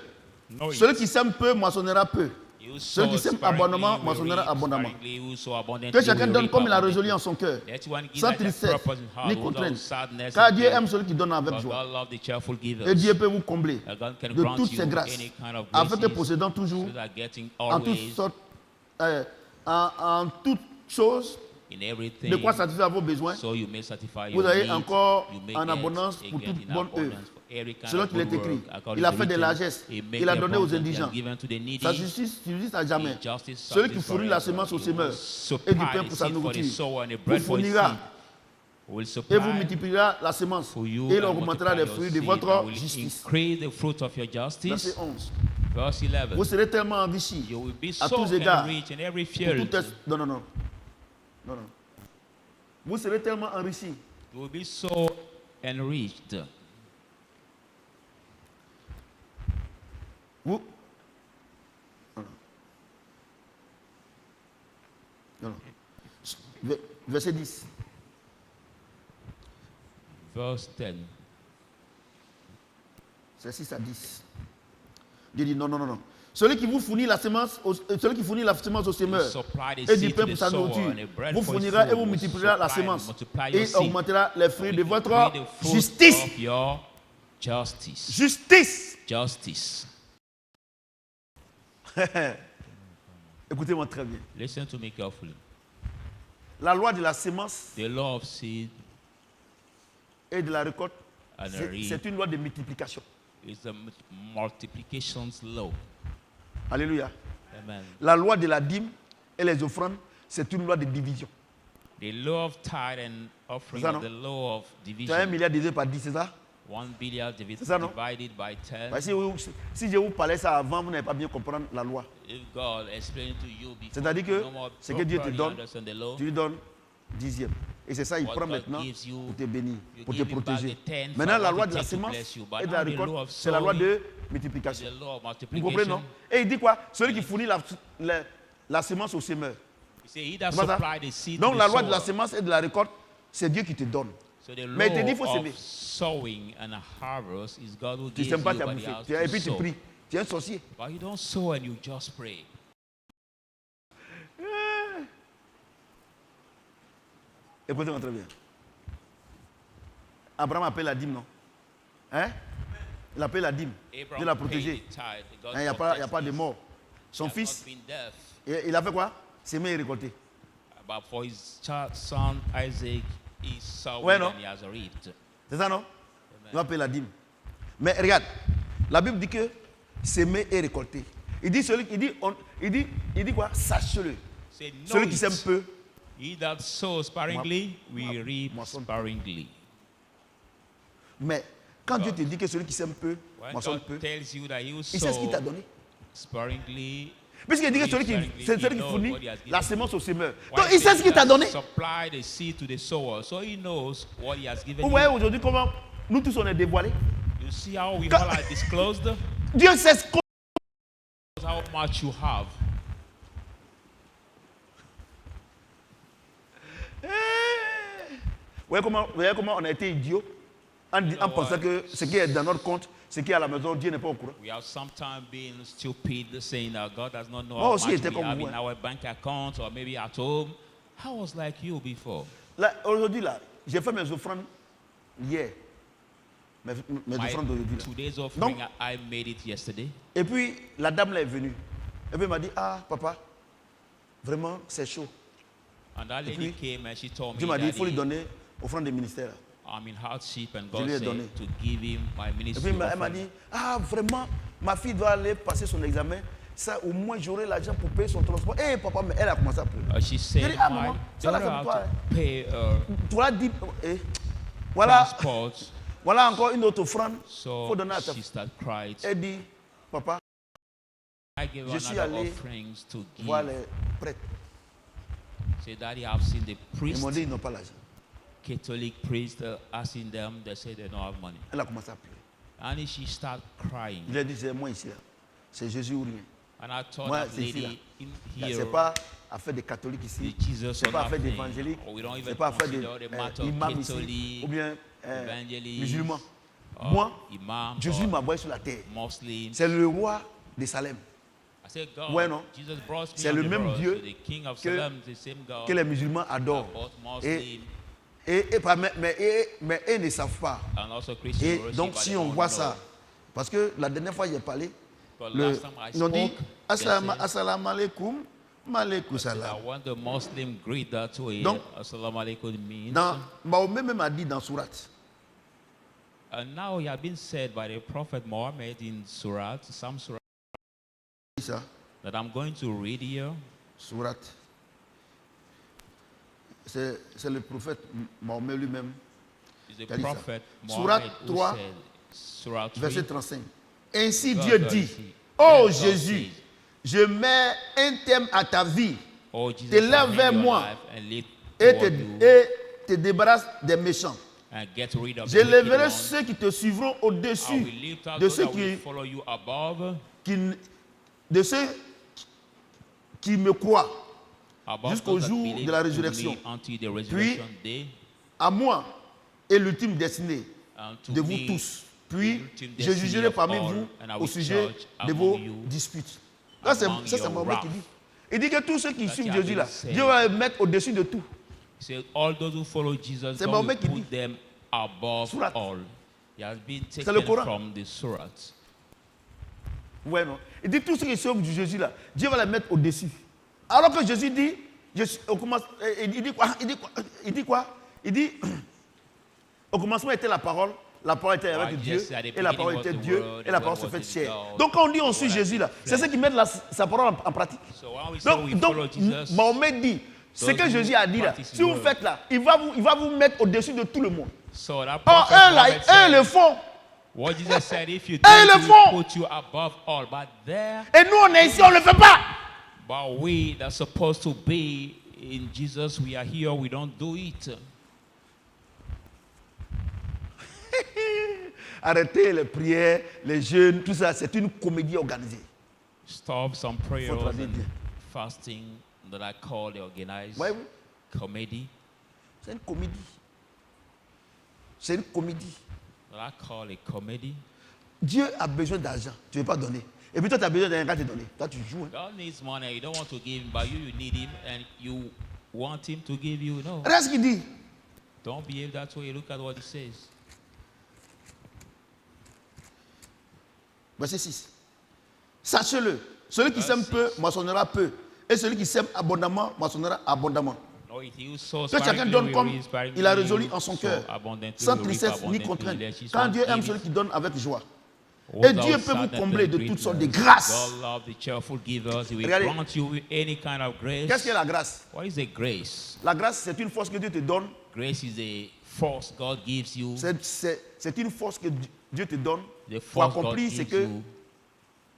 Speaker 2: Know it.
Speaker 1: celui qui sème peu moissonnera peu.
Speaker 2: You
Speaker 1: Celui qui
Speaker 2: sow
Speaker 1: sème
Speaker 2: sparingly
Speaker 1: abondamment
Speaker 2: will
Speaker 1: moissonnera
Speaker 2: reap
Speaker 1: abondamment.
Speaker 2: sparingly, who sow abundantly
Speaker 1: Que chacun
Speaker 2: will
Speaker 1: donne
Speaker 2: reap
Speaker 1: comme il a
Speaker 2: abundantly.
Speaker 1: résolu en son cœur,
Speaker 2: Let one give
Speaker 1: sans
Speaker 2: like a
Speaker 1: tristesse
Speaker 2: purpose in heart,
Speaker 1: ni
Speaker 2: without
Speaker 1: contrainte.
Speaker 2: sadness
Speaker 1: Car
Speaker 2: and
Speaker 1: Dieu
Speaker 2: guilt.
Speaker 1: aime celui qui donne avec
Speaker 2: For
Speaker 1: joie.
Speaker 2: God loves the cheerful givers.
Speaker 1: Et Dieu peut vous combler
Speaker 2: And God can
Speaker 1: de
Speaker 2: grant
Speaker 1: toutes
Speaker 2: you
Speaker 1: ses grâces,
Speaker 2: any kind of
Speaker 1: afin que
Speaker 2: graces,
Speaker 1: possédant toujours
Speaker 2: so that getting
Speaker 1: en toutes
Speaker 2: always
Speaker 1: sortes, en toutes choses,
Speaker 2: in everything,
Speaker 1: de quoi satisfaire vos besoins,
Speaker 2: so you may satisfy
Speaker 1: vous
Speaker 2: your
Speaker 1: avez
Speaker 2: needs,
Speaker 1: encore
Speaker 2: you may
Speaker 1: en
Speaker 2: get
Speaker 1: abondance
Speaker 2: and
Speaker 1: pour
Speaker 2: get
Speaker 1: toute
Speaker 2: in
Speaker 1: bonne
Speaker 2: abundance
Speaker 1: œuvre.
Speaker 2: for every kind
Speaker 1: Selon
Speaker 2: of
Speaker 1: qu'il est
Speaker 2: good
Speaker 1: écrit,
Speaker 2: work, according
Speaker 1: il a
Speaker 2: to
Speaker 1: fait de
Speaker 2: written,
Speaker 1: largesses,
Speaker 2: he made
Speaker 1: il a
Speaker 2: the
Speaker 1: donné aux
Speaker 2: abundance, he has
Speaker 1: indigents.
Speaker 2: given to the needy.
Speaker 1: Sa justice subsiste à jamais.
Speaker 2: His justice
Speaker 1: Celui qui
Speaker 2: subsists
Speaker 1: fournit la
Speaker 2: forever.
Speaker 1: semence au
Speaker 2: He
Speaker 1: semeur
Speaker 2: will
Speaker 1: et du
Speaker 2: supply
Speaker 1: pain
Speaker 2: the
Speaker 1: pour sa
Speaker 2: seed for the
Speaker 1: nourriture
Speaker 2: sower and the
Speaker 1: vous
Speaker 2: bread for his
Speaker 1: fournira
Speaker 2: seed. Will
Speaker 1: et vous
Speaker 2: supply
Speaker 1: multipliera la semence
Speaker 2: for you
Speaker 1: et il
Speaker 2: and
Speaker 1: augmentera
Speaker 2: multiply
Speaker 1: les
Speaker 2: your
Speaker 1: fruits de
Speaker 2: seed,
Speaker 1: votre
Speaker 2: and will
Speaker 1: justice.
Speaker 2: increase the fruit of your
Speaker 1: Verset
Speaker 2: justice.
Speaker 1: 11.
Speaker 2: Verse 11.
Speaker 1: Vous serez tellement enrichis
Speaker 2: You will be
Speaker 1: à
Speaker 2: so
Speaker 1: tous égards
Speaker 2: enriched in every
Speaker 1: pour
Speaker 2: field.
Speaker 1: tout non, non, non. Non, non. Vous serez tellement enrichis
Speaker 2: You will be so enriched.
Speaker 1: Vous non, non. Non, non. Verset 10.
Speaker 2: Verse 10.
Speaker 1: C'est 6 à 10. Dieu dit non, non, non, non. Celui qui vous fournit la semence, celui qui fournit la semence au semeur
Speaker 2: Supply the
Speaker 1: et du
Speaker 2: seed
Speaker 1: pain
Speaker 2: to
Speaker 1: pour
Speaker 2: the
Speaker 1: sa
Speaker 2: sower
Speaker 1: nourriture,
Speaker 2: and the bread
Speaker 1: vous
Speaker 2: for his
Speaker 1: fournira et
Speaker 2: food.
Speaker 1: vous multipliera la
Speaker 2: Supply,
Speaker 1: semence
Speaker 2: multiply
Speaker 1: et
Speaker 2: your seed.
Speaker 1: augmentera les fruits de votre
Speaker 2: Increase the fruit
Speaker 1: justice.
Speaker 2: of your justice.
Speaker 1: Justice.
Speaker 2: Justice.
Speaker 1: Écoutez-moi très bien.
Speaker 2: Listen to me carefully.
Speaker 1: La loi de la semence
Speaker 2: The law of seed
Speaker 1: et de la récolte,
Speaker 2: and the
Speaker 1: c'est
Speaker 2: reap
Speaker 1: une loi de multiplication.
Speaker 2: is the multiplication's law.
Speaker 1: Alléluia.
Speaker 2: Amen.
Speaker 1: La loi de la dîme et les offrandes, c'est une loi de division.
Speaker 2: The law of tithe and offering
Speaker 1: C'est ça,
Speaker 2: is
Speaker 1: non?
Speaker 2: the law of
Speaker 1: Tu as 1
Speaker 2: division.
Speaker 1: milliard divisé par 10, c'est ça?
Speaker 2: 1 billion
Speaker 1: C'est ça, non?
Speaker 2: divided by 10.
Speaker 1: Parce que si je vous parlais ça avant, vous n'avez pas bien comprendre la loi.
Speaker 2: If God explained to you before,
Speaker 1: C'est-à-dire que
Speaker 2: you no more
Speaker 1: ce que Dieu te
Speaker 2: properly
Speaker 1: donne,
Speaker 2: understand the law,
Speaker 1: tu lui donnes dixième. Et c'est ça, il
Speaker 2: What
Speaker 1: prend
Speaker 2: God
Speaker 1: maintenant
Speaker 2: gives you,
Speaker 1: pour te bénir,
Speaker 2: you
Speaker 1: pour te
Speaker 2: give him back
Speaker 1: protéger.
Speaker 2: the tenth
Speaker 1: Maintenant,
Speaker 2: for
Speaker 1: la
Speaker 2: what
Speaker 1: loi
Speaker 2: he
Speaker 1: de la
Speaker 2: takes to
Speaker 1: semence
Speaker 2: bless you. But
Speaker 1: et de la
Speaker 2: now the law
Speaker 1: récolte,
Speaker 2: of
Speaker 1: c'est la loi
Speaker 2: sowing
Speaker 1: de
Speaker 2: is
Speaker 1: multiplication.
Speaker 2: the law of
Speaker 1: Vous comprenez,
Speaker 2: multiplication.
Speaker 1: non? Et il dit quoi? Celui qui fournit la semence au semeur.
Speaker 2: He said, he that
Speaker 1: C'est pas ça?
Speaker 2: supplied the seed
Speaker 1: Donc
Speaker 2: to
Speaker 1: la
Speaker 2: the
Speaker 1: loi de la
Speaker 2: sower.
Speaker 1: semence et de la récolte, c'est Dieu qui te donne.
Speaker 2: So the
Speaker 1: Mais il te dit, il faut
Speaker 2: law
Speaker 1: s'aimer.
Speaker 2: of sowing and harvest is God who
Speaker 1: Tu
Speaker 2: gives
Speaker 1: ne
Speaker 2: you,
Speaker 1: sèmes pas, tu as
Speaker 2: but he
Speaker 1: bouffé.
Speaker 2: has
Speaker 1: Et
Speaker 2: to
Speaker 1: puis tu
Speaker 2: sow.
Speaker 1: pries. Tu es un sorcier.
Speaker 2: But you don't sow and you just pray.
Speaker 1: Écoutez-moi très bien. Abraham appelle la dîme, non? Hein? Il appelle la dîme. Dieu l'a protégé. Il n'y a pas de mort. Son fils, il a fait quoi? S'aimer et récolter.
Speaker 2: But for his son Isaac, he sowed
Speaker 1: Ouais, non?
Speaker 2: and he has reaped.
Speaker 1: C'est ça, non? Il appelle la dîme. Mais regarde, la Bible dit que s'aimer et récolter. Il dit quoi? Sache-le.
Speaker 2: Say, know
Speaker 1: Celui qui
Speaker 2: it.
Speaker 1: sème peu,
Speaker 2: He that sows sparingly will reap
Speaker 1: moissonne.
Speaker 2: sparingly.
Speaker 1: mais quand Dieu te dit que celui qui sème peu,
Speaker 2: When
Speaker 1: moissonne
Speaker 2: God
Speaker 1: peu,
Speaker 2: tells you that he will
Speaker 1: il sait ce qu'il t'a
Speaker 2: sow
Speaker 1: donné.
Speaker 2: sparingly,
Speaker 1: Puisqu'il dit que c'est celui qui fournit la semence au semeur. Donc il sait ce qu'il t'a donné.
Speaker 2: Supply the seed to the sower, so he knows what he has given
Speaker 1: Vous
Speaker 2: you.
Speaker 1: voyez aujourd'hui comment nous tous on est dévoilés.
Speaker 2: You see how we
Speaker 1: Quand-
Speaker 2: all are disclosed,
Speaker 1: Dieu sait ce qu'on...
Speaker 2: how much you have.
Speaker 1: Vous voyez comment on a été idiots en pensant que ce qui est dans notre compte, ce qui est à la maison, Dieu n'est pas au courant.
Speaker 2: We have sometimes been stupid, saying that God does not know
Speaker 1: Moi
Speaker 2: how
Speaker 1: aussi,
Speaker 2: much
Speaker 1: j'étais
Speaker 2: we
Speaker 1: comme
Speaker 2: have
Speaker 1: vous,
Speaker 2: in our bank account or maybe at home. I was like you before.
Speaker 1: Là, aujourd'hui, là, j'ai fait mes offrandes hier. Mes offrandes d'aujourd'hui.
Speaker 2: Today's offering, I made it yesterday.
Speaker 1: Et puis, la dame là est venue. Et puis, elle m'a dit, ah, papa, vraiment, c'est chaud.
Speaker 2: And that lady came and she told me,
Speaker 1: Dieu m'a dit, il faut lui
Speaker 2: Daddy,
Speaker 1: donner offrande des ministères.
Speaker 2: I'm in hardship and
Speaker 1: Je
Speaker 2: God
Speaker 1: lui ai
Speaker 2: said
Speaker 1: donné.
Speaker 2: to give him my
Speaker 1: Et
Speaker 2: ministry
Speaker 1: puis, elle m'a
Speaker 2: offering.
Speaker 1: dit, ah, vraiment, ma fille doit aller passer son examen. Ça, au moins, j'aurai l'argent pour payer son transport. Eh, papa, mais elle a commencé à pleurer.
Speaker 2: She said,
Speaker 1: J'ai dit, ah,
Speaker 2: my
Speaker 1: maman, ça l'a
Speaker 2: daughter
Speaker 1: fait pour
Speaker 2: had
Speaker 1: toi.
Speaker 2: to pay
Speaker 1: Tu l'as dit. Voilà,
Speaker 2: transport.
Speaker 1: voilà encore une autre offrande.
Speaker 2: So
Speaker 1: Faut donner à ta
Speaker 2: she started crying.
Speaker 1: Elle dit, papa,
Speaker 2: I gave
Speaker 1: je suis
Speaker 2: another
Speaker 1: allé
Speaker 2: offerings to give.
Speaker 1: voir les prêtres.
Speaker 2: Say, Daddy, I've seen the
Speaker 1: Ils
Speaker 2: priest,
Speaker 1: m'ont dit, ils n'ont pas l'argent.
Speaker 2: Catholic priest, asking them. They say they don't have money.
Speaker 1: Elle a commencé à pleurer.
Speaker 2: And she started crying.
Speaker 1: Il a dit, c'est moi ici, là. C'est Jésus ou rien.
Speaker 2: And I told
Speaker 1: Moi,
Speaker 2: that
Speaker 1: c'est ici, là.
Speaker 2: lady in
Speaker 1: Ce
Speaker 2: here,
Speaker 1: n'est pas affaire des catholiques
Speaker 2: the
Speaker 1: ici.
Speaker 2: Jesus
Speaker 1: Ce n'est
Speaker 2: or
Speaker 1: pas affaire
Speaker 2: nothing.
Speaker 1: d'évangéliques.
Speaker 2: We don't
Speaker 1: Ce
Speaker 2: even
Speaker 1: n'est pas affaire
Speaker 2: consider the matter of
Speaker 1: d'imams ici.
Speaker 2: Catholic,
Speaker 1: Ou bien
Speaker 2: evangelists,
Speaker 1: musulmans.
Speaker 2: or
Speaker 1: Moi,
Speaker 2: imams,
Speaker 1: Jésus
Speaker 2: or
Speaker 1: m'a envoyé sur la terre.
Speaker 2: Muslims.
Speaker 1: C'est le roi de Salem.
Speaker 2: I said, God,
Speaker 1: Ouais, non?
Speaker 2: Jesus brought me
Speaker 1: C'est
Speaker 2: on
Speaker 1: le
Speaker 2: the
Speaker 1: même
Speaker 2: road
Speaker 1: Dieu
Speaker 2: to the King of
Speaker 1: que-
Speaker 2: Salem, the same God.
Speaker 1: Que les musulmans adorent.
Speaker 2: Both
Speaker 1: Et,
Speaker 2: Muslims
Speaker 1: mais eux ne savent pas.
Speaker 2: and also Christians
Speaker 1: Et
Speaker 2: worship,
Speaker 1: donc,
Speaker 2: but
Speaker 1: si
Speaker 2: they
Speaker 1: on
Speaker 2: don't
Speaker 1: voit
Speaker 2: know.
Speaker 1: ça, parce que la dernière fois, j'ai parlé,
Speaker 2: But last time I
Speaker 1: ils ont dit,
Speaker 2: spoke, they said
Speaker 1: assalamu alaikum, malaikum
Speaker 2: that
Speaker 1: salam.
Speaker 2: when the Muslim greet that way,
Speaker 1: Donc,
Speaker 2: Assalamu alaikum means.
Speaker 1: Dans, Mahomet même a dit dans Surat,
Speaker 2: And now it has been said by the Prophet Muhammad in Surah, some Surah,
Speaker 1: ça,
Speaker 2: that I'm going to read here.
Speaker 1: Surat. C'est le prophète Mahomet lui-même,
Speaker 2: Is the
Speaker 1: Quel est ça?
Speaker 2: Prophet
Speaker 1: Surat
Speaker 2: Muhammad who
Speaker 1: 3,
Speaker 2: said, Surah 3,
Speaker 1: verset 35. Ainsi
Speaker 2: God
Speaker 1: Dieu
Speaker 2: God
Speaker 1: dit,
Speaker 2: said,
Speaker 1: ô
Speaker 2: God
Speaker 1: Jésus,
Speaker 2: said,
Speaker 1: je mets un terme à ta vie
Speaker 2: Oh Jesus,
Speaker 1: te lève
Speaker 2: I
Speaker 1: vers
Speaker 2: your
Speaker 1: moi
Speaker 2: life and live
Speaker 1: et
Speaker 2: toward you
Speaker 1: te débarrasse des méchants.
Speaker 2: and get rid of
Speaker 1: Je
Speaker 2: the wicked
Speaker 1: lèverai
Speaker 2: one.
Speaker 1: ceux qui te suivront
Speaker 2: I will
Speaker 1: au-dessus
Speaker 2: lift up
Speaker 1: de
Speaker 2: those
Speaker 1: ceux
Speaker 2: that will follow you above,
Speaker 1: de ceux qui me croient,
Speaker 2: above
Speaker 1: jusqu'au
Speaker 2: those that
Speaker 1: jour
Speaker 2: believe
Speaker 1: de la
Speaker 2: in me
Speaker 1: résurrection.
Speaker 2: until the resurrection day,
Speaker 1: à moi et l'ultime destinée
Speaker 2: and to
Speaker 1: de vous
Speaker 2: me,
Speaker 1: tous. Puis,
Speaker 2: ultime
Speaker 1: je
Speaker 2: destiny
Speaker 1: jugerai
Speaker 2: of
Speaker 1: parmi
Speaker 2: all,
Speaker 1: vous
Speaker 2: and I
Speaker 1: au
Speaker 2: will
Speaker 1: sujet
Speaker 2: judge
Speaker 1: de
Speaker 2: among
Speaker 1: vos
Speaker 2: you
Speaker 1: disputes. Ça, c'est
Speaker 2: among your
Speaker 1: Mahomet qui
Speaker 2: wrath.
Speaker 1: dit. Il dit que tous ceux qui
Speaker 2: That
Speaker 1: suivent
Speaker 2: he has
Speaker 1: Jésus là,
Speaker 2: been saying.
Speaker 1: Dieu va les mettre au-dessus de tout.
Speaker 2: He said, all those who follow Jesus,
Speaker 1: C'est
Speaker 2: God
Speaker 1: Mahomet
Speaker 2: will
Speaker 1: qui
Speaker 2: put
Speaker 1: dit.
Speaker 2: them above
Speaker 1: Surat.
Speaker 2: all. He has been
Speaker 1: le
Speaker 2: taken
Speaker 1: Coran.
Speaker 2: from the Surah.
Speaker 1: Ouais, non. Il dit tous ceux qui suivent Jésus là, Dieu va les mettre au-dessus. Alors que Jésus dit, on commence, il dit quoi? Il dit quoi? Il dit, au commencement était la parole était avec
Speaker 2: Right,
Speaker 1: Dieu,
Speaker 2: yes, at the
Speaker 1: et la
Speaker 2: beginning
Speaker 1: parole
Speaker 2: was
Speaker 1: était
Speaker 2: the
Speaker 1: Dieu,
Speaker 2: word,
Speaker 1: et la
Speaker 2: the
Speaker 1: parole
Speaker 2: word
Speaker 1: se fait
Speaker 2: was
Speaker 1: chair.
Speaker 2: God,
Speaker 1: Donc quand on dit on
Speaker 2: the
Speaker 1: suit
Speaker 2: word
Speaker 1: Jésus là,
Speaker 2: has
Speaker 1: c'est ceux qui mettent sa parole en pratique.
Speaker 2: So when we say we follow
Speaker 1: Donc
Speaker 2: Jesus,
Speaker 1: Mahomet dit, ce
Speaker 2: those
Speaker 1: que
Speaker 2: who
Speaker 1: Jésus a dit là,
Speaker 2: practice
Speaker 1: si vous
Speaker 2: word.
Speaker 1: faites là, il va vous mettre au-dessus de tout le monde.
Speaker 2: so that
Speaker 1: Or
Speaker 2: prophet
Speaker 1: eux là,
Speaker 2: Muhammad
Speaker 1: eux
Speaker 2: said,
Speaker 1: le font.
Speaker 2: what Jesus said, if you do
Speaker 1: Eux
Speaker 2: it,
Speaker 1: le
Speaker 2: he
Speaker 1: font.
Speaker 2: will put you above all. But there,
Speaker 1: Et nous on est ici, on ne le fait pas.
Speaker 2: but we that supposed to be in Jesus, we are here, we don't do it.
Speaker 1: Arrêtez les prières, les jeûnes, tout ça, c'est une comédie organisée.
Speaker 2: Stop some prayers
Speaker 1: traduire
Speaker 2: and
Speaker 1: bien.
Speaker 2: fasting that I call the organized
Speaker 1: Voyez-vous,
Speaker 2: comedy.
Speaker 1: c'est une comédie. C'est une comédie.
Speaker 2: That I call a comedy.
Speaker 1: Dieu a besoin d'argent, tu ne veux pas donner. Et puis toi, tu as besoin d'argent, quand tu donner. Toi, tu joues. Hein.
Speaker 2: God needs money. You don't want to give him, but you need him, and you want him to give you. No,
Speaker 1: Regarde ce qu'il dit.
Speaker 2: don't behave that way. Look at what he says.
Speaker 1: Verset 6. Sachez-le, celui qui sème peu, moissonnera peu. Et celui qui sème abondamment, moissonnera abondamment.
Speaker 2: No, it he who sows
Speaker 1: Que chacun
Speaker 2: sparingly
Speaker 1: donne
Speaker 2: will
Speaker 1: comme
Speaker 2: reap sparingly,
Speaker 1: il a
Speaker 2: he
Speaker 1: résolu
Speaker 2: who
Speaker 1: en son
Speaker 2: sows
Speaker 1: cœur,
Speaker 2: abundantly
Speaker 1: sans
Speaker 2: will reap
Speaker 1: tristesse ni
Speaker 2: abundantly.
Speaker 1: contrainte.
Speaker 2: Let his
Speaker 1: Quand
Speaker 2: one
Speaker 1: Dieu aime
Speaker 2: give
Speaker 1: celui
Speaker 2: it.
Speaker 1: qui donne avec joie.
Speaker 2: Those
Speaker 1: Et
Speaker 2: that
Speaker 1: Dieu
Speaker 2: are
Speaker 1: peut vous
Speaker 2: sad and
Speaker 1: combler de
Speaker 2: great,
Speaker 1: toutes sortes de
Speaker 2: God
Speaker 1: grâces.
Speaker 2: love the cheerful givers. He will
Speaker 1: Regardez.
Speaker 2: grant you with any kind of grace.
Speaker 1: Qu'est-ce qu'est la grâce?
Speaker 2: What is a grace?
Speaker 1: La grâce, c'est une force que Dieu te donne.
Speaker 2: Grace is a force God gives you.
Speaker 1: C'est une force que Dieu te donne
Speaker 2: The
Speaker 1: pour
Speaker 2: force God
Speaker 1: accomplir ce
Speaker 2: gives
Speaker 1: que
Speaker 2: you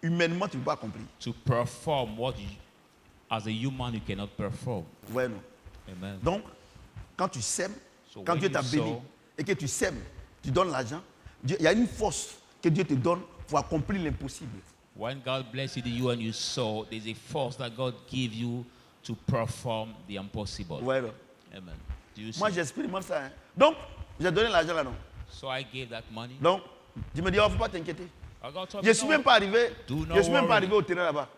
Speaker 1: humainement tu ne peux pas accomplir.
Speaker 2: to perform what you, as a human you cannot perform.
Speaker 1: Ouais, non.
Speaker 2: Amen.
Speaker 1: Donc, quand tu sèmes,
Speaker 2: So
Speaker 1: quand
Speaker 2: when
Speaker 1: Dieu t'a
Speaker 2: you
Speaker 1: béni
Speaker 2: sow,
Speaker 1: et que tu sèmes, tu donnes l'argent, il y a une force que Dieu te donne pour accomplir l'impossible.
Speaker 2: when God blesses you and you sow, there's a force that God gives you to perform the impossible.
Speaker 1: Ouais, non.
Speaker 2: Amen. Do you see?
Speaker 1: Moi, j'expérimente ça. Hein. Donc, j'ai donné l'argent là, non.
Speaker 2: So I gave that money.
Speaker 1: Donc, Je me dis, il ne faut pas t'inquiéter.
Speaker 2: God told
Speaker 1: Je
Speaker 2: me,
Speaker 1: ne suis
Speaker 2: no,
Speaker 1: même pas arrivé.
Speaker 2: do
Speaker 1: Je
Speaker 2: not
Speaker 1: suis même pas
Speaker 2: worry.
Speaker 1: arrivé au terrain là-bas.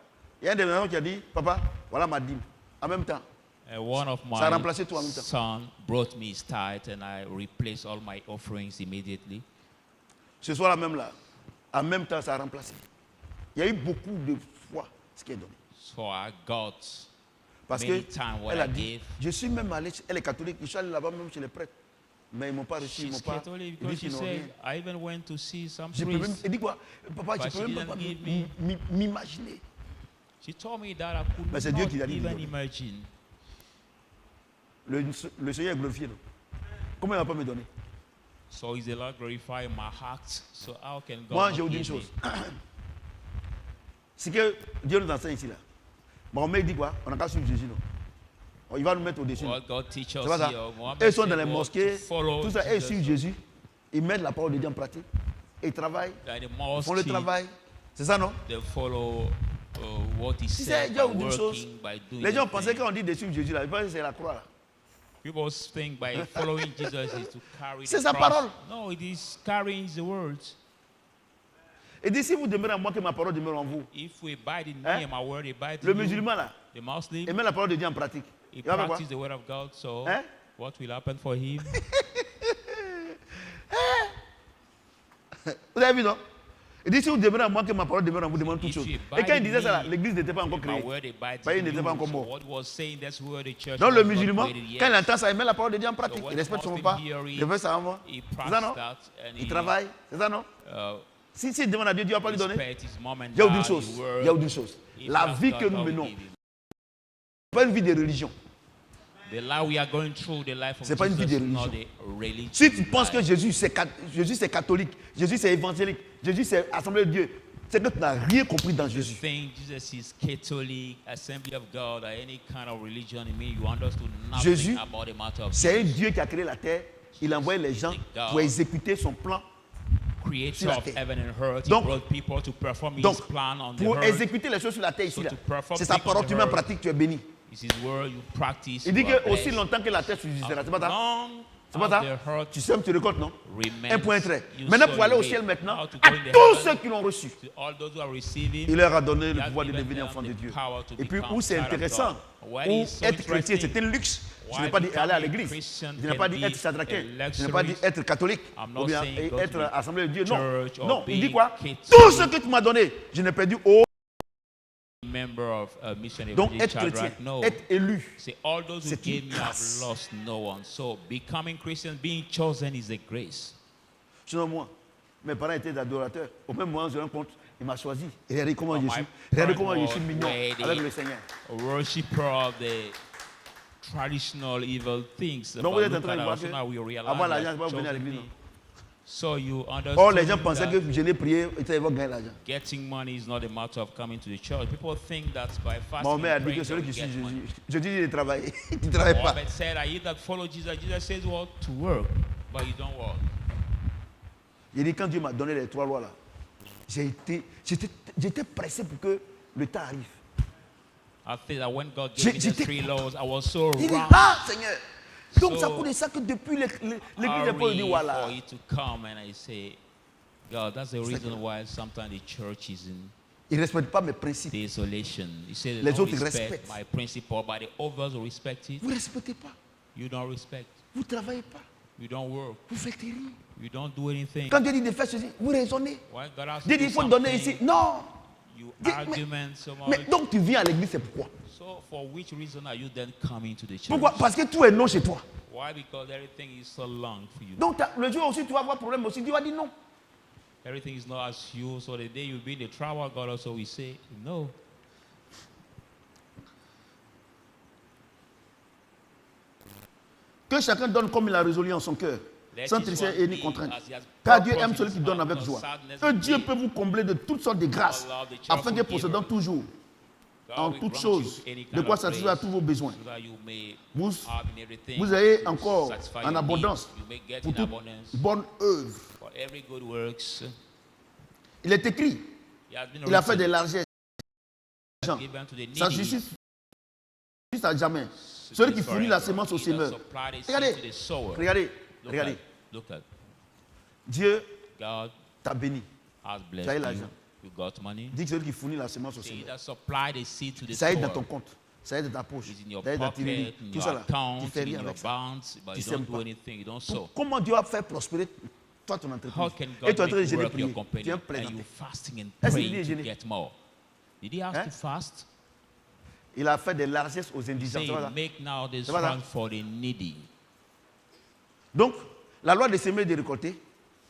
Speaker 1: Il y a un des gens qui a dit, papa, voilà ma dîme. En même temps.
Speaker 2: One of
Speaker 1: Ça a
Speaker 2: my
Speaker 1: remplacé tout en même temps.
Speaker 2: son brought me his tithe and I replaced all my offerings immediately.
Speaker 1: Ce soir-là même là, en même temps, ça a remplacé. Il y a eu beaucoup de fois ce qui est donné.
Speaker 2: So I got
Speaker 1: Parce
Speaker 2: many
Speaker 1: que
Speaker 2: times what
Speaker 1: elle
Speaker 2: I
Speaker 1: a dit,
Speaker 2: gave.
Speaker 1: je suis même allé, elle est catholique, je suis allé là-bas même chez les prêtres. Mais ils ne m'ont pas reçu, ils ne m'ont
Speaker 2: She's
Speaker 1: pas.
Speaker 2: Catholic
Speaker 1: Ils
Speaker 2: because
Speaker 1: disent
Speaker 2: she
Speaker 1: qu'ils n'ont rien.
Speaker 2: said, I even went to see some
Speaker 1: Je peux même,
Speaker 2: priests.
Speaker 1: elle dit quoi? Papa,
Speaker 2: But
Speaker 1: je peux
Speaker 2: she
Speaker 1: même pas
Speaker 2: didn't give me.
Speaker 1: m'imaginer.
Speaker 2: She told me that I could
Speaker 1: Mais c'est Dieu
Speaker 2: not
Speaker 1: qui a dit de
Speaker 2: even
Speaker 1: donner.
Speaker 2: imagine.
Speaker 1: Le Seigneur est glorifié. Non? Comment il ne va pas me donner?
Speaker 2: So is the Lord glorify my heart? So how can God
Speaker 1: Moi,
Speaker 2: not
Speaker 1: je vous dis une
Speaker 2: give me?
Speaker 1: chose. Ce que Dieu nous enseigne ici, là. Mahomet dit quoi? On n'a qu'à suivre Jésus, non? Il va nous mettre au-dessus.
Speaker 2: What God teach
Speaker 1: C'est
Speaker 2: us
Speaker 1: pas ça?
Speaker 2: here, Mohammed
Speaker 1: Ils sont
Speaker 2: said
Speaker 1: dans les
Speaker 2: what,
Speaker 1: mosquées,
Speaker 2: to follow
Speaker 1: tout ça, et ils
Speaker 2: Jesus.
Speaker 1: suivent Jésus. Ils mettent la parole de Dieu en pratique. Et ils travaillent.
Speaker 2: That the
Speaker 1: Ils font le
Speaker 2: mosque,
Speaker 1: travail. C'est ça, non?
Speaker 2: they follow what he
Speaker 1: Si
Speaker 2: said
Speaker 1: c'est
Speaker 2: by
Speaker 1: Dieu ou d'une chose,
Speaker 2: working, by doing
Speaker 1: les gens
Speaker 2: the
Speaker 1: pensaient
Speaker 2: thing.
Speaker 1: qu'on dit de suivre Jésus, là. Ils pensaient que c'est la croix, là.
Speaker 2: People think by following Jesus is to carry
Speaker 1: C'est
Speaker 2: the
Speaker 1: sa
Speaker 2: cross.
Speaker 1: parole.
Speaker 2: No, it is carrying the words.
Speaker 1: Et dit, si vous demeurez en moi, que ma parole demeure en vous.
Speaker 2: If we abide in
Speaker 1: Hein?
Speaker 2: me and my word abide
Speaker 1: Le
Speaker 2: in you,
Speaker 1: musulman, là,
Speaker 2: the Muslim,
Speaker 1: il met la parole de Dieu en pratique.
Speaker 2: he
Speaker 1: Il va faire quoi?
Speaker 2: practice the word of God, so
Speaker 1: Hein?
Speaker 2: what will happen for him?
Speaker 1: Vous avez vu, non? Il dit, si vous demeurez en moi, que ma parole demeure en vous, demande toutes
Speaker 2: If
Speaker 1: choses.
Speaker 2: you
Speaker 1: Et
Speaker 2: abide
Speaker 1: quand il
Speaker 2: in
Speaker 1: disait ça, là,
Speaker 2: me,
Speaker 1: l'église n'était pas encore
Speaker 2: My
Speaker 1: créée.
Speaker 2: word abides
Speaker 1: Bah, il
Speaker 2: in
Speaker 1: n'était
Speaker 2: you.
Speaker 1: pas encore
Speaker 2: So
Speaker 1: mort.
Speaker 2: what was saying, that's where the church
Speaker 1: Donc
Speaker 2: was
Speaker 1: le
Speaker 2: not
Speaker 1: musulman,
Speaker 2: created yet.
Speaker 1: quand il entend ça, il met la parole de Dieu en
Speaker 2: So
Speaker 1: pratique.
Speaker 2: when
Speaker 1: Il
Speaker 2: the
Speaker 1: respecte son
Speaker 2: Muslim
Speaker 1: pas.
Speaker 2: hear
Speaker 1: Il
Speaker 2: it,
Speaker 1: veut ça avant.
Speaker 2: he
Speaker 1: C'est ça,
Speaker 2: practices
Speaker 1: non?
Speaker 2: that and
Speaker 1: Il
Speaker 2: he
Speaker 1: travaille. C'est ça, non? Si il demande à Dieu, Dieu va pas lui donner.
Speaker 2: respects his mom and
Speaker 1: Il y a
Speaker 2: dad,
Speaker 1: une
Speaker 2: his
Speaker 1: chose.
Speaker 2: word.
Speaker 1: Il y a une chose.
Speaker 2: If
Speaker 1: La
Speaker 2: that's
Speaker 1: vie
Speaker 2: God,
Speaker 1: que nous
Speaker 2: God will
Speaker 1: menons,
Speaker 2: give him.
Speaker 1: ce n'est pas une vie de religion.
Speaker 2: The life we are going through, the life of
Speaker 1: C'est pas une vie
Speaker 2: Jesus,
Speaker 1: de
Speaker 2: not
Speaker 1: religion.
Speaker 2: a religion.
Speaker 1: Si tu penses que
Speaker 2: life.
Speaker 1: Jésus c'est catholique, Jésus c'est évangélique, Jésus c'est Assemblée de Dieu, c'est que tu n'as rien compris dans Jésus.
Speaker 2: Think Jesus is Catholic, Assembly of God, or any kind of religion, it means you understood nothing
Speaker 1: Jésus,
Speaker 2: about the matter of
Speaker 1: C'est un
Speaker 2: Jesus.
Speaker 1: Dieu qui a créé la terre. Il a envoyé les gens pour exécuter son plan.
Speaker 2: Creator
Speaker 1: sur la
Speaker 2: of
Speaker 1: terre.
Speaker 2: heaven and earth, he
Speaker 1: Donc-
Speaker 2: brought people to perform his
Speaker 1: Donc,
Speaker 2: plan on the
Speaker 1: pour
Speaker 2: earth.
Speaker 1: exécuter les choses sur la terre ici,
Speaker 2: So
Speaker 1: là,
Speaker 2: to perform
Speaker 1: c'est sa
Speaker 2: things on
Speaker 1: parole,
Speaker 2: the
Speaker 1: tu mets en
Speaker 2: earth,
Speaker 1: pratique, tu es béni.
Speaker 2: It's his word, you practice.
Speaker 1: Il dit
Speaker 2: you are
Speaker 1: que aussi
Speaker 2: blessed.
Speaker 1: longtemps que la terre subsistera, c'est pas ça?
Speaker 2: Long
Speaker 1: C'est pas
Speaker 2: as
Speaker 1: ça?
Speaker 2: the earth
Speaker 1: Tu sèmes, tu récoltes, non?
Speaker 2: remains,
Speaker 1: Un point trait.
Speaker 2: you
Speaker 1: Maintenant,
Speaker 2: sow
Speaker 1: pour aller au
Speaker 2: away.
Speaker 1: ciel maintenant,
Speaker 2: How to
Speaker 1: à
Speaker 2: go in the
Speaker 1: tous
Speaker 2: heaven,
Speaker 1: ceux qui l'ont reçu,
Speaker 2: to all those who are receiving,
Speaker 1: il leur a donné le
Speaker 2: He has
Speaker 1: pouvoir de
Speaker 2: given
Speaker 1: devenir
Speaker 2: them
Speaker 1: enfants de
Speaker 2: the
Speaker 1: Dieu.
Speaker 2: power to
Speaker 1: Et puis,
Speaker 2: become
Speaker 1: où c'est
Speaker 2: child of
Speaker 1: intéressant,
Speaker 2: God. Why
Speaker 1: où
Speaker 2: is so
Speaker 1: être chrétien,
Speaker 2: interesting?
Speaker 1: c'est un luxe. Je
Speaker 2: Why
Speaker 1: n'ai pas dit aller à
Speaker 2: becoming
Speaker 1: l'église.
Speaker 2: Christian
Speaker 1: Je n'ai pas
Speaker 2: can
Speaker 1: dit
Speaker 2: be
Speaker 1: être sadraquin.
Speaker 2: a
Speaker 1: Je n'ai pas dit
Speaker 2: luxury.
Speaker 1: être catholique.
Speaker 2: I'm
Speaker 1: Ou
Speaker 2: not
Speaker 1: bien
Speaker 2: saying go
Speaker 1: être
Speaker 2: to the
Speaker 1: assemblée de Dieu. Non.
Speaker 2: church or
Speaker 1: Non, il dit
Speaker 2: be
Speaker 1: quoi?
Speaker 2: Catholic.
Speaker 1: Tout ce que tu m'as donné, je n'ai perdu aucun.
Speaker 2: Member of Mission
Speaker 1: Donc,
Speaker 2: Evangelist
Speaker 1: être
Speaker 2: Child
Speaker 1: chrétien,
Speaker 2: Right? No.
Speaker 1: être élu,
Speaker 2: Say all those who
Speaker 1: c'est
Speaker 2: gave
Speaker 1: une
Speaker 2: me have
Speaker 1: grâce.
Speaker 2: lost no one. So becoming Christian, being chosen is a grace.
Speaker 1: sinon moi, mes parents étaient des adorateurs. Au même moment, je me rends compte, il m'a choisi. Et regardez comment
Speaker 2: Oh,
Speaker 1: je
Speaker 2: my
Speaker 1: suis. Regardez
Speaker 2: parents
Speaker 1: comment je suis
Speaker 2: were
Speaker 1: mignon
Speaker 2: ready.
Speaker 1: avec le Seigneur.
Speaker 2: A worshipper of the traditional evil things.
Speaker 1: Donc
Speaker 2: But
Speaker 1: vous êtes en
Speaker 2: look
Speaker 1: train
Speaker 2: at
Speaker 1: de voir
Speaker 2: us, now we realize
Speaker 1: avoir
Speaker 2: that
Speaker 1: l'argent, c'est pas venir à
Speaker 2: chosen
Speaker 1: l'église.
Speaker 2: me. So you understand
Speaker 1: Or les gens pensaient
Speaker 2: that
Speaker 1: que je n'ai prié et ils vont gagner l'argent.
Speaker 2: getting money is not a matter of coming to the church. People think that by fasting
Speaker 1: Mahomet a
Speaker 2: and
Speaker 1: dit que
Speaker 2: praying
Speaker 1: celui
Speaker 2: that
Speaker 1: qui
Speaker 2: we
Speaker 1: suit
Speaker 2: get money.
Speaker 1: Jésus, je dis il travaille. Il ne travaille pas.
Speaker 2: Mohammed said, I that follow Jesus. Jesus says what? To work, but you don't work.
Speaker 1: Il dit quand Dieu m'a donné les 3 lois là, j'étais pressé pour que le temps arrive.
Speaker 2: I think that when God gave me the
Speaker 1: J'étais
Speaker 2: 3 laws, I was so
Speaker 1: Il dit,
Speaker 2: wrong.
Speaker 1: ah Seigneur. Donc
Speaker 2: So,
Speaker 1: ça coûte ça que depuis l'église n'est pas
Speaker 2: Hurry
Speaker 1: dit voilà.
Speaker 2: for it to come, and I say, God, that's the reason why sometimes the church is in
Speaker 1: Il ne respecte pas mes principes.
Speaker 2: desolation. You say they
Speaker 1: Les
Speaker 2: don't
Speaker 1: autres
Speaker 2: respect
Speaker 1: respectent.
Speaker 2: my principle, but the others will respect it.
Speaker 1: Vous ne respectez pas.
Speaker 2: You don't respect.
Speaker 1: Vous ne travaillez pas.
Speaker 2: You don't work.
Speaker 1: Vous faites rien.
Speaker 2: You don't do anything.
Speaker 1: Quand Dieu dit de faire ceci, vous raisonnez.
Speaker 2: When God asks
Speaker 1: Dieu
Speaker 2: you
Speaker 1: dit
Speaker 2: to
Speaker 1: il
Speaker 2: do
Speaker 1: faut donner
Speaker 2: something,
Speaker 1: ici. Non.
Speaker 2: you
Speaker 1: Dis-
Speaker 2: argument so much.
Speaker 1: Mais donc tu viens à l'église, c'est pourquoi?
Speaker 2: So for which reason are you then coming to the church?
Speaker 1: Pourquoi? Parce que tout est non chez toi.
Speaker 2: Why? Because everything is so long for you.
Speaker 1: Donc le jour aussi tu vas avoir problème aussi, Dieu va dire non.
Speaker 2: Everything is not as you. So the day you be in the trouble, God also will say no.
Speaker 1: Que chacun donne comme il a résolu en son cœur,
Speaker 2: Let
Speaker 1: sans
Speaker 2: each
Speaker 1: tristesse
Speaker 2: one
Speaker 1: et ni
Speaker 2: be
Speaker 1: contrainte.
Speaker 2: as he has
Speaker 1: Car Dieu
Speaker 2: purpose
Speaker 1: aime
Speaker 2: in
Speaker 1: celui
Speaker 2: his
Speaker 1: qui donne
Speaker 2: heart,
Speaker 1: avec
Speaker 2: not
Speaker 1: joie.
Speaker 2: sadness
Speaker 1: Que
Speaker 2: and
Speaker 1: Dieu
Speaker 2: grief.
Speaker 1: peut vous combler de toutes sortes de grâces,
Speaker 2: God love the
Speaker 1: afin
Speaker 2: cheerful
Speaker 1: que possédant
Speaker 2: giver.
Speaker 1: toujours,
Speaker 2: God
Speaker 1: en
Speaker 2: will
Speaker 1: toutes
Speaker 2: grant
Speaker 1: choses,
Speaker 2: you any
Speaker 1: de
Speaker 2: kind
Speaker 1: quoi
Speaker 2: of
Speaker 1: satisfaire à
Speaker 2: praise,
Speaker 1: tous vos besoins.
Speaker 2: so that you may
Speaker 1: Vous,
Speaker 2: have in everything,
Speaker 1: vous ayez
Speaker 2: to
Speaker 1: encore
Speaker 2: satisfy
Speaker 1: en
Speaker 2: your
Speaker 1: abondance
Speaker 2: needs. You may get
Speaker 1: pour
Speaker 2: in
Speaker 1: toute
Speaker 2: abundance
Speaker 1: bonne œuvre.
Speaker 2: for every good works.
Speaker 1: Il est écrit,
Speaker 2: He has been
Speaker 1: il a fait
Speaker 2: written,
Speaker 1: des largesses.
Speaker 2: has given to the
Speaker 1: Sa
Speaker 2: needy.
Speaker 1: justice juste à jamais. Celui qui fournit la semence au
Speaker 2: He that
Speaker 1: semeur.
Speaker 2: supplied his seed
Speaker 1: Regardez,
Speaker 2: to the sower.
Speaker 1: regardez,
Speaker 2: Look
Speaker 1: regardez.
Speaker 2: at, look at
Speaker 1: Dieu
Speaker 2: God.
Speaker 1: t'as béni.
Speaker 3: has
Speaker 1: Ça y est,
Speaker 3: blessed you.
Speaker 1: l'argent.
Speaker 3: You got money.
Speaker 1: Dis que celui qui fournit la semence au
Speaker 3: He
Speaker 1: Seigneur.
Speaker 3: that supply the seed to the
Speaker 1: Ça y est dans
Speaker 3: sower.
Speaker 1: ton compte. Ça y est dans ta poche.
Speaker 3: It's in your
Speaker 1: Ça y est dans ta
Speaker 3: pocket,
Speaker 1: tirelire.
Speaker 3: in
Speaker 1: Tout
Speaker 3: your
Speaker 1: ça là. Tu
Speaker 3: account,
Speaker 1: fais
Speaker 3: in
Speaker 1: rien
Speaker 3: your
Speaker 1: avec ça.
Speaker 3: banks, but
Speaker 1: Tu
Speaker 3: you
Speaker 1: sèmes
Speaker 3: don't do
Speaker 1: pas.
Speaker 3: anything. You don't sow.
Speaker 1: Comment Dieu va faire prospérer toi ton
Speaker 3: How
Speaker 1: entreprise?
Speaker 3: can
Speaker 1: Et tu es
Speaker 3: God
Speaker 1: en train de
Speaker 3: make
Speaker 1: gêner
Speaker 3: work your
Speaker 1: prier.
Speaker 3: company
Speaker 1: Tu viens
Speaker 3: and
Speaker 1: plaisanter.
Speaker 3: you fasting and
Speaker 1: Est-ce qu'il dit
Speaker 3: praying to
Speaker 1: gêner?
Speaker 3: get more? Did he ask
Speaker 1: Hein?
Speaker 3: to fast?
Speaker 1: Il a fait des largesses aux
Speaker 3: He
Speaker 1: indigents.
Speaker 3: said,
Speaker 1: Ça va là?
Speaker 3: make now this
Speaker 1: Ça va là?
Speaker 3: run for the needy.
Speaker 1: Donc, la loi de s'aimer et de récolter,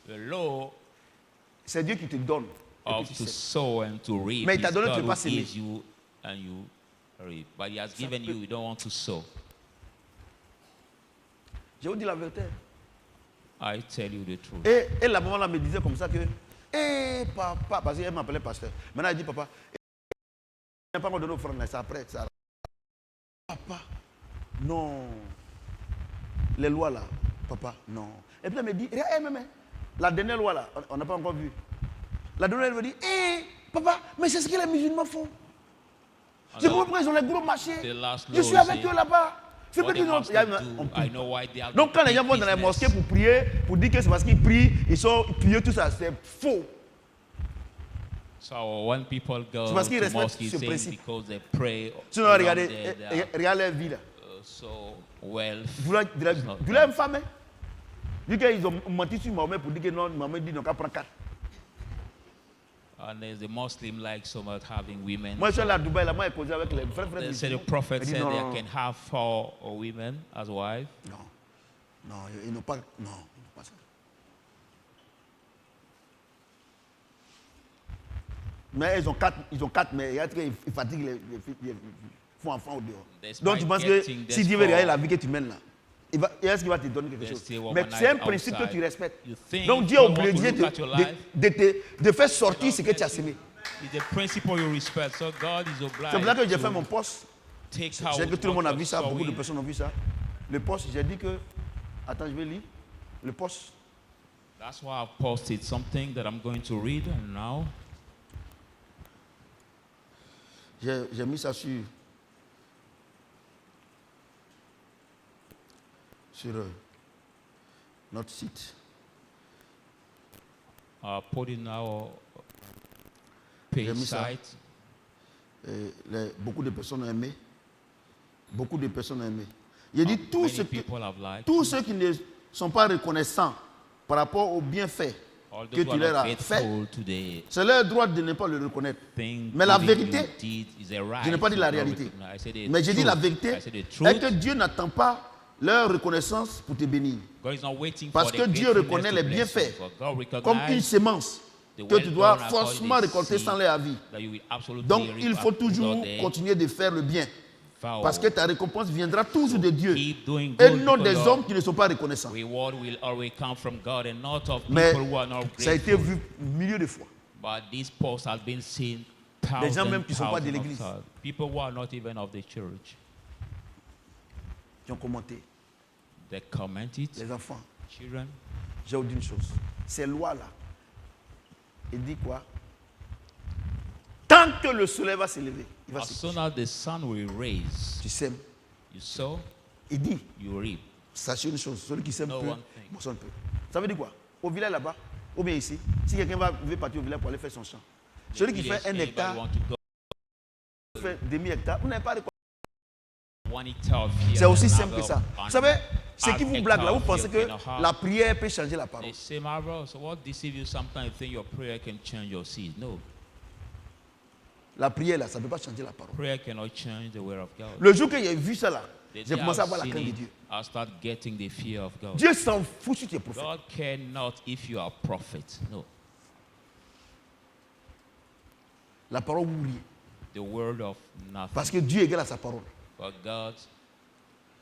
Speaker 3: The law
Speaker 1: c'est Dieu qui te donne. Et
Speaker 3: of
Speaker 1: puis tu
Speaker 3: to
Speaker 1: sèmes.
Speaker 3: sow and to reap
Speaker 1: Mais
Speaker 3: is
Speaker 1: il t'a donné, tu
Speaker 3: God
Speaker 1: veux pas
Speaker 3: who
Speaker 1: s'aimer.
Speaker 3: gives you and you reap. But he has given you don't want to sow.
Speaker 1: Je vous dis la vérité.
Speaker 3: I tell you the truth.
Speaker 1: Et la maman là me disait comme ça que, papa, parce qu'elle m'appelait pasteur. Maintenant elle dit, papa, il n'a pas encore donné offrande là, c'est après. Ça. Papa, non. Les lois là, papa, non. Et puis elle me dit, la dernière loi là, on n'a pas encore vu. La dernière elle me dit, papa, mais c'est ce que les musulmans font. C'est pourquoi ils ont les gros marchés.
Speaker 3: The last
Speaker 1: Je suis
Speaker 3: law,
Speaker 1: avec
Speaker 3: see,
Speaker 1: eux là-bas. C'est
Speaker 3: what
Speaker 1: pas qu'ils
Speaker 3: they
Speaker 1: ont.
Speaker 3: must
Speaker 1: On
Speaker 3: do,
Speaker 1: prie
Speaker 3: I know why they are
Speaker 1: Donc quand les gens vont dans les mosquées pour prier, pour dire que c'est parce qu'ils prient, ils sont pieux, tout ça, c'est faux.
Speaker 3: So when people go
Speaker 1: C'est parce qu'ils
Speaker 3: to
Speaker 1: respectent
Speaker 3: mosque,
Speaker 1: ce
Speaker 3: it's saying
Speaker 1: principe.
Speaker 3: because they pray.
Speaker 1: Sinon,
Speaker 3: along
Speaker 1: regardez,
Speaker 3: their,
Speaker 1: regardez leur vie là.
Speaker 3: so wealth.
Speaker 1: Vous l'avez une femme, hein? Dis qu'ils ont menti sur Mahomet pour dire que non, Mahomet dit non, qu'à prendre 4.
Speaker 3: And there's the Muslim like so much having women.
Speaker 1: Moi je suis allé à Dubaï, là, moi j'ai causé avec les vrais
Speaker 3: They say the
Speaker 1: musulmans.
Speaker 3: prophet
Speaker 1: Il dit
Speaker 3: said
Speaker 1: non,
Speaker 3: they
Speaker 1: non,
Speaker 3: can have 4 women as wives.
Speaker 1: non, non, ils n'ont pas, non, ils n'ont pas ça. Mais ils ont 4, mais il y a qu'ils fatiguent les font enfants au dehors.
Speaker 3: Despite
Speaker 1: Donc tu penses que
Speaker 3: getting
Speaker 1: si
Speaker 3: this
Speaker 1: Dieu veut regarder
Speaker 3: far,
Speaker 1: la vie que tu mènes là, est-ce qu'il va te donner quelque
Speaker 3: There's
Speaker 1: chose?
Speaker 3: still
Speaker 1: Mais c'est un
Speaker 3: womanize
Speaker 1: principe que
Speaker 3: outside.
Speaker 1: tu respectes.
Speaker 3: You think
Speaker 1: Donc Dieu est
Speaker 3: God want to
Speaker 1: obligé
Speaker 3: look at your life?
Speaker 1: de faire sortir ce que tu as semé.
Speaker 3: It's the principle you respect. So God is
Speaker 1: C'est pour
Speaker 3: obliged
Speaker 1: ça que j'ai fait
Speaker 3: to
Speaker 1: mon poste.
Speaker 3: take
Speaker 1: Je
Speaker 3: out
Speaker 1: sais que tout le monde a
Speaker 3: what
Speaker 1: vu ça,
Speaker 3: you're
Speaker 1: beaucoup de
Speaker 3: sowing.
Speaker 1: personnes ont vu ça. Le poste, j'ai dit que. Attends, je vais lire. Le poste.
Speaker 3: That's why I've posted something that I'm going to read now.
Speaker 1: J'ai mis ça sur notre site.
Speaker 3: Put in our
Speaker 1: J'ai
Speaker 3: page
Speaker 1: mis ça.
Speaker 3: site.
Speaker 1: Beaucoup de personnes ont aimé. Beaucoup de personnes ont aimé. J'ai dit
Speaker 3: Many people have liked.
Speaker 1: tous ceux qui ne sont pas reconnaissants par rapport aux bienfaits
Speaker 3: All
Speaker 1: que
Speaker 3: those who
Speaker 1: tu
Speaker 3: are
Speaker 1: leur
Speaker 3: not
Speaker 1: as fait,
Speaker 3: faithful to the
Speaker 1: c'est leur droit de ne pas le reconnaître.
Speaker 3: thing
Speaker 1: Mais la
Speaker 3: good
Speaker 1: vérité,
Speaker 3: you did is a right
Speaker 1: je n'ai pas dit la
Speaker 3: to not
Speaker 1: réalité.
Speaker 3: recognize. I said the
Speaker 1: Mais j'ai dit la
Speaker 3: truth.
Speaker 1: vérité
Speaker 3: I said the
Speaker 1: est
Speaker 3: truth.
Speaker 1: que Dieu n'attend pas leur reconnaissance pour te bénir.
Speaker 3: God is not waiting
Speaker 1: Parce
Speaker 3: for
Speaker 1: que
Speaker 3: the
Speaker 1: Dieu
Speaker 3: gratefulness
Speaker 1: reconnaît
Speaker 3: to
Speaker 1: les
Speaker 3: bless
Speaker 1: bienfaits
Speaker 3: you. For God
Speaker 1: comme une
Speaker 3: recognizes
Speaker 1: sémence
Speaker 3: the
Speaker 1: que tu dois
Speaker 3: well done according
Speaker 1: forcément
Speaker 3: to the
Speaker 1: récolter
Speaker 3: seed
Speaker 1: sans leur avis.
Speaker 3: that you will absolutely
Speaker 1: Donc
Speaker 3: reap
Speaker 1: il faut
Speaker 3: after
Speaker 1: toujours
Speaker 3: the
Speaker 1: continuer de faire le bien.
Speaker 3: vow.
Speaker 1: Parce que ta récompense viendra toujours de Dieu
Speaker 3: Keep doing
Speaker 1: et
Speaker 3: good
Speaker 1: non
Speaker 3: because
Speaker 1: des
Speaker 3: your
Speaker 1: hommes qui ne sont pas reconnaissants.
Speaker 3: reward will always come from God and not of
Speaker 1: Mais
Speaker 3: people who are not
Speaker 1: ça a été
Speaker 3: grateful.
Speaker 1: vu milliers de fois.
Speaker 3: But this post has been seen
Speaker 1: Des gens même
Speaker 3: thousands,
Speaker 1: qui ne sont pas de
Speaker 3: thousands of
Speaker 1: l'église.
Speaker 3: times. People who are not even of the church.
Speaker 1: Qui ont commenté.
Speaker 3: They comment it.
Speaker 1: Les enfants,
Speaker 3: Children.
Speaker 1: j'ai dit une chose. Ces lois-là, il dit quoi? Tant que le soleil va s'élever, il va
Speaker 3: As
Speaker 1: se
Speaker 3: soon as the sun will raise,
Speaker 1: Tu sèmes.
Speaker 3: you sow,
Speaker 1: Il dit,
Speaker 3: you reap.
Speaker 1: sachez une chose, celui qui sème
Speaker 3: No
Speaker 1: peu,
Speaker 3: one thing.
Speaker 1: moissonne peu. Ça veut dire quoi? Au village là-bas, ou bien ici, si quelqu'un veut partir au village pour aller faire son champ, celui qui fait
Speaker 3: Village,
Speaker 1: 1
Speaker 3: anybody
Speaker 1: hectare,
Speaker 3: want to go
Speaker 1: fait demi-hectare, vous n'avez pas de quoi.
Speaker 3: 1 hectare of field
Speaker 1: C'est aussi
Speaker 3: and
Speaker 1: simple
Speaker 3: have
Speaker 1: que ça.
Speaker 3: an
Speaker 1: Vous savez, ce qui
Speaker 3: half
Speaker 1: vous blague là,
Speaker 3: hectare
Speaker 1: vous
Speaker 3: of
Speaker 1: pensez
Speaker 3: field
Speaker 1: que
Speaker 3: and a half.
Speaker 1: la prière peut changer la parole.
Speaker 3: They say, Marvel, so what deceives you sometimes you think your prayer can change your seed? No.
Speaker 1: La prière là, ça ne peut pas changer la parole.
Speaker 3: Prayer cannot change the word of God.
Speaker 1: Le jour que j'ai vu ça là,
Speaker 3: The
Speaker 1: j'ai
Speaker 3: day
Speaker 1: commencé à
Speaker 3: I've
Speaker 1: avoir la
Speaker 3: seen
Speaker 1: crainte de
Speaker 3: it,
Speaker 1: Dieu.
Speaker 3: I start getting the fear of God.
Speaker 1: Dieu s'en fout si tu es prophète.
Speaker 3: God cannot if you are a prophet. No.
Speaker 1: La parole oublie.
Speaker 3: The word of nothing.
Speaker 1: Parce que Dieu est égal à sa parole.
Speaker 3: But God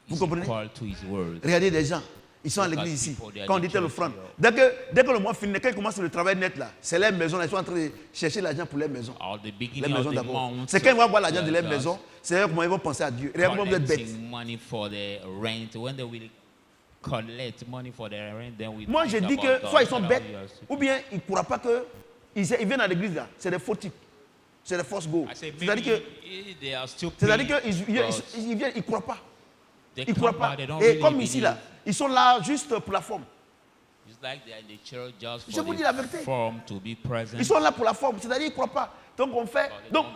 Speaker 1: Vous
Speaker 3: is
Speaker 1: comprenez?
Speaker 3: equal to his word.
Speaker 1: Regardez des gens, ils sont à
Speaker 3: Look at
Speaker 1: l'église ici.
Speaker 3: people, they are
Speaker 1: Quand on
Speaker 3: in
Speaker 1: dit telle
Speaker 3: church
Speaker 1: offrande,
Speaker 3: here.
Speaker 1: dès que le mois finit, quand ils commencent le travail net là, c'est leur maison, là, ils sont en train de chercher l'argent pour leur maison.
Speaker 3: At the
Speaker 1: Les
Speaker 3: beginning of
Speaker 1: maisons
Speaker 3: the
Speaker 1: d'abord.
Speaker 3: month,
Speaker 1: C'est quand ils vont avoir l'argent de leur
Speaker 3: just
Speaker 1: maison, c'est là comment ils vont penser à Dieu. Regardez comment vous êtes bêtes.
Speaker 3: collecting money for the rent. When they will collect money for their rent, then we
Speaker 1: Moi,
Speaker 3: think
Speaker 1: je dis
Speaker 3: about
Speaker 1: que
Speaker 3: God.
Speaker 1: soit ils sont
Speaker 3: How
Speaker 1: bêtes,
Speaker 3: we are stupid.
Speaker 1: ou bien ils ne croient pas que ils viennent à l'église là. C'est des faux types. C'est des fausses go.
Speaker 3: I say
Speaker 1: C'est-à-dire
Speaker 3: maybe they are stupid.
Speaker 1: qu'ils
Speaker 3: but
Speaker 1: viennent, ils ne croient pas.
Speaker 3: they
Speaker 1: Ils ne
Speaker 3: come
Speaker 1: croient pas.
Speaker 3: back, they don't
Speaker 1: Et
Speaker 3: really
Speaker 1: comme ici
Speaker 3: believe.
Speaker 1: là, ils sont là juste pour la forme.
Speaker 3: It's like they're in the church just
Speaker 1: Je
Speaker 3: for
Speaker 1: vous dis la
Speaker 3: the
Speaker 1: vérité.
Speaker 3: form to be present.
Speaker 1: Ils sont là pour la forme, c'est-à-dire ils ne croient pas. Donc on fait. Donc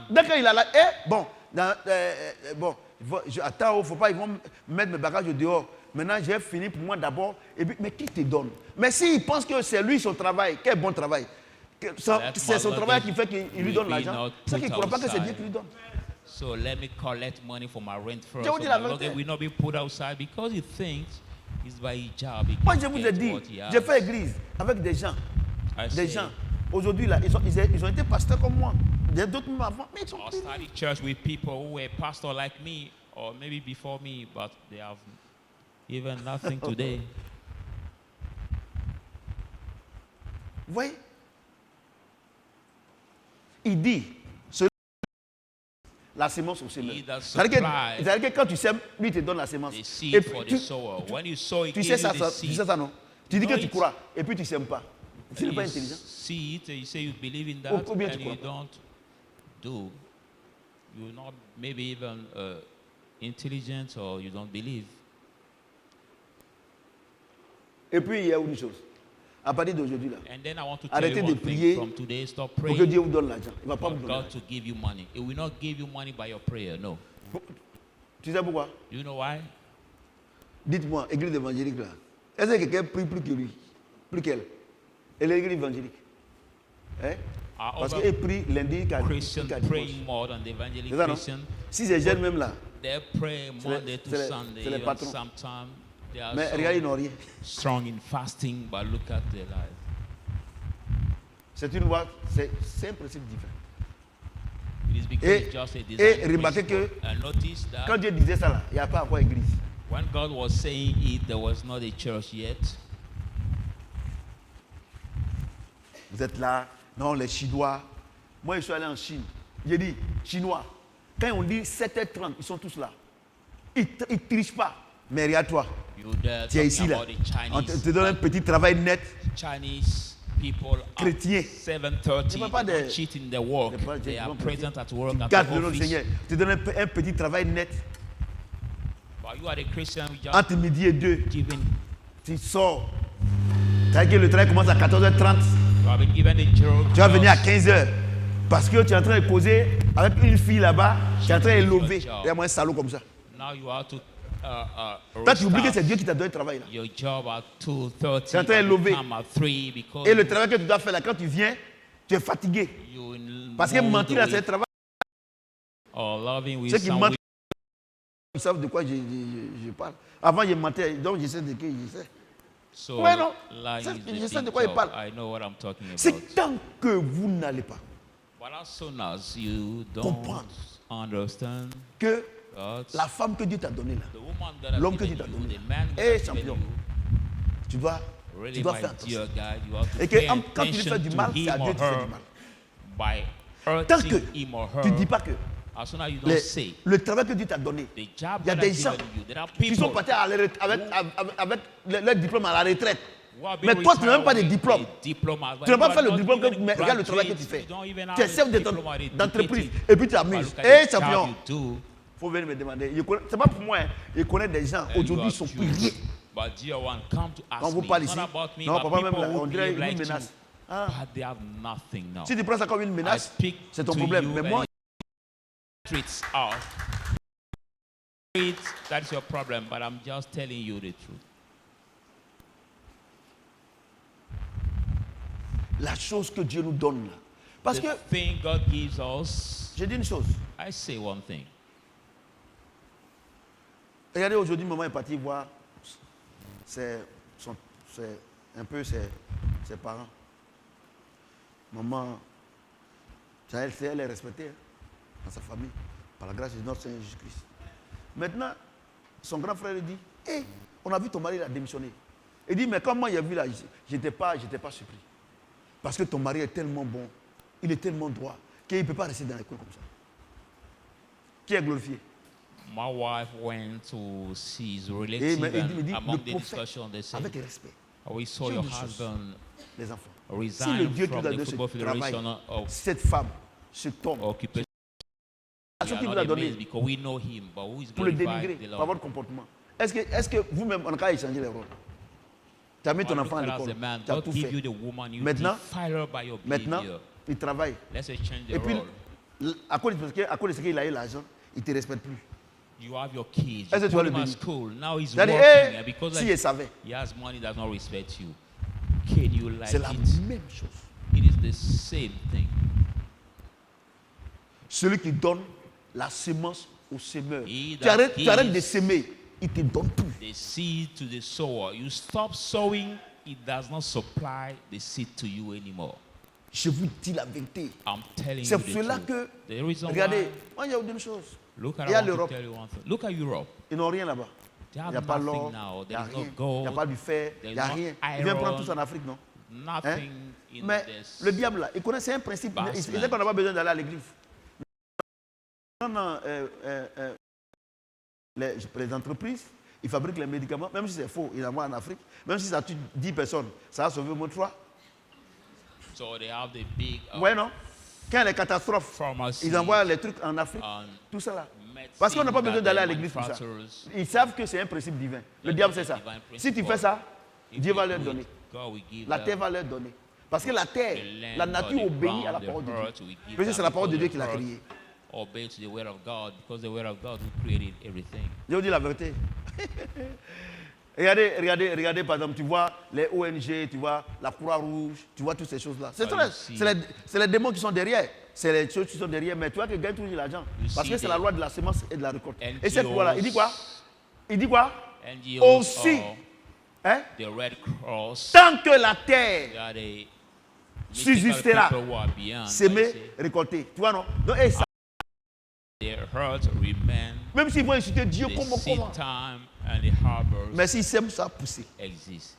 Speaker 1: dès qu'il a la. Bon, attends, il ne faut pas, ils vont mettre mes bagages dehors. Maintenant, j'ai fini pour moi d'abord. Et puis, mais qui te donne? Mais s'il pense que c'est lui son travail, quel bon travail. C'est son travail qui fait qu'il lui donne l'argent. C'est qu'il ne croit pas que c'est Dieu qui lui donne.
Speaker 3: So let me collect money for my rent first.
Speaker 1: Je vous dis
Speaker 3: So
Speaker 1: la
Speaker 3: my
Speaker 1: vérité.
Speaker 3: luggage will not be put outside because he thinks it's by his job.
Speaker 1: Moi, je vous ai dit, j'ai fait église avec des gens. Des gens. Aujourd'hui, là, ils ont été pasteurs comme moi. D'autres même avant, mais ils sont
Speaker 3: I started church with people who were pastors like me, or maybe before me, but they have even nothing today.
Speaker 1: Vous voyez? Il dit, la semence au semeur. C'est-à-dire que quand tu sèmes, lui il te donne la semence. Et puis, tu sais ça, non? Tu dis que tu crois, et puis tu ne sèmes pas. Tu n'es pas intelligent.
Speaker 3: See it, you say you believe in that,
Speaker 1: Ou bien tu
Speaker 3: and
Speaker 1: crois
Speaker 3: you
Speaker 1: pas.
Speaker 3: don't do. You're not maybe even intelligent, or you don't believe.
Speaker 1: Et puis il y a une chose. À partir d'aujourd'hui là,
Speaker 3: And then I want to tell
Speaker 1: arrêtez
Speaker 3: you
Speaker 1: de
Speaker 3: one thing.
Speaker 1: prier
Speaker 3: From today, stop
Speaker 1: pour que
Speaker 3: praying
Speaker 1: Dieu vous donne l'argent. Il ne va pas
Speaker 3: for
Speaker 1: vous donner
Speaker 3: God
Speaker 1: l'argent.
Speaker 3: to give you money. It will not give you money by your prayer. No.
Speaker 1: Tu sais pourquoi?
Speaker 3: You know why?
Speaker 1: Dites-moi, église évangélique là. Est-ce que quelqu'un prie plus que lui? Plus qu'elle? Et l'église évangélique? Hein? Parce qu'il prie lundi,
Speaker 3: Christian
Speaker 1: qu'à
Speaker 3: praying
Speaker 1: dimanche.
Speaker 3: more than the evangelical
Speaker 1: C'est ça, non?
Speaker 3: Christian.
Speaker 1: Si ces jeunes même là,
Speaker 3: They pray Monday to
Speaker 1: c'est
Speaker 3: Sunday.
Speaker 1: les
Speaker 3: Even
Speaker 1: patrons.
Speaker 3: sometimes they are
Speaker 1: mais regardez, ils
Speaker 3: so
Speaker 1: n'ont rien.
Speaker 3: strong in fasting, but look at their life.
Speaker 1: C'est une loi, c'est un principe divin.
Speaker 3: It is because
Speaker 1: Et,
Speaker 3: it's just a
Speaker 1: et
Speaker 3: design
Speaker 1: remarquez que
Speaker 3: principle. And notice that
Speaker 1: quand Dieu disait ça là, il n'y a pas encore église.
Speaker 3: when God was saying it, there was not a church yet.
Speaker 1: Vous êtes là, non, les Chinois. Moi, je suis allé en Chine. J'ai dit, Chinois, quand on dit 7h30, ils sont tous là. Ils ne trichent pas. Mais regarde-toi,
Speaker 3: You there
Speaker 1: tu es ici
Speaker 3: talking
Speaker 1: là.
Speaker 3: about the
Speaker 1: On te donne un petit travail net.
Speaker 3: Chinese people
Speaker 1: Chrétien.
Speaker 3: at 7:30.
Speaker 1: C'est pas
Speaker 3: They
Speaker 1: des-
Speaker 3: don't cheat in their work.
Speaker 1: c'est pas des
Speaker 3: They are
Speaker 1: gens
Speaker 3: present at work
Speaker 1: Tu
Speaker 3: at
Speaker 1: gardes
Speaker 3: the
Speaker 1: le nom du
Speaker 3: office.
Speaker 1: Seigneur. Tu te donnes un petit travail net.
Speaker 3: But you are a Christian. We just
Speaker 1: Entre midi et 2,
Speaker 3: given.
Speaker 1: tu sors. C'est-à-dire que le travail commence à 14h30.
Speaker 3: You have been given a job.
Speaker 1: Tu vas venir à 15h. Parce que tu es en train de causer avec une fille là-bas. Tu es en train de lever. Regarde-moi un salaud comme ça.
Speaker 3: Now you have to.
Speaker 1: Toi, tu oublies que c'est
Speaker 3: restart
Speaker 1: Dieu qui t'a donné le travail là.
Speaker 3: your job at 2:30.
Speaker 1: Tu es en train de
Speaker 3: but you
Speaker 1: lever.
Speaker 3: come at 3 because
Speaker 1: Et le travail que tu dois faire là, quand tu viens, tu es fatigué.
Speaker 3: you in
Speaker 1: Parce que
Speaker 3: mood
Speaker 1: mentir là, c'est un
Speaker 3: with-
Speaker 1: travail.
Speaker 3: or loving with
Speaker 1: Ceux qui
Speaker 3: someone.
Speaker 1: mentent, ils savent de quoi je parle. Avant, je mentais, donc je sais de qui je sais.
Speaker 3: So
Speaker 1: Ouais, non.
Speaker 3: lying
Speaker 1: Ça,
Speaker 3: is
Speaker 1: je
Speaker 3: the
Speaker 1: sais de
Speaker 3: big
Speaker 1: quoi il
Speaker 3: job.
Speaker 1: parle.
Speaker 3: I know what I'm talking about.
Speaker 1: C'est tant que vous n'allez pas
Speaker 3: But as soon as you don't
Speaker 1: Comprendre.
Speaker 3: understand
Speaker 1: que
Speaker 3: God,
Speaker 1: la femme que Dieu t'a donnée là,
Speaker 3: the woman that has
Speaker 1: l'homme que
Speaker 3: given
Speaker 1: Dieu t'a
Speaker 3: you,
Speaker 1: donné
Speaker 3: the man that
Speaker 1: Eh,
Speaker 3: has given
Speaker 1: champion.
Speaker 3: you,
Speaker 1: tu dois
Speaker 3: really
Speaker 1: faire
Speaker 3: my
Speaker 1: attention.
Speaker 3: dear guy, you have to
Speaker 1: Et que
Speaker 3: pay
Speaker 1: quand tu lui
Speaker 3: attention
Speaker 1: fais du
Speaker 3: to
Speaker 1: mal, c'est à
Speaker 3: him
Speaker 1: Dieu
Speaker 3: or
Speaker 1: que tu fais
Speaker 3: her
Speaker 1: du mal.
Speaker 3: by
Speaker 1: Tant
Speaker 3: hurting
Speaker 1: que
Speaker 3: him or
Speaker 1: tu ne dis
Speaker 3: her.
Speaker 1: pas que
Speaker 3: As soon as you don't say
Speaker 1: le travail que Dieu t'a donné,
Speaker 3: the job
Speaker 1: il y a
Speaker 3: that
Speaker 1: des
Speaker 3: has
Speaker 1: gens
Speaker 3: given you, there are
Speaker 1: qui sont
Speaker 3: people
Speaker 1: partis avec leur diplôme à la retraite.
Speaker 3: who have
Speaker 1: Mais
Speaker 3: been
Speaker 1: toi, tu n'as même pas de
Speaker 3: retired with
Speaker 1: diplôme.
Speaker 3: a diploma, but
Speaker 1: Tu n'as
Speaker 3: you
Speaker 1: pas
Speaker 3: are
Speaker 1: fait le
Speaker 3: not
Speaker 1: diplôme,
Speaker 3: even
Speaker 1: mais regarde le travail que tu
Speaker 3: graduate,
Speaker 1: fais.
Speaker 3: you don't even
Speaker 1: Tu es
Speaker 3: have
Speaker 1: chef
Speaker 3: a diploma
Speaker 1: d'entreprise
Speaker 3: educated.
Speaker 1: et puis tu
Speaker 3: But
Speaker 1: amuses.
Speaker 3: look at
Speaker 1: Eh,
Speaker 3: the job
Speaker 1: champion,
Speaker 3: you do.
Speaker 1: il faut venir me demander. C'est pas pour moi, hein. Je connais des gens,
Speaker 3: And you
Speaker 1: aujourd'hui,
Speaker 3: are
Speaker 1: ils sont
Speaker 3: Jew.
Speaker 1: priés.
Speaker 3: But dear one, come to ask
Speaker 1: Quand vous
Speaker 3: me.
Speaker 1: parlez
Speaker 3: It's
Speaker 1: ici,
Speaker 3: not about me,
Speaker 1: non,
Speaker 3: but
Speaker 1: papa même
Speaker 3: people
Speaker 1: là,
Speaker 3: who
Speaker 1: on dirait
Speaker 3: behave
Speaker 1: une
Speaker 3: like
Speaker 1: menace.
Speaker 3: you,
Speaker 1: Ah.
Speaker 3: but they have nothing now.
Speaker 1: Si tu prends ça comme une
Speaker 3: I
Speaker 1: menace,
Speaker 3: speak
Speaker 1: c'est ton
Speaker 3: to
Speaker 1: problème.
Speaker 3: you
Speaker 1: Mais
Speaker 3: and
Speaker 1: moi,
Speaker 3: streets out. Streets, that's your problem, but I'm just telling you the truth.
Speaker 1: la chose que Dieu nous donne là. Parce que,
Speaker 3: The thing God gives us,
Speaker 1: j'ai dit une chose.
Speaker 3: I say one thing.
Speaker 1: Regardez, aujourd'hui, maman est partie voir un peu ses parents. Maman, elle est respectée hein, dans sa famille, par la grâce de notre Seigneur Jésus-Christ. Maintenant, son grand frère lui dit, hé, on a vu ton mari, il a démissionné. Il dit, mais quand moi j'ai vu là, je n'étais pas surpris. Parce que ton mari est tellement bon, il est tellement droit, qu'il ne peut pas rester dans les coins comme ça. Qui est glorifié?
Speaker 3: My wife went to see his
Speaker 1: Et
Speaker 3: relative,
Speaker 1: il
Speaker 3: and
Speaker 1: dit,
Speaker 3: among
Speaker 1: le
Speaker 3: the
Speaker 1: prophète,
Speaker 3: discussion, they said,
Speaker 1: avec respect,
Speaker 3: we saw
Speaker 1: Dieu
Speaker 3: your
Speaker 1: dit choses.
Speaker 3: husband
Speaker 1: les enfants. Si le
Speaker 3: resign
Speaker 1: Dieu qui
Speaker 3: from
Speaker 1: vous a
Speaker 3: the
Speaker 1: donné ce
Speaker 3: Football
Speaker 1: travail,
Speaker 3: Federation of
Speaker 1: cette femme, cet homme,
Speaker 3: Occupation.
Speaker 1: à ce
Speaker 3: We
Speaker 1: qu'il
Speaker 3: are
Speaker 1: vous a
Speaker 3: not
Speaker 1: donné,
Speaker 3: amazed because we know him, but who is
Speaker 1: pour le
Speaker 3: glorified?
Speaker 1: dénigrer
Speaker 3: The
Speaker 1: par
Speaker 3: Lord.
Speaker 1: votre comportement. Est-ce que vous-même, on a qu'à échanger les rôles? Tu as mis ton
Speaker 3: Or
Speaker 1: enfant à
Speaker 3: look at
Speaker 1: l'école.
Speaker 3: as a man,
Speaker 1: Tu as
Speaker 3: God
Speaker 1: tout
Speaker 3: give
Speaker 1: fait.
Speaker 3: you the woman, you
Speaker 1: Maintenant-
Speaker 3: defile her by your
Speaker 1: Maintenant,
Speaker 3: behavior.
Speaker 1: il travaille.
Speaker 3: Let's exchange the
Speaker 1: Et puis,
Speaker 3: role.
Speaker 1: à cause de ce qu'il a eu l'argent, il ne te respecte plus.
Speaker 3: You have your kids.
Speaker 1: Est-ce que
Speaker 3: You
Speaker 1: tu vas
Speaker 3: put
Speaker 1: le
Speaker 3: him at
Speaker 1: bénir?
Speaker 3: school. Now he's
Speaker 1: C'est-à-dire,
Speaker 3: working. And because
Speaker 1: si il savait,
Speaker 3: he has money, he does not respect you. Can you like
Speaker 1: c'est la
Speaker 3: it?
Speaker 1: même chose.
Speaker 3: It is the same thing.
Speaker 1: Celui qui donne la semence au semeur.
Speaker 3: He
Speaker 1: Tu
Speaker 3: that
Speaker 1: arrêtes de
Speaker 3: gives
Speaker 1: s'aimer, il te donne tout.
Speaker 3: the seed to the sower. You stop sowing, it does not supply the seed to you anymore.
Speaker 1: Je vous dis la vérité.
Speaker 3: I'm telling
Speaker 1: C'est
Speaker 3: you the
Speaker 1: cela
Speaker 3: truth.
Speaker 1: que,
Speaker 3: The reason
Speaker 1: regardez,
Speaker 3: why,
Speaker 1: moi il y a une chose.
Speaker 3: look at
Speaker 1: Il y a
Speaker 3: I want to
Speaker 1: l'Europe.
Speaker 3: tell you one thing. Look at Europe.
Speaker 1: Ils n'ont rien là-bas.
Speaker 3: They
Speaker 1: Il
Speaker 3: have
Speaker 1: n'y a pas l'or,
Speaker 3: nothing now.
Speaker 1: il n'y a
Speaker 3: There is no
Speaker 1: rien. Il
Speaker 3: gold.
Speaker 1: n'y a pas du fer, il
Speaker 3: There
Speaker 1: n'y
Speaker 3: is
Speaker 1: a
Speaker 3: no
Speaker 1: rien. Ils viennent prendre
Speaker 3: iron.
Speaker 1: tout ça en Afrique, non?
Speaker 3: Nothing in
Speaker 1: Mais
Speaker 3: this.
Speaker 1: le diable là, il connaît, c'est un principe.
Speaker 3: Vast
Speaker 1: Il sait
Speaker 3: man.
Speaker 1: qu'on n'a pas besoin d'aller à l'église. Non, les entreprises, ils fabriquent les médicaments, même si c'est faux, ils envoient en Afrique. Même si ça tue 10 personnes, ça va sauver au moins 3.
Speaker 3: So they have the big
Speaker 1: Ouais, non? Quand les catastrophes,
Speaker 3: pharmacies
Speaker 1: ils envoient les trucs en Afrique,
Speaker 3: and
Speaker 1: tout ça là.
Speaker 3: medicine
Speaker 1: Parce qu'on n'a pas besoin
Speaker 3: that
Speaker 1: d'aller à
Speaker 3: the
Speaker 1: l'église pour ça.
Speaker 3: manufacturers-
Speaker 1: Ils savent que c'est un principe divin. Le diable sait ça. Si tu fais ça,
Speaker 3: If
Speaker 1: Dieu
Speaker 3: they
Speaker 1: va leur
Speaker 3: do
Speaker 1: donner.
Speaker 3: it, God will give
Speaker 1: La
Speaker 3: them
Speaker 1: terre va leur donner. Parce que la terre,
Speaker 3: the land,
Speaker 1: la nature
Speaker 3: God, the
Speaker 1: obéit à la
Speaker 3: ground,
Speaker 1: parole de
Speaker 3: the
Speaker 1: Dieu.
Speaker 3: earth will give
Speaker 1: Parce que
Speaker 3: them
Speaker 1: c'est la parole de
Speaker 3: because
Speaker 1: Dieu
Speaker 3: the
Speaker 1: qui l'a
Speaker 3: earth
Speaker 1: créé.
Speaker 3: Obey to the word of God, because the word of God who created everything.
Speaker 1: Je vous dis la vérité. regardez, par exemple, tu vois les ONG, tu vois la Croix-Rouge, tu vois toutes ces choses-là. C'est les démons qui sont derrière. C'est les choses qui sont derrière, mais tu vois que gagne toujours l'argent. Parce que c'est la loi de la semence et de la récolte. Et cette loi-là, il dit quoi? Il dit quoi?
Speaker 3: NGOs
Speaker 1: Aussi,
Speaker 3: or
Speaker 1: hein?
Speaker 3: the Red Cross,
Speaker 1: Tant que la terre
Speaker 3: they are the
Speaker 1: subsistera,
Speaker 3: mystical people who are beyond.
Speaker 1: s'aimer,
Speaker 3: I say,
Speaker 1: récolter. Tu vois, non? Donc, et ça,
Speaker 3: the hurt remain,
Speaker 1: même s'ils vont insulter Dieu,
Speaker 3: the
Speaker 1: comment?
Speaker 3: seed time and the harvest
Speaker 1: Mais s'ils s'aiment, ça va pousser.
Speaker 3: exist.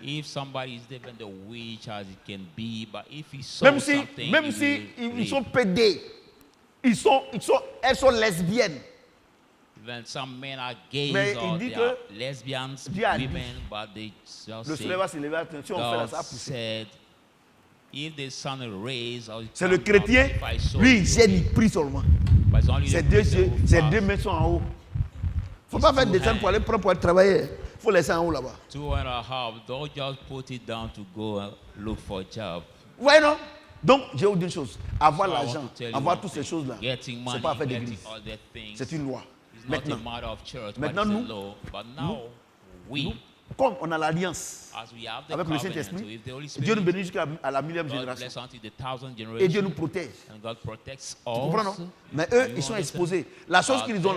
Speaker 3: If somebody is even the witch as it can be, but if he sows
Speaker 1: Même si,
Speaker 3: something,
Speaker 1: même
Speaker 3: he
Speaker 1: si
Speaker 3: will
Speaker 1: ils sont
Speaker 3: reap.
Speaker 1: pédés, elles sont lesbiennes.
Speaker 3: Even some men are gays
Speaker 1: Mais
Speaker 3: or
Speaker 1: il dit
Speaker 3: they are
Speaker 1: que
Speaker 3: lesbians,
Speaker 1: Dieu a dit,
Speaker 3: women, but they just
Speaker 1: Le
Speaker 3: say,
Speaker 1: soleil va se lever, si on fait là,
Speaker 3: God
Speaker 1: ça va pousser.
Speaker 3: said, if the sun will raise or it
Speaker 1: C'est le
Speaker 3: comes
Speaker 1: chrétien,
Speaker 3: up, if I sow,
Speaker 1: lui,
Speaker 3: it
Speaker 1: il
Speaker 3: will
Speaker 1: gêne,
Speaker 3: reap.
Speaker 1: il prie seulement.
Speaker 3: But it's only
Speaker 1: Ses
Speaker 3: the
Speaker 1: deux
Speaker 3: Christian
Speaker 1: yeux,
Speaker 3: who
Speaker 1: ses
Speaker 3: fast.
Speaker 1: deux mains sont en haut. Faut
Speaker 3: His
Speaker 1: pas faire
Speaker 3: two
Speaker 1: descendre pour
Speaker 3: hands.
Speaker 1: aller travailler. Faut laisser en haut là-bas.
Speaker 3: 2.5, don't just put it down to go and look for a job.
Speaker 1: Ouais, non? Donc, je vais vous dire une chose. Avoir
Speaker 3: So I want
Speaker 1: l'argent,
Speaker 3: to tell you
Speaker 1: avoir
Speaker 3: one
Speaker 1: toutes ces
Speaker 3: thing.
Speaker 1: choses-là,
Speaker 3: Getting
Speaker 1: c'est
Speaker 3: money,
Speaker 1: pas affaire
Speaker 3: getting
Speaker 1: d'église.
Speaker 3: other things.
Speaker 1: C'est une loi.
Speaker 3: It's not a
Speaker 1: Maintenant,
Speaker 3: matter of church,
Speaker 1: Maintenant,
Speaker 3: but
Speaker 1: nous-
Speaker 3: it's a law. But now, we,
Speaker 1: comme on a l'alliance
Speaker 3: as we have the
Speaker 1: avec le
Speaker 3: covenant
Speaker 1: Saint-Esprit,
Speaker 3: with the Holy
Speaker 1: Dieu nous
Speaker 3: Spirit,
Speaker 1: bénit jusqu'à la millième
Speaker 3: God
Speaker 1: génération.
Speaker 3: bless until the 1000th
Speaker 1: Et Dieu
Speaker 3: generation,
Speaker 1: nous protège.
Speaker 3: and God protects
Speaker 1: Tu comprends, non?
Speaker 3: us.
Speaker 1: Mais eux,
Speaker 3: You
Speaker 1: ils sont
Speaker 3: understand?
Speaker 1: exposés. La chose
Speaker 3: But
Speaker 1: qu'ils ont,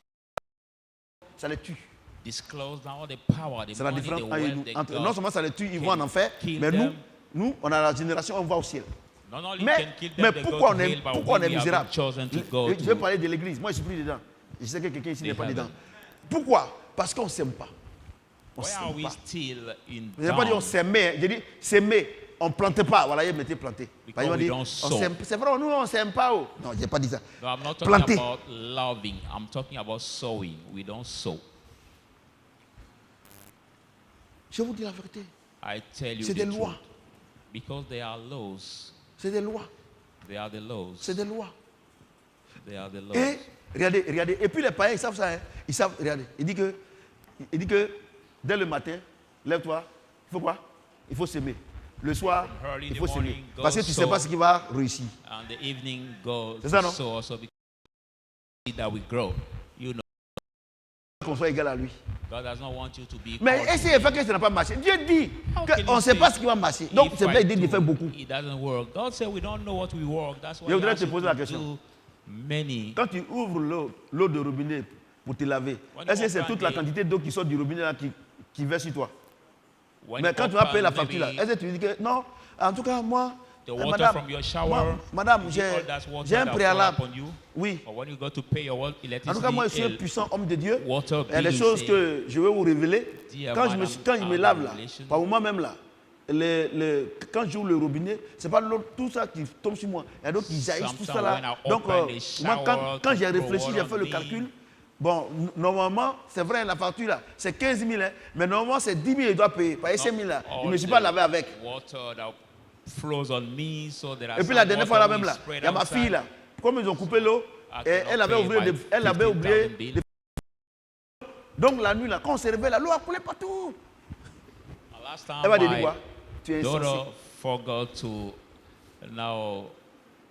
Speaker 1: ça les tue.
Speaker 3: Disclose now the power, the
Speaker 1: C'est la
Speaker 3: money,
Speaker 1: différence
Speaker 3: the
Speaker 1: entre
Speaker 3: wealth,
Speaker 1: nous.
Speaker 3: the
Speaker 1: Entre,
Speaker 3: God.
Speaker 1: non seulement ça les tue, ils vont en enfer,
Speaker 3: Kill
Speaker 1: mais
Speaker 3: them.
Speaker 1: nous, on a la génération, on va au ciel.
Speaker 3: Not only
Speaker 1: Mais,
Speaker 3: can kill them,
Speaker 1: mais
Speaker 3: they
Speaker 1: pourquoi
Speaker 3: go
Speaker 1: on
Speaker 3: to
Speaker 1: est,
Speaker 3: hell, but
Speaker 1: pourquoi on
Speaker 3: we
Speaker 1: est
Speaker 3: have been
Speaker 1: misérable?
Speaker 3: chosen to go
Speaker 1: Je vais
Speaker 3: to
Speaker 1: parler de l'église. Moi, je suis pris dedans. Je sais que quelqu'un ici
Speaker 3: the
Speaker 1: n'est pas
Speaker 3: heaven.
Speaker 1: dedans. Pourquoi? Parce qu'on ne s'aime pas. On ne
Speaker 3: Why are
Speaker 1: s'aime
Speaker 3: we
Speaker 1: pas.
Speaker 3: still in
Speaker 1: Je n'ai pas dit on
Speaker 3: down?
Speaker 1: s'aimait. J'ai dit s'aimer. On ne plantait pas. Voilà, il m'était planté.
Speaker 3: Because
Speaker 1: On
Speaker 3: we
Speaker 1: dit,
Speaker 3: don't
Speaker 1: on
Speaker 3: sow.
Speaker 1: s'aime. C'est vrai, nous, on ne s'aime pas. Oh. Non, je n'ai pas dit ça.
Speaker 3: No, I'm not talking
Speaker 1: Planter.
Speaker 3: about loving. I'm talking about sowing. We don't sow.
Speaker 1: Je vous dis la vérité.
Speaker 3: I tell you
Speaker 1: C'est
Speaker 3: the
Speaker 1: des
Speaker 3: truth.
Speaker 1: lois.
Speaker 3: Because they are laws.
Speaker 1: C'est des lois.
Speaker 3: They are the laws.
Speaker 1: C'est des lois.
Speaker 3: They are the laws.
Speaker 1: Et regardez. Et puis les païens, ils savent ça. Hein. Ils savent, regardez. Il dit que dès le matin, lève-toi. Il faut quoi? Il faut s'aimer. Le soir,
Speaker 3: Early in
Speaker 1: il
Speaker 3: the
Speaker 1: faut s'aimer.
Speaker 3: morning, go
Speaker 1: Parce que tu ne sais
Speaker 3: sow.
Speaker 1: pas ce qui va réussir.
Speaker 3: And the evening go
Speaker 1: C'est ça,
Speaker 3: to
Speaker 1: non?
Speaker 3: sow also because that we grow. You know,
Speaker 1: Qu'on soit égal à lui.
Speaker 3: God does not want you to be.
Speaker 1: Mais
Speaker 3: equal to
Speaker 1: essayez de faire
Speaker 3: him.
Speaker 1: que ça n'a pas marché. Dieu dit
Speaker 3: How can
Speaker 1: qu'on ne
Speaker 3: you
Speaker 1: sait
Speaker 3: say
Speaker 1: pas ce qui va marcher. Donc
Speaker 3: if
Speaker 1: c'est bien
Speaker 3: I
Speaker 1: dit de
Speaker 3: do,
Speaker 1: faire beaucoup.
Speaker 3: It doesn't work. God said we don't know what we work. That's why
Speaker 1: Je voudrais
Speaker 3: he asks
Speaker 1: te
Speaker 3: you
Speaker 1: poser la
Speaker 3: to
Speaker 1: question.
Speaker 3: do many.
Speaker 1: Quand tu ouvres l'eau de robinet pour te laver,
Speaker 3: When
Speaker 1: est-ce que
Speaker 3: you
Speaker 1: c'est
Speaker 3: open
Speaker 1: toute la
Speaker 3: the-
Speaker 1: quantité d'eau qui sort du robinet là qui verse sur toi?
Speaker 3: When
Speaker 1: Mais
Speaker 3: you
Speaker 1: quand tu vas payer la
Speaker 3: open
Speaker 1: facture là,
Speaker 3: maybe
Speaker 1: est-ce que tu dis que non? En tout cas, moi,
Speaker 3: the water
Speaker 1: madame,
Speaker 3: from your shower,
Speaker 1: madame,
Speaker 3: is it all that water
Speaker 1: j'ai un
Speaker 3: that fall
Speaker 1: préalable.
Speaker 3: upon you?
Speaker 1: Oui.
Speaker 3: Or when you go to pay your
Speaker 1: En
Speaker 3: electricity
Speaker 1: tout cas, moi, je suis un
Speaker 3: bill,
Speaker 1: puissant homme de Dieu.
Speaker 3: water
Speaker 1: Il y a des
Speaker 3: bill,
Speaker 1: choses
Speaker 3: say,
Speaker 1: que je vais vous révéler.
Speaker 3: Dear
Speaker 1: Quand je
Speaker 3: madam,
Speaker 1: me lave là,
Speaker 3: revelation.
Speaker 1: par moi-même là, quand j'ouvre le robinet, c'est pas l'eau, tout ça qui tombe sur moi. Il y a d'autres qui jaillissent, tout ça
Speaker 3: Sometimes when
Speaker 1: là.
Speaker 3: I
Speaker 1: Donc,
Speaker 3: open the
Speaker 1: moi,
Speaker 3: shower
Speaker 1: quand
Speaker 3: to
Speaker 1: j'ai
Speaker 3: pour
Speaker 1: réfléchi, j'ai
Speaker 3: water
Speaker 1: fait le
Speaker 3: me,
Speaker 1: calcul. Bon, normalement, c'est vrai, la facture là, c'est 15 000, hein, mais normalement, c'est 10 000 il doit payer. Pas 5 000 là. Je ne me suis pas lavé avec.
Speaker 3: Water that flows on me, so there are
Speaker 1: Et puis
Speaker 3: some
Speaker 1: la dernière fois là
Speaker 3: water
Speaker 1: même là,
Speaker 3: we
Speaker 1: il
Speaker 3: spread
Speaker 1: y a ma
Speaker 3: outside.
Speaker 1: fille là. Comme ils ont coupé l'eau,
Speaker 3: I
Speaker 1: et
Speaker 3: cannot
Speaker 1: elle avait
Speaker 3: pay
Speaker 1: oublié
Speaker 3: my
Speaker 1: elle avait oublié.
Speaker 3: 15,000 bill.
Speaker 1: Donc la nuit là, quand on s'est réveillé, là, l'eau a coulé partout.
Speaker 3: Last
Speaker 1: Elle va
Speaker 3: time
Speaker 1: dire quoi? Tu es
Speaker 3: my
Speaker 1: insensé.
Speaker 3: daughter forgot to now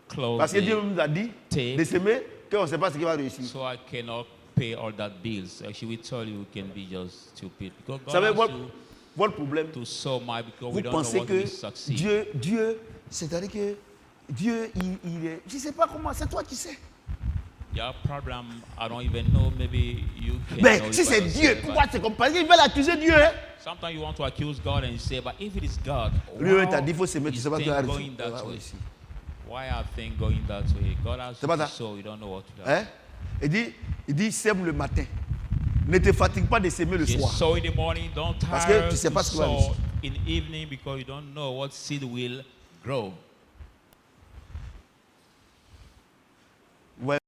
Speaker 3: close
Speaker 1: Parce que Dieu
Speaker 3: the
Speaker 1: nous a dit
Speaker 3: tape,
Speaker 1: de s'aimer qu'on ne sait pas ce qui va réussir.
Speaker 3: so I cannot pay all that bills. She will tell you can be just stupid because
Speaker 1: Vous
Speaker 3: God
Speaker 1: savez,
Speaker 3: has you
Speaker 1: votre problème,
Speaker 3: to sow my because
Speaker 1: vous
Speaker 3: we don't know
Speaker 1: pensez
Speaker 3: what
Speaker 1: que
Speaker 3: we succeed.
Speaker 1: Dieu, c'est-à-dire que Dieu, il est. Je ne sais pas comment, c'est toi qui sais.
Speaker 3: Your problem, I don't even know. Maybe you can know
Speaker 1: Mais
Speaker 3: it
Speaker 1: si
Speaker 3: by
Speaker 1: c'est Dieu,
Speaker 3: yourself,
Speaker 1: pourquoi
Speaker 3: but
Speaker 1: c'est comme. Parce qu'ils veulent accuser Dieu. Hein?
Speaker 3: sometimes you want to accuse God and you say, but if it is God,
Speaker 1: Lui, il t'a
Speaker 3: why
Speaker 1: dit, il faut s'aimer, tu
Speaker 3: is
Speaker 1: sais pas ce qui va
Speaker 3: things
Speaker 1: arriver.
Speaker 3: going that
Speaker 1: Ah,
Speaker 3: way?
Speaker 1: oui, si.
Speaker 3: Why are things going that way? God has
Speaker 1: C'est pas
Speaker 3: you
Speaker 1: ça.
Speaker 3: to sow, you don't know what to do.
Speaker 1: Hein? Il dit, sème le matin. Ne te fatigue pas de s'aimer le
Speaker 3: You
Speaker 1: soir.
Speaker 3: sow in the morning, don't
Speaker 1: Parce que
Speaker 3: tire
Speaker 1: tu sais
Speaker 3: to
Speaker 1: pas ce qui va
Speaker 3: sow
Speaker 1: réussir.
Speaker 3: in the evening because you don't know what seed will grow.
Speaker 1: Ouais.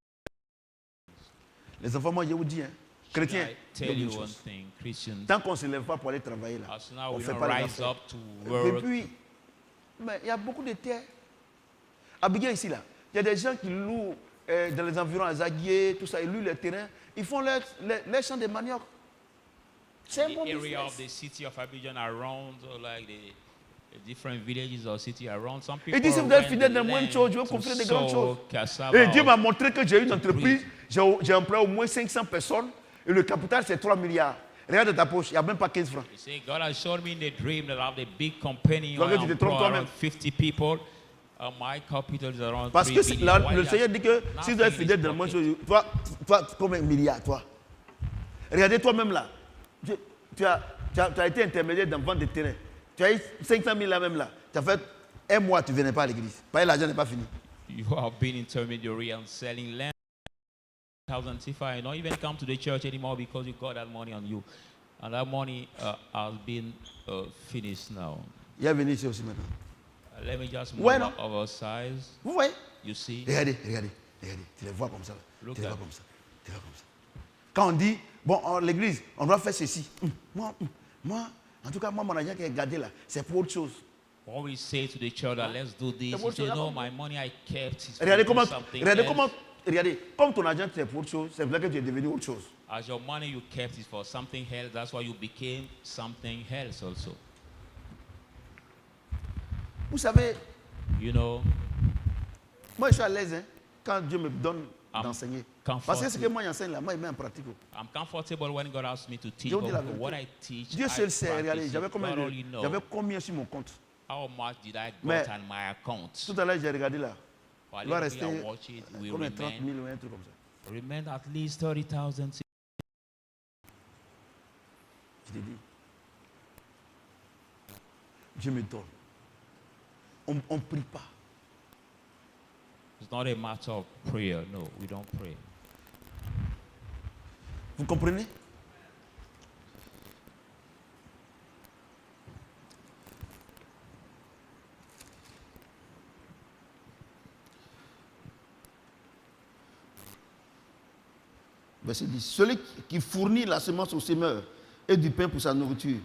Speaker 1: Les enfants, moi je vous dis, hein, chrétiens,
Speaker 3: I tell
Speaker 1: il y a
Speaker 3: you
Speaker 1: une
Speaker 3: one
Speaker 1: chose.
Speaker 3: thing, Christians,
Speaker 1: Tant qu'on ne se lève pas pour aller travailler là,
Speaker 3: as now
Speaker 1: on ne
Speaker 3: we
Speaker 1: fait
Speaker 3: don't
Speaker 1: pas les
Speaker 3: rise
Speaker 1: affaires.
Speaker 3: up to
Speaker 1: Et
Speaker 3: work,
Speaker 1: puis, mais il y a beaucoup de terres. Abidjan ici là, il y a des gens qui louent dans les environs à Zaguier, tout ça, ils louent les terrains, ils font les champs de manioc. C'est un
Speaker 3: the
Speaker 1: bon
Speaker 3: area of
Speaker 1: business.
Speaker 3: the city of Abidjan around, like the different villages or city around. Some
Speaker 1: Et
Speaker 3: people
Speaker 1: dit, si vous êtes
Speaker 3: rent
Speaker 1: fidèle
Speaker 3: the
Speaker 1: dans moins de
Speaker 3: land
Speaker 1: choses, je vais
Speaker 3: to
Speaker 1: construire des grandes
Speaker 3: sow
Speaker 1: choses.
Speaker 3: cassava
Speaker 1: Et Dieu
Speaker 3: or
Speaker 1: m'a montré que j'ai une
Speaker 3: to
Speaker 1: entreprise,
Speaker 3: breed.
Speaker 1: j'ai employé au moins 500 personnes et le capital c'est 3 milliards. Regarde ta poche, il n'y a même pas 15 francs.
Speaker 3: You see, God has shown me in the dream that I have a big company.
Speaker 1: Donc,
Speaker 3: I
Speaker 1: tu te
Speaker 3: employ
Speaker 1: trompes toi-même.
Speaker 3: around 50 people. My capital is around
Speaker 1: Parce
Speaker 3: 3
Speaker 1: que
Speaker 3: billion. Why
Speaker 1: le
Speaker 3: just
Speaker 1: Seigneur dit que si vous êtes
Speaker 3: nothing
Speaker 1: fidèle
Speaker 3: is
Speaker 1: dans le moins de
Speaker 3: pocket?
Speaker 1: choses, toi, comme un milliard, toi. Regardez toi-même là. Tu as été intermédiaire dans vente de terrain. Tu as eu 500 000 là même là. Tu as fait un mois, tu ne venais pas à l'église. Parce que l'argent n'est pas fini.
Speaker 3: You have been intermediary and selling land. Thousands if I don't even come to the church anymore because you got that money on you. And that money has been finished now.
Speaker 1: Il est venu ici aussi maintenant.
Speaker 3: Let me just move
Speaker 1: Ouais, non?
Speaker 3: oversize.
Speaker 1: Vous voyez?
Speaker 3: You see?
Speaker 1: Regardez. Tu les vois comme ça.
Speaker 3: Look
Speaker 1: Tu les
Speaker 3: at
Speaker 1: vois comme ça. Tu les vois comme ça. Quand on dit, bon, l'église, on doit faire ceci. Moi, en tout cas, moi, mon argent qui est gardé là, c'est pour autre chose.
Speaker 3: When we say to the church that let's do this, you say, no, my money I kept is for
Speaker 1: Regardez
Speaker 3: do something else.
Speaker 1: regardez, comme ton argent c'est pour autre chose, c'est vrai que tu es devenu autre chose.
Speaker 3: As your money you kept is for something else, that's why you became something else also.
Speaker 1: Vous savez,
Speaker 3: You know,
Speaker 1: moi je suis à l'aise hein, quand Dieu me donne
Speaker 3: I'm
Speaker 1: d'enseigner.
Speaker 3: comfortable.
Speaker 1: Parce que ce que moi j'enseigne là, moi je mets en pratique.
Speaker 3: I'm comfortable when God asks me to teach,
Speaker 1: Je vous dis la
Speaker 3: but
Speaker 1: vérité.
Speaker 3: what I teach,
Speaker 1: Dieu
Speaker 3: I
Speaker 1: seul sait, regardez,
Speaker 3: practice
Speaker 1: j'avais
Speaker 3: it.
Speaker 1: combien,
Speaker 3: God only knows.
Speaker 1: j'avais combien sur mon compte.
Speaker 3: How much did I
Speaker 1: Mais-
Speaker 3: got on my account?
Speaker 1: Tout à l'heure j'ai regardé là.
Speaker 3: While
Speaker 1: Il va
Speaker 3: if we
Speaker 1: rester
Speaker 3: are watching, we
Speaker 1: combien 30
Speaker 3: remain,
Speaker 1: 000 ou un truc comme ça.
Speaker 3: remain at least 30,000.
Speaker 1: Je t'ai dit. Dieu me donne. On ne prie pas.
Speaker 3: It's not a matter of prayer. No, we don't pray.
Speaker 1: Vous comprenez? Verset 10. Celui qui fournit la semence au semeur et du pain pour sa nourriture,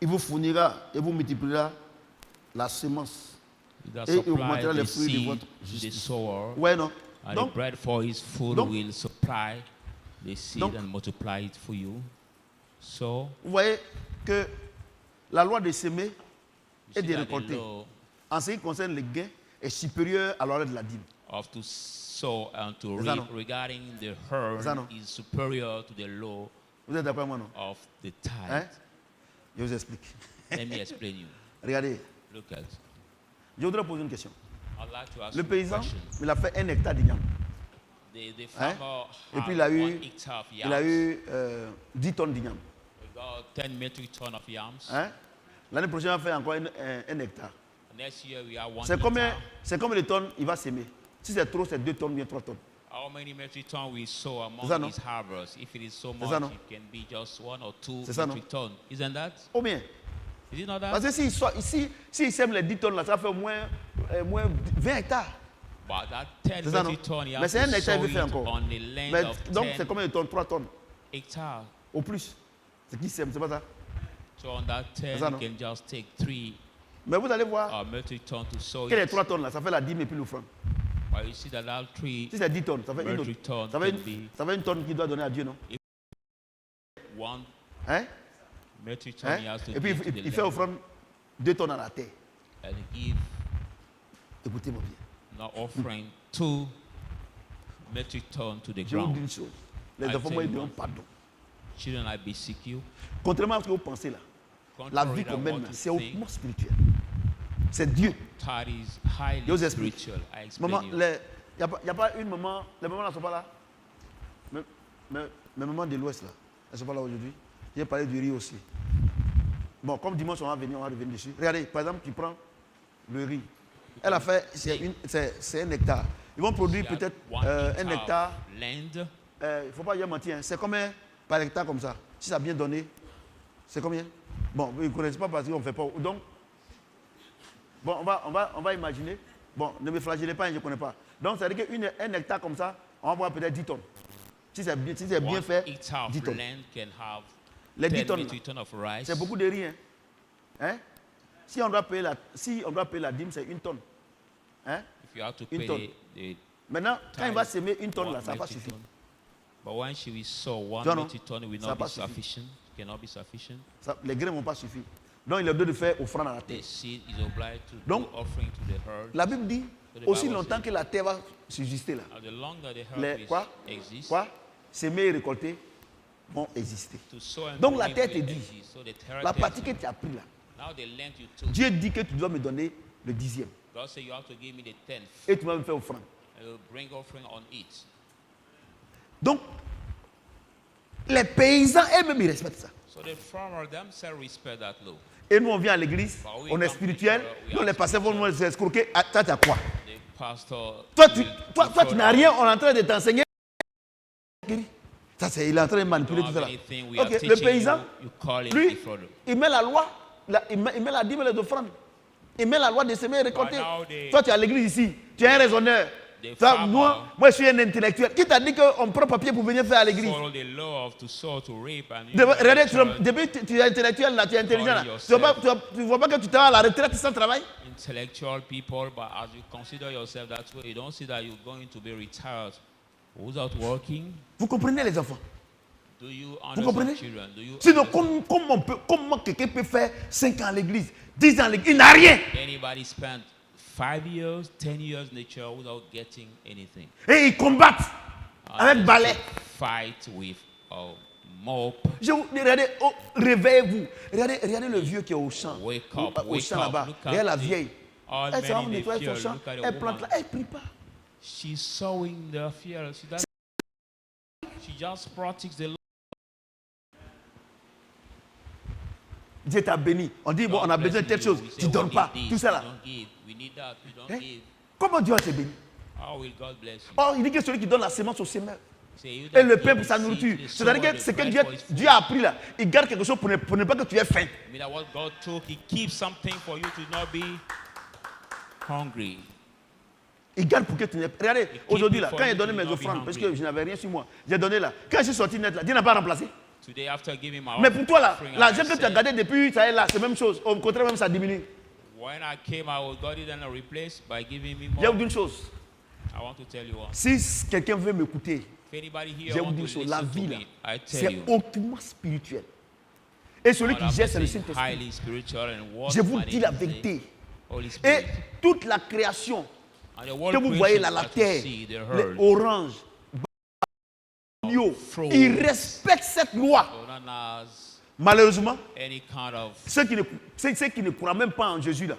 Speaker 1: il vous fournira et vous multipliera la semence.
Speaker 3: That
Speaker 1: Et il
Speaker 3: supply
Speaker 1: augmentera les
Speaker 3: the
Speaker 1: fruits de
Speaker 3: seed
Speaker 1: votre
Speaker 3: to the
Speaker 1: justice.
Speaker 3: sower,
Speaker 1: Ouais, non?
Speaker 3: and the
Speaker 1: Donc,
Speaker 3: bread for his food
Speaker 1: donc-
Speaker 3: will supply the seed
Speaker 1: donc-
Speaker 3: and multiply it for you. So,
Speaker 1: vous voyez que la loi de semer
Speaker 3: you
Speaker 1: et
Speaker 3: see
Speaker 1: de
Speaker 3: that the
Speaker 1: récolter,
Speaker 3: law
Speaker 1: en ce qui concerne les gains, est supérieur à la loi de la dîme.
Speaker 3: of to sow and to
Speaker 1: Is that
Speaker 3: reap
Speaker 1: no?
Speaker 3: regarding the
Speaker 1: Is that no?
Speaker 3: herd is superior to the law
Speaker 1: Vous êtes d'accord avec moi, non?
Speaker 3: of the tithe.
Speaker 1: Hein? Je vous explique.
Speaker 3: Let me explain you.
Speaker 1: Regardez,
Speaker 3: Look at.
Speaker 1: je voudrais poser une question.
Speaker 3: I'd like to ask
Speaker 1: Le
Speaker 3: you a
Speaker 1: paysan,
Speaker 3: question.
Speaker 1: il a fait 1 hectare d'igname.
Speaker 3: The farmer
Speaker 1: Et puis
Speaker 3: had
Speaker 1: il a
Speaker 3: 1
Speaker 1: eu,
Speaker 3: hectare of
Speaker 1: il a
Speaker 3: yams.
Speaker 1: eu 10 tonnes d'igname.
Speaker 3: We got 10 metric ton of yams.
Speaker 1: Hein? L'année prochaine, on va faire encore 1 hectare.
Speaker 3: Next year we have 1
Speaker 1: C'est combien
Speaker 3: hectare.
Speaker 1: de tonnes il va s'aimer? Si c'est trop, c'est 2 tonnes, bien 3 tonnes.
Speaker 3: How many metric ton we sow among
Speaker 1: C'est ça, non?
Speaker 3: these harvests? If it is so much,
Speaker 1: ça, non?
Speaker 3: it can be just 1 or 2
Speaker 1: C'est ça,
Speaker 3: metric ton. Isn't that?
Speaker 1: Ou bien?
Speaker 3: Is it not that?
Speaker 1: Parce que s'il sème les 10 tonnes, là, ça fait au moins 20 hectares.
Speaker 3: But that 10
Speaker 1: C'est ça, non?
Speaker 3: metric ton, you
Speaker 1: Mais
Speaker 3: have
Speaker 1: c'est 1
Speaker 3: to
Speaker 1: hectare,
Speaker 3: sow
Speaker 1: il veut faire
Speaker 3: it
Speaker 1: encore.
Speaker 3: on the land
Speaker 1: Mais,
Speaker 3: of
Speaker 1: donc, c'est
Speaker 3: 10
Speaker 1: combien de tonnes? 3 tonnes
Speaker 3: hectares.
Speaker 1: au plus. C'est qui sème, c'est pas ça?
Speaker 3: So on that 10,
Speaker 1: ça,
Speaker 3: you
Speaker 1: non?
Speaker 3: can just take 3
Speaker 1: Mais vous allez voir,
Speaker 3: metric ton to sow
Speaker 1: quelles les
Speaker 3: it.
Speaker 1: 3 tonnes là? Ça fait la dîme et puis le franc.
Speaker 3: But you see that 3
Speaker 1: Si c'est 10 tonnes, ça fait une autre.
Speaker 3: metric ton
Speaker 1: Ça fait
Speaker 3: can
Speaker 1: une,
Speaker 3: be
Speaker 1: ça fait une tonne qu'il doit donner à Dieu, non?
Speaker 3: 1
Speaker 1: Hein?
Speaker 3: Metric ton, he has to
Speaker 1: Et puis
Speaker 3: give to the
Speaker 1: il fait
Speaker 3: land
Speaker 1: offrande 2 tonnes à la terre.
Speaker 3: and give
Speaker 1: Écoutez-moi bien.
Speaker 3: not offering 2 metric ton to the
Speaker 1: Je vous dis
Speaker 3: ground.
Speaker 1: une chose. Les
Speaker 3: I
Speaker 1: enfants
Speaker 3: tell
Speaker 1: vont
Speaker 3: you
Speaker 1: dire
Speaker 3: one
Speaker 1: pardon.
Speaker 3: Children, I beseech you.
Speaker 1: Contrairement à ce que vous pensez là, la
Speaker 3: Contrary
Speaker 1: vie
Speaker 3: to
Speaker 1: qu'on mène
Speaker 3: what
Speaker 1: là,
Speaker 3: you
Speaker 1: c'est
Speaker 3: think,
Speaker 1: hautement spirituel. C'est Dieu.
Speaker 3: that is
Speaker 1: Je
Speaker 3: highly
Speaker 1: vous explique.
Speaker 3: spiritual. I explain
Speaker 1: Maman,
Speaker 3: you.
Speaker 1: il n'y a pas une maman, les mamans là ne sont pas là. Mes mamans de l'Ouest là, elles ne sont pas là aujourd'hui. J'ai parlé du riz aussi. Bon, comme dimanche on va revenir dessus. Regardez, par exemple, tu prends le riz. Elle a fait, c'est 1 hectare. Ils vont produire
Speaker 3: You have
Speaker 1: peut-être
Speaker 3: 1
Speaker 1: 1 hectare.
Speaker 3: land.
Speaker 1: Il ne faut pas y mentir. Hein. C'est combien par hectare comme ça? Si ça a bien donné, c'est combien? Bon, vous ne connaissez pas parce qu'on ne fait pas. Donc, bon, on va imaginer. Bon, ne me flagellez pas, je ne connais pas. Donc, ça veut dire qu'un hectare comme ça, on va avoir peut-être 10 tonnes. Si c'est bien,
Speaker 3: 1
Speaker 1: fait,
Speaker 3: hectare
Speaker 1: 10
Speaker 3: of
Speaker 1: tonnes.
Speaker 3: land can have
Speaker 1: Les 10
Speaker 3: 10
Speaker 1: tonnes,
Speaker 3: metric ton of rice.
Speaker 1: c'est beaucoup de riz. Hein? Si on doit payer la dîme, c'est 1 tonne. Hein?
Speaker 3: If you have to
Speaker 1: Une
Speaker 3: pay
Speaker 1: tonne.
Speaker 3: the
Speaker 1: Maintenant, quand il va
Speaker 3: tithe,
Speaker 1: s'aimer 1 tonne,
Speaker 3: 1
Speaker 1: là, ça va pas
Speaker 3: metric
Speaker 1: suffire.
Speaker 3: ton. But when she will sow 1
Speaker 1: Tu vois, non?
Speaker 3: metric ton, it will
Speaker 1: Ça
Speaker 3: not
Speaker 1: va
Speaker 3: be
Speaker 1: pas suffire.
Speaker 3: sufficient. It cannot be sufficient.
Speaker 1: Les grains ne vont pas suffire. Donc, il est obligé de faire offrande à la terre.
Speaker 3: The seed is obliged to
Speaker 1: Donc,
Speaker 3: do offering to the herd.
Speaker 1: La Bible dit,
Speaker 3: So the
Speaker 1: aussi
Speaker 3: Bible
Speaker 1: longtemps
Speaker 3: says-
Speaker 1: que la terre va subsister là,
Speaker 3: And the longer the
Speaker 1: les,
Speaker 3: herd
Speaker 1: quoi,
Speaker 3: exists,
Speaker 1: quoi, s'aimer et récolter vont exister.
Speaker 3: to sow and
Speaker 1: Donc
Speaker 3: to
Speaker 1: la
Speaker 3: reap
Speaker 1: terre
Speaker 3: will
Speaker 1: te dit,
Speaker 3: exist. So the terra
Speaker 1: la
Speaker 3: tells
Speaker 1: partie
Speaker 3: you,
Speaker 1: que tu as pris là,
Speaker 3: now the land you took,
Speaker 1: Dieu dit que tu dois me donner le 10e.
Speaker 3: God said you have to give me the 10th.
Speaker 1: Et tu vas me faire offrande.
Speaker 3: I will bring offering on it.
Speaker 1: Donc, les paysans eux-mêmes, ils respectent ça.
Speaker 3: So the farmer themselves respect that law.
Speaker 1: Et nous, on vient à l'église,
Speaker 3: Bah oui,
Speaker 1: on est
Speaker 3: comme
Speaker 1: spirituel,
Speaker 3: we
Speaker 1: nous,
Speaker 3: are
Speaker 1: les pasteurs vont
Speaker 3: spiritual.
Speaker 1: nous escroquer. Ah, toi, tu as quoi?
Speaker 3: The pastor.
Speaker 1: Toi,
Speaker 3: will
Speaker 1: tu n'as rien, on est en train de t'enseigner. Ça, il est en train de manipuler
Speaker 3: don't
Speaker 1: tout
Speaker 3: have
Speaker 1: ça.
Speaker 3: anything, we are
Speaker 1: Ok, le
Speaker 3: teaching
Speaker 1: paysan,
Speaker 3: you call it
Speaker 1: lui,
Speaker 3: defraud.
Speaker 1: il met la loi, il met la dîme et les offrandes. Il met la loi de semer et récolter.
Speaker 3: But now they-
Speaker 1: Toi, tu es à l'église ici, tu es un raisonneur.
Speaker 3: They
Speaker 1: Toi,
Speaker 3: farmer.
Speaker 1: moi, je suis un intellectuel. Qui t'a dit qu'on prend papier pour venir faire à l'église?
Speaker 3: Follow the law of to sow, to reap, and
Speaker 1: Regardez, depuis que tu es intellectuel, là, tu es intelligent. Là. Tu ne vois pas que tu t'es à la retraite sans travail?
Speaker 3: intellectual people, but as you consider yourself that way, you don't see that you're going to be retired without working.
Speaker 1: Vous comprenez les enfants?
Speaker 3: Do you
Speaker 1: Vous comprenez?
Speaker 3: understand children? Do you
Speaker 1: Sinon,
Speaker 3: understand?
Speaker 1: comment quelqu'un peut faire 5 ans à l'église, 10 ans à l'église? Il n'a rien.
Speaker 3: Anybody spend 5 years, 10 years in the church without getting anything?
Speaker 1: Et ils combattent avec
Speaker 3: And
Speaker 1: balai.
Speaker 3: fight with a mop.
Speaker 1: Regardez, oh, réveillez-vous. Regardez le vieux qui est au champ.
Speaker 3: Wake up,
Speaker 1: Au
Speaker 3: wake
Speaker 1: champ
Speaker 3: up.
Speaker 1: là-bas.
Speaker 3: Look at
Speaker 1: Regardez la
Speaker 3: the
Speaker 1: vieille.
Speaker 3: old
Speaker 1: Elle
Speaker 3: man
Speaker 1: s'en va
Speaker 3: in the
Speaker 1: nettoyer son
Speaker 3: field.
Speaker 1: champ.
Speaker 3: Look at the
Speaker 1: Elle plante là.
Speaker 3: woman.
Speaker 1: Elle ne prie pas.
Speaker 3: She's sowing the field. She just practices the law.
Speaker 1: Dieu t'a béni. On dit, bon, on a
Speaker 3: God
Speaker 1: besoin de
Speaker 3: bless
Speaker 1: telle chose.
Speaker 3: you. We say,
Speaker 1: Tu ne donnes
Speaker 3: we
Speaker 1: pas.
Speaker 3: need
Speaker 1: Tout
Speaker 3: this,
Speaker 1: ça
Speaker 3: we
Speaker 1: là.
Speaker 3: don't give. We need that. We don't
Speaker 1: Hein?
Speaker 3: give.
Speaker 1: Comment Dieu va te bénir?
Speaker 3: How will God bless you?
Speaker 1: Or, il dit que celui qui donne la sémence au semeur
Speaker 3: Say, you
Speaker 1: et
Speaker 3: that
Speaker 1: le
Speaker 3: give
Speaker 1: pain pour
Speaker 3: the
Speaker 1: sa
Speaker 3: seed,
Speaker 1: nourriture.
Speaker 3: the
Speaker 1: C'est-à-dire
Speaker 3: sower,
Speaker 1: que
Speaker 3: the
Speaker 1: ce que
Speaker 3: bread
Speaker 1: Dieu,
Speaker 3: for his food.
Speaker 1: Dieu a appris là, il garde quelque chose pour ne pas que tu aies faim.
Speaker 3: I mean that what God took, He keeps something for you to not be hungry.
Speaker 1: Il garde pour que tu n'aies. Regardez,
Speaker 3: keep
Speaker 1: aujourd'hui
Speaker 3: it
Speaker 1: là,
Speaker 3: for
Speaker 1: quand
Speaker 3: you
Speaker 1: j'ai donné
Speaker 3: to
Speaker 1: mes
Speaker 3: not be
Speaker 1: offrandes, parce que
Speaker 3: hungry.
Speaker 1: je n'avais rien sur moi, j'ai donné là. Quand je suis sorti net là, Dieu n'a pas remplacé.
Speaker 3: Today, after giving my
Speaker 1: Mais pour toi là,
Speaker 3: offering,
Speaker 1: l'argent
Speaker 3: I
Speaker 1: que tu as
Speaker 3: said,
Speaker 1: gardé depuis, ça est là, c'est la même chose. Au contraire, même ça diminue.
Speaker 3: when I came out, God didn't replace by giving me
Speaker 1: Je vais vous
Speaker 3: more.
Speaker 1: dire une chose.
Speaker 3: I want to tell you one.
Speaker 1: Si quelqu'un veut m'écouter,
Speaker 3: If anybody
Speaker 1: je
Speaker 3: here
Speaker 1: vais vous
Speaker 3: wants
Speaker 1: dire
Speaker 3: to
Speaker 1: une chose. La
Speaker 3: listen to
Speaker 1: vie là,
Speaker 3: me, I tell
Speaker 1: c'est
Speaker 3: you,
Speaker 1: hautement spirituel. Et celui
Speaker 3: God
Speaker 1: qui
Speaker 3: has
Speaker 1: gère, c'est le
Speaker 3: been
Speaker 1: Saint-Esprit.
Speaker 3: highly spiritual and what
Speaker 1: Je vous
Speaker 3: manages
Speaker 1: dis la
Speaker 3: the
Speaker 1: vérité.
Speaker 3: Holy
Speaker 1: Et
Speaker 3: Spirit.
Speaker 1: toute la création
Speaker 3: And the world
Speaker 1: que vous voyez là,
Speaker 3: creation
Speaker 1: la
Speaker 3: that you
Speaker 1: terre,
Speaker 3: see, the
Speaker 1: les
Speaker 3: herd,
Speaker 1: oranges,
Speaker 3: fruit,
Speaker 1: ils respectent cette loi.
Speaker 3: bananas,
Speaker 1: Malheureusement,
Speaker 3: any kind of
Speaker 1: ceux qui ne croient même pas en Jésus là,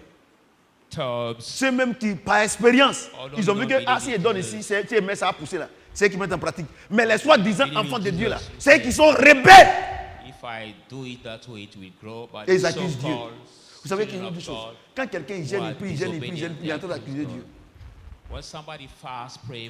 Speaker 3: tubs,
Speaker 1: ceux même qui, par expérience,
Speaker 3: Oh, non,
Speaker 1: ils ont vu
Speaker 3: non,
Speaker 1: que
Speaker 3: believe
Speaker 1: ah, si
Speaker 3: in
Speaker 1: ils donnent
Speaker 3: Jesus.
Speaker 1: ici, c'est mais ça a poussé là. C'est eux qui mettent en pratique. Mais les soi-disant
Speaker 3: Believe in
Speaker 1: enfants de Dieu là,
Speaker 3: Jesus.
Speaker 1: c'est eux qui sont rebelles.
Speaker 3: if I do it that way, it will grow. But
Speaker 1: Et ils
Speaker 3: the
Speaker 1: accusent Dieu.
Speaker 3: so-called
Speaker 1: Vous savez qu'il y a
Speaker 3: children
Speaker 1: une
Speaker 3: of
Speaker 1: chose.
Speaker 3: God,
Speaker 1: Quand quelqu'un il gêne,
Speaker 3: who
Speaker 1: il
Speaker 3: are
Speaker 1: prie, il gêne, il
Speaker 3: disobedient,
Speaker 1: est en train
Speaker 3: they
Speaker 1: d'accuser
Speaker 3: accuse
Speaker 1: Dieu.
Speaker 3: God. When somebody fast pray,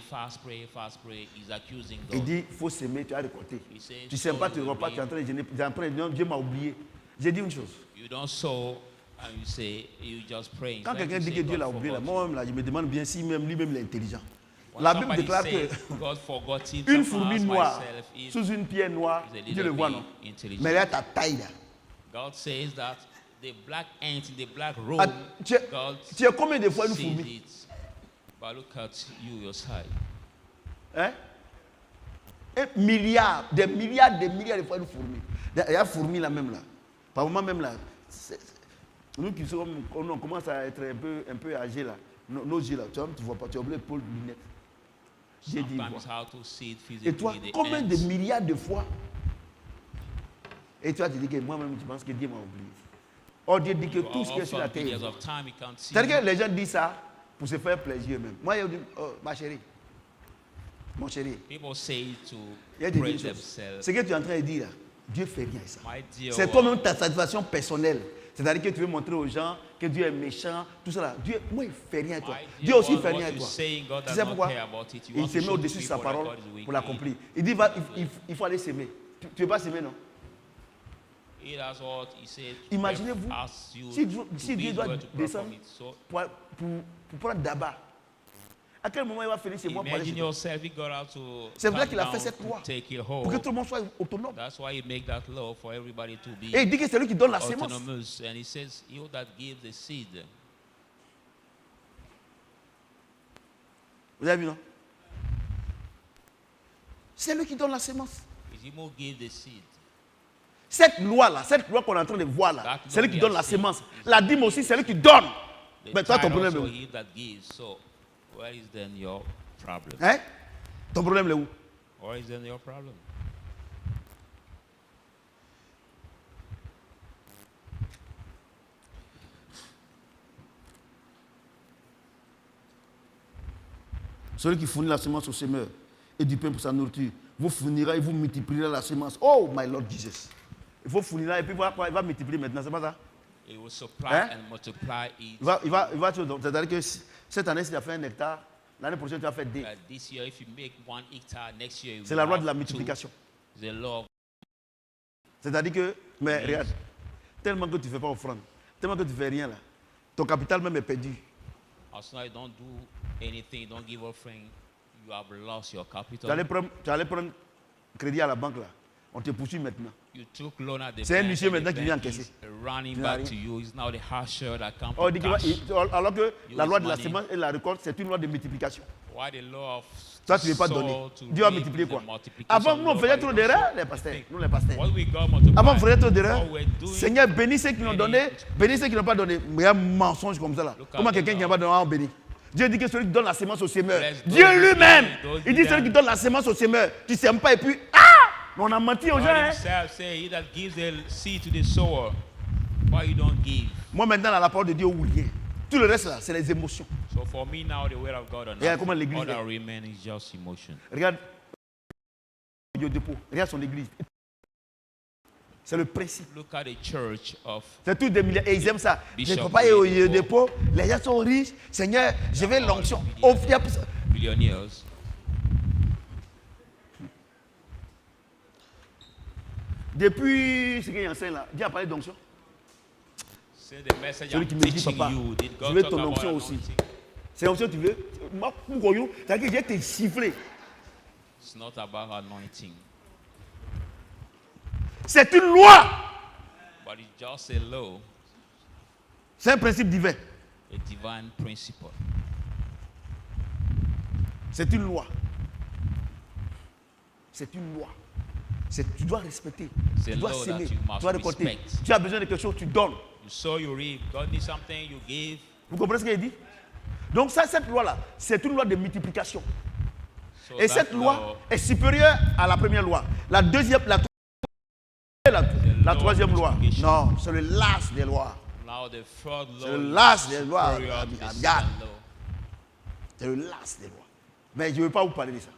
Speaker 3: he's accusing
Speaker 1: Il
Speaker 3: God.
Speaker 1: dit, il faut s'aimer, tu as récolté.
Speaker 3: He says,
Speaker 1: Tu ne sais pas, tu ne
Speaker 3: sow,
Speaker 1: vois pas,
Speaker 3: you
Speaker 1: tu es en train de gêner. Tu es en train de dire, Dieu m'a oublié. J'ai dit une chose.
Speaker 3: You don't sow and you say you just pray.
Speaker 1: Quand quelqu'un dit que Dieu l'a oublié, là, moi-même, là, je me demande bien si même lui-même il est intelligent.
Speaker 3: When
Speaker 1: La Bible
Speaker 3: somebody
Speaker 1: déclare
Speaker 3: says,
Speaker 1: que
Speaker 3: God forgot him,
Speaker 1: une
Speaker 3: someone
Speaker 1: fourmi
Speaker 3: asked
Speaker 1: noire
Speaker 3: myself if
Speaker 1: sous une pierre noire,
Speaker 3: he's a
Speaker 1: Dieu
Speaker 3: little
Speaker 1: le voit,
Speaker 3: bit
Speaker 1: non?
Speaker 3: intelligent.
Speaker 1: Mais là, ta taille là.
Speaker 3: God says that the black ant in the black
Speaker 1: Ah,
Speaker 3: room, God
Speaker 1: tu es combien de fois une
Speaker 3: sees
Speaker 1: fourmi?
Speaker 3: it. But look at you, your side.
Speaker 1: Hein? Un milliard, des milliards de fois une fourmi. Il y a une fourmi là même là. Par moment même là, nous qui sommes, on commence à être un peu âgés là, nos yeux là, tu ne vois pas, tu as oublié Paul lunettes. J'ai dit, et toi, combien de milliards de fois? Et toi, tu dis que moi-même, tu penses que Dieu m'a oublié. Or, Dieu dit que tout ce qui est sur la terre. C'est-à-dire que les gens disent ça pour se faire plaisir même. Moi, je dis, oh, ma chérie, mon chéri. Ce que tu es en train de dire là, Dieu fait rien ça. C'est toi-même ta satisfaction personnelle. C'est-à-dire que tu veux montrer aux gens que Dieu est méchant, tout ça là. Dieu, moi, il ne fait rien à toi. Dieu aussi ne fait rien à toi. Tu sais pourquoi? Il se met au-dessus de sa parole pour l'accomplir. Il dit, il faut aller s'aimer. Tu ne veux pas s'aimer, non? Imaginez-vous, si Dieu doit descendre pour prendre d'abord, à quel moment il va finir chez moi pour aller chez toi? C'est vrai qu'il a fait cette loi pour que tout le monde soit autonome. Et il dit que c'est lui qui donne la sémence. Vous avez vu, non? C'est lui qui donne la sémence. Cette loi-là, cette loi qu'on est en train de voir là, c'est lui qui donne la sémence. La dîme aussi, c'est lui qui donne. Mais toi, ton problème est où? Hein? Ton problème est où? Celui qui fournit la semence au semeur et du pain pour sa nourriture, vous fournira et vous multiplierez la semence. Oh, my Lord Jesus. Il faut fournir là et puis il va multiplier maintenant, c'est pas ça?
Speaker 3: It will supply
Speaker 1: Hein?
Speaker 3: and multiply it.
Speaker 1: C'est-à-dire que cette année, si tu as fait 1 hectare, l'année prochaine, tu vas faire 2.
Speaker 3: This year, if you make 1 hectare, next year you
Speaker 1: C'est la loi de la multiplication.
Speaker 3: The law.
Speaker 1: C'est-à-dire que, mais regarde, tellement que tu ne fais pas offrande, tellement que tu ne fais rien là, ton capital même est perdu.
Speaker 3: As long as you don't do anything, don't give offering, you have lost your capital.
Speaker 1: Tu allais prendre crédit à la banque là. On te poursuit maintenant.
Speaker 3: You took loan at the
Speaker 1: C'est un
Speaker 3: bank,
Speaker 1: huissier
Speaker 3: and
Speaker 1: maintenant
Speaker 3: the
Speaker 1: qui vient
Speaker 3: bank
Speaker 1: encaisser.
Speaker 3: is running
Speaker 1: Tu n'as
Speaker 3: back
Speaker 1: rien.
Speaker 3: to you. It's now the harsher that comes
Speaker 1: Oh, alors que la
Speaker 3: Use
Speaker 1: loi de la
Speaker 3: money.
Speaker 1: semence et la récolte, c'est une loi de multiplication.
Speaker 3: Why the law of
Speaker 1: Toi, tu ne veux pas donner.
Speaker 3: sow to
Speaker 1: Dieu va
Speaker 3: reap
Speaker 1: multiplier
Speaker 3: is
Speaker 1: quoi?
Speaker 3: the multiplication
Speaker 1: Avant, nous, on
Speaker 3: law,
Speaker 1: faisait
Speaker 3: but
Speaker 1: trop
Speaker 3: it
Speaker 1: d'erreurs,
Speaker 3: doesn't
Speaker 1: les pasteurs.
Speaker 3: think.
Speaker 1: Nous, les pasteurs.
Speaker 3: What we got multiplied,
Speaker 1: Avant, on faisait trop d'erreurs.
Speaker 3: what we're doing,
Speaker 1: Seigneur, bénis ceux qui l'ont donné, bénis ceux qui n'ont pas donné. Mais il y a un mensonge comme ça là.
Speaker 3: Look at
Speaker 1: Comment
Speaker 3: the
Speaker 1: quelqu'un qui n'a
Speaker 3: law.
Speaker 1: pas donné, on bénit? Dieu dit que celui qui donne la sémence au semeur.
Speaker 3: Bless
Speaker 1: Dieu
Speaker 3: those who
Speaker 1: lui-même,
Speaker 3: give, those
Speaker 1: il dit
Speaker 3: who
Speaker 1: celui qui
Speaker 3: give.
Speaker 1: donne la sémence au semeur. Tu ne sèmes pas et puis, mais on a menti aux gens.
Speaker 3: God
Speaker 1: Hein?
Speaker 3: himself say, he that gives the seed to the sower, why you don't give?
Speaker 1: Moi maintenant, dans la parole de Dieu, ou rien. Tout le reste là, c'est les émotions.
Speaker 3: So for me now, the word of God or
Speaker 1: Regarde comment
Speaker 3: nothing,
Speaker 1: l'église
Speaker 3: all that
Speaker 1: est.
Speaker 3: remains is just emotion.
Speaker 1: Regarde, Dieu dépôt. Regarde son église. C'est le principe.
Speaker 3: Look at the church of
Speaker 1: C'est tous des milliards. Et ils aiment ça. Je ne
Speaker 3: Bishop
Speaker 1: peux pas aller au
Speaker 3: Oyedepo.
Speaker 1: dépôt. Les gens sont riches. Seigneur, je vais l'onction. Oh, il y a-
Speaker 3: billionaires.
Speaker 1: Depuis ce qu'il enseigne là, Dieu a parlé d'onction.
Speaker 3: Say the message
Speaker 1: Celui
Speaker 3: I'm
Speaker 1: qui me dit,
Speaker 3: teaching
Speaker 1: papa,
Speaker 3: you. Did
Speaker 1: je
Speaker 3: God
Speaker 1: veux
Speaker 3: talk
Speaker 1: ton
Speaker 3: about
Speaker 1: onction aussi.
Speaker 3: anointing?
Speaker 1: C'est l'onction que tu veux. Moi, pour Goyou, c'est-à-dire que j'ai été sifflé.
Speaker 3: It's not about anointing,
Speaker 1: C'est une loi.
Speaker 3: but it's just a law,
Speaker 1: C'est un principe divin.
Speaker 3: a divine principle.
Speaker 1: C'est une loi. C'est une loi. Tu dois respecter.
Speaker 3: C'est
Speaker 1: Tu dois
Speaker 3: law
Speaker 1: s'aimer.
Speaker 3: that you
Speaker 1: Tu
Speaker 3: must
Speaker 1: dois récolter.
Speaker 3: respect.
Speaker 1: Tu as besoin de quelque chose, tu donnes.
Speaker 3: You sow, you reap. God needs something, you give.
Speaker 1: Vous comprenez ce qu'il dit? Donc ça, cette loi-là, c'est une loi de multiplication.
Speaker 3: So
Speaker 1: Et
Speaker 3: that
Speaker 1: cette loi
Speaker 3: law,
Speaker 1: est supérieure à la première loi. La deuxième, la troisième loi. Non, c'est le last des lois.
Speaker 3: now the third
Speaker 1: C'est
Speaker 3: law
Speaker 1: le
Speaker 3: is
Speaker 1: last des lois.
Speaker 3: superior to the
Speaker 1: Regarde.
Speaker 3: second law.
Speaker 1: C'est le last des lois. Mais je ne veux pas vous parler de ça.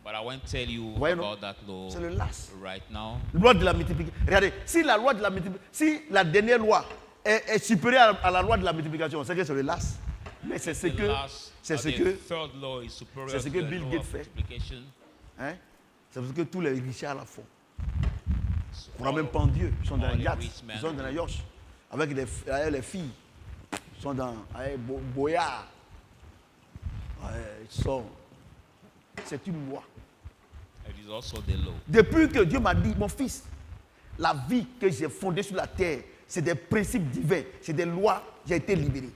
Speaker 3: But I won't tell you
Speaker 1: Voyez, non?
Speaker 3: about that law
Speaker 1: C'est le last.
Speaker 3: right now.
Speaker 1: Loi de la multiplication. Regardez, si la loi de la multiplication, si la dernière loi est supérieure à la loi de la multiplication, c'est que c'est le last. Mais c'est ce
Speaker 3: The
Speaker 1: que,
Speaker 3: last,
Speaker 1: c'est
Speaker 3: or
Speaker 1: ce
Speaker 3: the
Speaker 1: que,
Speaker 3: third law is superior
Speaker 1: c'est ce
Speaker 3: to
Speaker 1: que
Speaker 3: the
Speaker 1: Bill
Speaker 3: law
Speaker 1: Gates
Speaker 3: of
Speaker 1: fait.
Speaker 3: multiplication.
Speaker 1: hein, c'est ce que tous les richards la font.
Speaker 3: So
Speaker 1: On n'a
Speaker 3: all
Speaker 1: même pas en Dieu. Ils sont dans
Speaker 3: all
Speaker 1: les
Speaker 3: the
Speaker 1: yachts,
Speaker 3: rich men
Speaker 1: ils sont dans la yoche. Avec les filles. Ils sont dans avec Boyard. Ils sont. C'est une loi.
Speaker 3: It is also the law.
Speaker 1: Depuis que Dieu m'a dit, mon fils, la vie que j'ai fondée sur la terre, c'est des principes divins, c'est des lois, j'ai été libéré.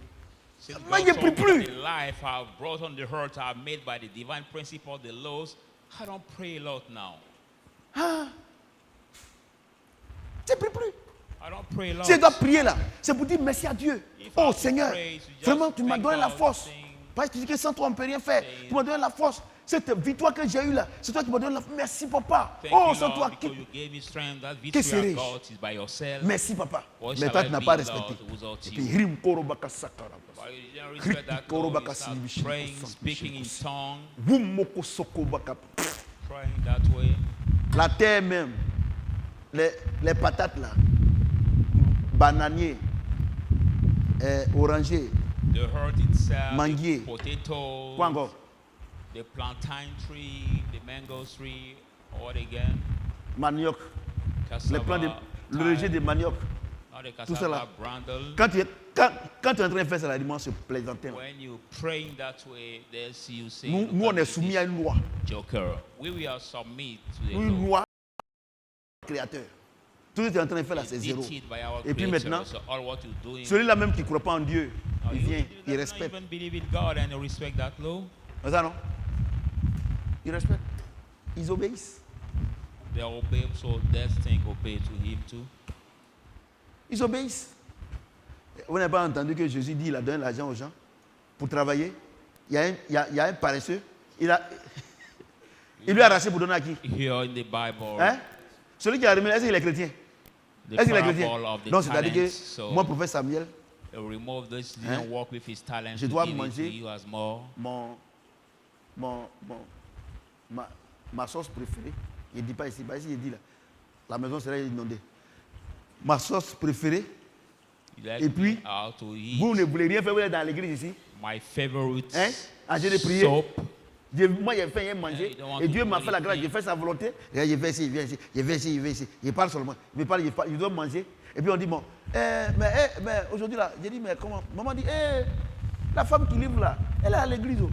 Speaker 3: Since
Speaker 1: Moi,
Speaker 3: God
Speaker 1: je
Speaker 3: told
Speaker 1: prie
Speaker 3: me
Speaker 1: plus.
Speaker 3: that the life I've brought on the earth are made by the divine principle, the laws, I don't pray a lot now.
Speaker 1: Je ne prie plus.
Speaker 3: pray, Lord.
Speaker 1: Si je dois prier là, c'est pour dire merci à Dieu.
Speaker 3: If I
Speaker 1: Oh
Speaker 3: have to
Speaker 1: Seigneur,
Speaker 3: pray, to just
Speaker 1: vraiment tu m'as
Speaker 3: thank
Speaker 1: donné la
Speaker 3: God,
Speaker 1: force.
Speaker 3: saying,
Speaker 1: Parce que sans toi on ne peut rien faire. Tu m'as donné la force. Cette victoire que j'ai eue là, c'est toi qui m'as donné la force. Merci papa.
Speaker 3: Thank
Speaker 1: Oh
Speaker 3: you,
Speaker 1: sans
Speaker 3: Lord,
Speaker 1: toi,
Speaker 3: because you gave me strength. That
Speaker 1: que
Speaker 3: victory I
Speaker 1: serais-je?
Speaker 3: got is by yourself.
Speaker 1: merci papa.
Speaker 3: What
Speaker 1: Mais
Speaker 3: shall
Speaker 1: toi
Speaker 3: I
Speaker 1: tu n'as
Speaker 3: be,
Speaker 1: pas
Speaker 3: Lord,
Speaker 1: respecté.
Speaker 3: without
Speaker 1: Et puis
Speaker 3: you?
Speaker 1: rim koro baka sakara.
Speaker 3: But you didn't respect that, Lord. You start praying, speaking in tongue,
Speaker 1: Wum moko soko baka.
Speaker 3: praying that way.
Speaker 1: La terre même, les patates là, bananiers, orangers,
Speaker 3: The earth itself,
Speaker 1: Manguier.
Speaker 3: the potatoes,
Speaker 1: quoi encore?
Speaker 3: the plantain tree, the mango tree, what again?
Speaker 1: Manioc, les plants de,
Speaker 3: Cassava,
Speaker 1: le rejet de manioc.
Speaker 3: now the
Speaker 1: tout ça là.
Speaker 3: cassava brandle.
Speaker 1: Quand tu es en train de faire ça, la dimanche, c'est plaisantin.
Speaker 3: When you praying that way, they see you say,
Speaker 1: Nous on est soumis à une loi.
Speaker 3: Joker. We are submit to the
Speaker 1: Une
Speaker 3: law.
Speaker 1: loi créateur. Tout ce que tu es en train de faire là, c'est zéro.
Speaker 3: Dictated by our
Speaker 1: Et puis
Speaker 3: Creator.
Speaker 1: maintenant,
Speaker 3: So all what you're doing,
Speaker 1: celui-là même qui ne croit pas en Dieu,
Speaker 3: now
Speaker 1: il
Speaker 3: you
Speaker 1: vient,
Speaker 3: that
Speaker 1: il
Speaker 3: not
Speaker 1: respecte.
Speaker 3: even believe in God and you respect that law.
Speaker 1: C'est ça non? Ils respectent. Ils obéissent.
Speaker 3: They obey, so that thing obey to him too.
Speaker 1: Ils obéissent. Vous n'avez pas entendu que Jésus dit il a donné l'argent aux gens pour travailler. Il y a un paresseux. Il lui a arraché pour donner à qui?
Speaker 3: Here in the Bible,
Speaker 1: Hein? Celui qui a remis, est-ce qu'il est chrétien?
Speaker 3: the
Speaker 1: Est-ce qu'il est chrétien?
Speaker 3: parable of the
Speaker 1: Donc c'est-à-dire
Speaker 3: talents.
Speaker 1: que
Speaker 3: So
Speaker 1: moi, prophète Samuel,
Speaker 3: remove this,
Speaker 1: Hein?
Speaker 3: didn't work with his talent.
Speaker 1: Je
Speaker 3: to
Speaker 1: dois
Speaker 3: give it to
Speaker 1: manger
Speaker 3: you as more.
Speaker 1: ma sauce préférée. Il ne dit pas ici, ici il dit là. La maison serait inondée. Ma sauce préférée.
Speaker 3: Let
Speaker 1: Et puis,
Speaker 3: me out to eat.
Speaker 1: vous ne voulez rien faire, vous êtes dans l'église ici.
Speaker 3: My favorite
Speaker 1: Hein? J'ai de prier.
Speaker 3: soap.
Speaker 1: Moi, j'ai fait rien manger.
Speaker 3: You don't want
Speaker 1: Et
Speaker 3: to
Speaker 1: Dieu
Speaker 3: do
Speaker 1: m'a fait la grâce.
Speaker 3: anything.
Speaker 1: J'ai fait sa volonté. Regarde, je vais ici, je vais ici, je vais ici, je vais ici. Il parle seulement. Il doit manger. Et puis on dit, bon, mais aujourd'hui là, j'ai dit, mais comment? Maman dit, la femme qui livre là, elle est à l'église. Oh.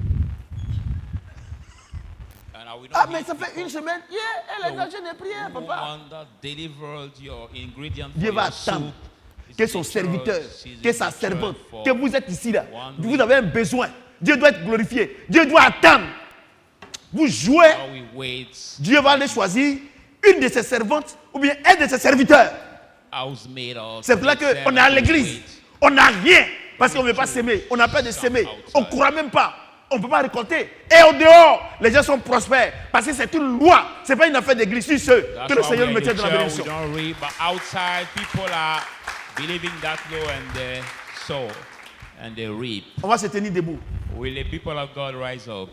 Speaker 3: And I will not
Speaker 1: Ah, mais
Speaker 3: eat
Speaker 1: ça fait
Speaker 3: because
Speaker 1: une semaine. Elle est dans de prière, papa.
Speaker 3: woman that delivered your ingredient
Speaker 1: Dieu
Speaker 3: for
Speaker 1: va
Speaker 3: your soup
Speaker 1: attendre
Speaker 3: is
Speaker 1: que son
Speaker 3: a
Speaker 1: serviteur,
Speaker 3: she's
Speaker 1: que
Speaker 3: a
Speaker 1: sa
Speaker 3: teacher
Speaker 1: servante,
Speaker 3: for
Speaker 1: que vous êtes ici là,
Speaker 3: one
Speaker 1: vous
Speaker 3: week.
Speaker 1: avez un besoin. Dieu doit être glorifié. Dieu doit attendre. Vous jouez,
Speaker 3: While we wait,
Speaker 1: Dieu va aller choisir une de ses servantes ou bien un de ses serviteurs.
Speaker 3: housemaid or
Speaker 1: C'est pour là qu'on est à l'église. On n'a rien parce qu'on ne veut pas s'aimer. On n'a pas de s'aimer. On ne croit même pas. On ne peut pas récolter. Et au dehors, les gens sont prospères. Parce que c'est une loi. Ce n'est pas une affaire d'église. C'est ceux
Speaker 3: That's
Speaker 1: que le
Speaker 3: why
Speaker 1: Seigneur
Speaker 3: we're
Speaker 1: me
Speaker 3: in
Speaker 1: tient
Speaker 3: the
Speaker 1: dans la
Speaker 3: church,
Speaker 1: bénédiction.
Speaker 3: we don't read, but outside people are believing that law and they sow and they reap.
Speaker 1: On va se tenir debout.
Speaker 3: Will the people of God rise up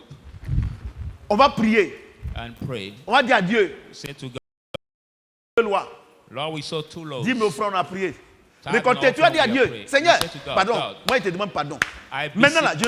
Speaker 1: On va prier.
Speaker 3: and pray?
Speaker 1: On va dire à Dieu,
Speaker 3: Say to God,
Speaker 1: loi.
Speaker 3: Lord, we saw two laws.
Speaker 1: 10 000 francs, on a prié.
Speaker 3: Tithe
Speaker 1: Récolter,
Speaker 3: and
Speaker 1: tu vas dire à
Speaker 3: offering, we
Speaker 1: Dieu,
Speaker 3: are
Speaker 1: Seigneur,
Speaker 3: praying. You say to God,
Speaker 1: pardon.
Speaker 3: God,
Speaker 1: Moi, il te demande pardon.
Speaker 3: I
Speaker 1: Maintenant, là,
Speaker 3: beseech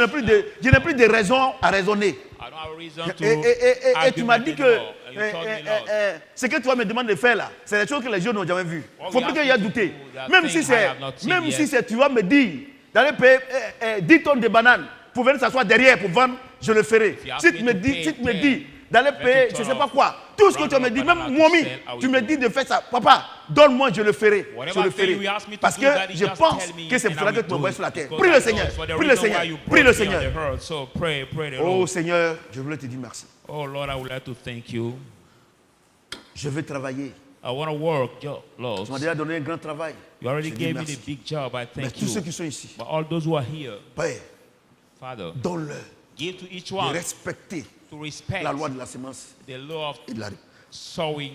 Speaker 1: je n'ai plus de raison à raisonner.
Speaker 3: I don't have a reason to
Speaker 1: Et tu m'as
Speaker 3: argument
Speaker 1: dit que
Speaker 3: anymore. And you told me, Lord,
Speaker 1: ce que toi me demandes de faire là, c'est des choses que les gens n'ont jamais vues. Il
Speaker 3: What
Speaker 1: faut
Speaker 3: we
Speaker 1: plus
Speaker 3: ask
Speaker 1: qu'il y ait
Speaker 3: you to
Speaker 1: douté.
Speaker 3: do, that
Speaker 1: Même
Speaker 3: thing
Speaker 1: si
Speaker 3: I have not seen
Speaker 1: même
Speaker 3: yet.
Speaker 1: si c'est, tu vas me dire, d'aller payer 10 tonnes de bananes pour venir s'asseoir derrière pour vendre, je le ferai.
Speaker 3: If you ask
Speaker 1: Si
Speaker 3: me
Speaker 1: tu me
Speaker 3: to
Speaker 1: dis,
Speaker 3: pay
Speaker 1: si tu me
Speaker 3: 10,
Speaker 1: dis d'aller payer, je ne sais pas quoi, tout ce que tu me dis, même moi, tu me dis de faire ça, papa, donne-moi, je le ferai. Je
Speaker 3: Whatever
Speaker 1: le
Speaker 3: thing you
Speaker 1: ferai.
Speaker 3: ask me to
Speaker 1: Parce
Speaker 3: do,
Speaker 1: que
Speaker 3: Daddy,
Speaker 1: je
Speaker 3: just
Speaker 1: pense
Speaker 3: tell me
Speaker 1: que c'est
Speaker 3: and
Speaker 1: pour
Speaker 3: I
Speaker 1: cela que
Speaker 3: will
Speaker 1: tu
Speaker 3: do
Speaker 1: m'envoies
Speaker 3: it.
Speaker 1: sur la terre.
Speaker 3: Because
Speaker 1: Prie le
Speaker 3: that
Speaker 1: Seigneur,
Speaker 3: was for the
Speaker 1: prie le
Speaker 3: reason why
Speaker 1: Seigneur,
Speaker 3: you
Speaker 1: prie le
Speaker 3: brought me on
Speaker 1: Seigneur.
Speaker 3: the earth. So pray the
Speaker 1: Oh
Speaker 3: Lord.
Speaker 1: Seigneur, je voulais te dire merci.
Speaker 3: Oh Lord, I would like to thank you.
Speaker 1: Je veux travailler.
Speaker 3: I want to work, Lord.
Speaker 1: Tu m'as déjà donné un grand travail.
Speaker 3: You already
Speaker 1: Je dis
Speaker 3: gave me
Speaker 1: merci.
Speaker 3: the big job. I
Speaker 1: Mais
Speaker 3: thank
Speaker 1: tous ceux
Speaker 3: you.
Speaker 1: qui sont ici,
Speaker 3: But all those who are here,
Speaker 1: Père,
Speaker 3: Father,
Speaker 1: donne-leur
Speaker 3: give to each
Speaker 1: de
Speaker 3: one
Speaker 1: respecter
Speaker 3: to respect
Speaker 1: la loi de la semence
Speaker 3: the law of
Speaker 1: et de la
Speaker 3: sowing.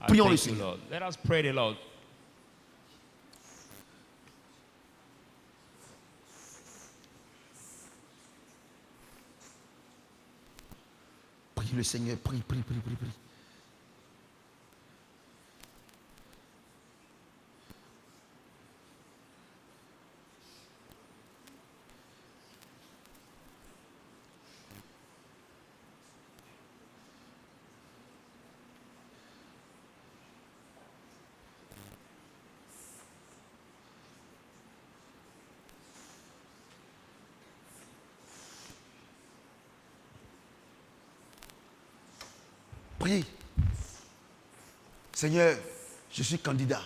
Speaker 3: I
Speaker 1: Prions le
Speaker 3: thank you,
Speaker 1: Seigneur.
Speaker 3: Lord. Let us pray the Lord.
Speaker 1: Prie le Seigneur, prie, prie, prie, prie, prie. Prie. Seigneur, je suis candidat.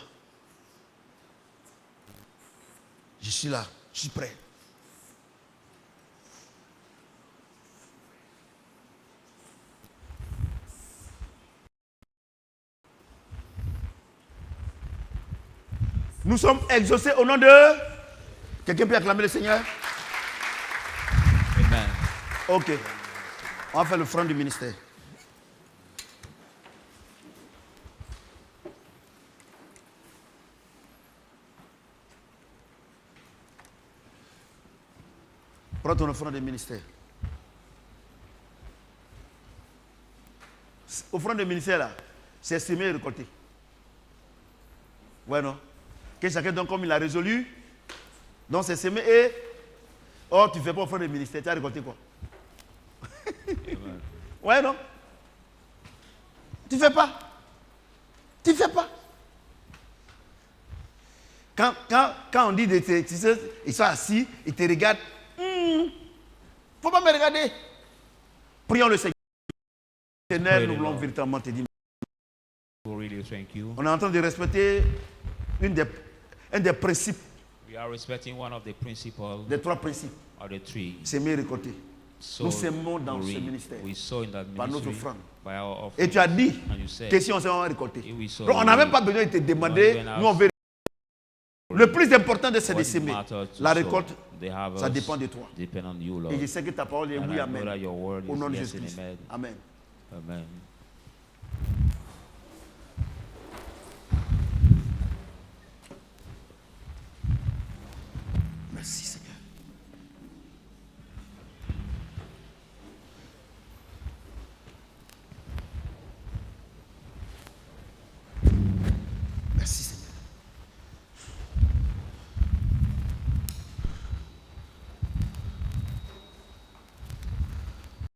Speaker 1: Je suis là, je suis prêt. Nous sommes exaucés au nom de... Quelqu'un peut acclamer le Seigneur?
Speaker 3: Amen.
Speaker 1: Ok. On va faire le front du ministère. Prends ton offrande du ministère. Offrande du ministère là, c'est semer et récolter. Ouais, non? Que chacun donne comme il a résolu. Donc c'est semer et... Oh, tu ne fais pas offrande du ministère, tu as récolté quoi? Ouais, non? Tu ne fais pas. Tu ne fais pas. Quand on dit de ils sont assis, ils te regardent. Il ne faut pas me regarder. Prions le Seigneur. Seigneur, nous voulons véritablement te dire. On est en train de respecter un des principes.
Speaker 3: We are respecting one of the principles.
Speaker 1: Des 3 principes.
Speaker 3: Of the 3.
Speaker 1: S'aimer et récolter. Nous s'aimons dans ce ministère.
Speaker 3: We sow in that ministry,
Speaker 1: par notre offrande.
Speaker 3: By our offering.
Speaker 1: Et tu as dit que si on s'aime, on va récolter. Donc on n'a même pas besoin de te demander. Nous on veut. Le plus important de c'est de s'aimer. La récolte, ça dépend de toi. Et je sais que ta parole est oui, amen. Au nom de Jésus. Amen.
Speaker 3: Amen.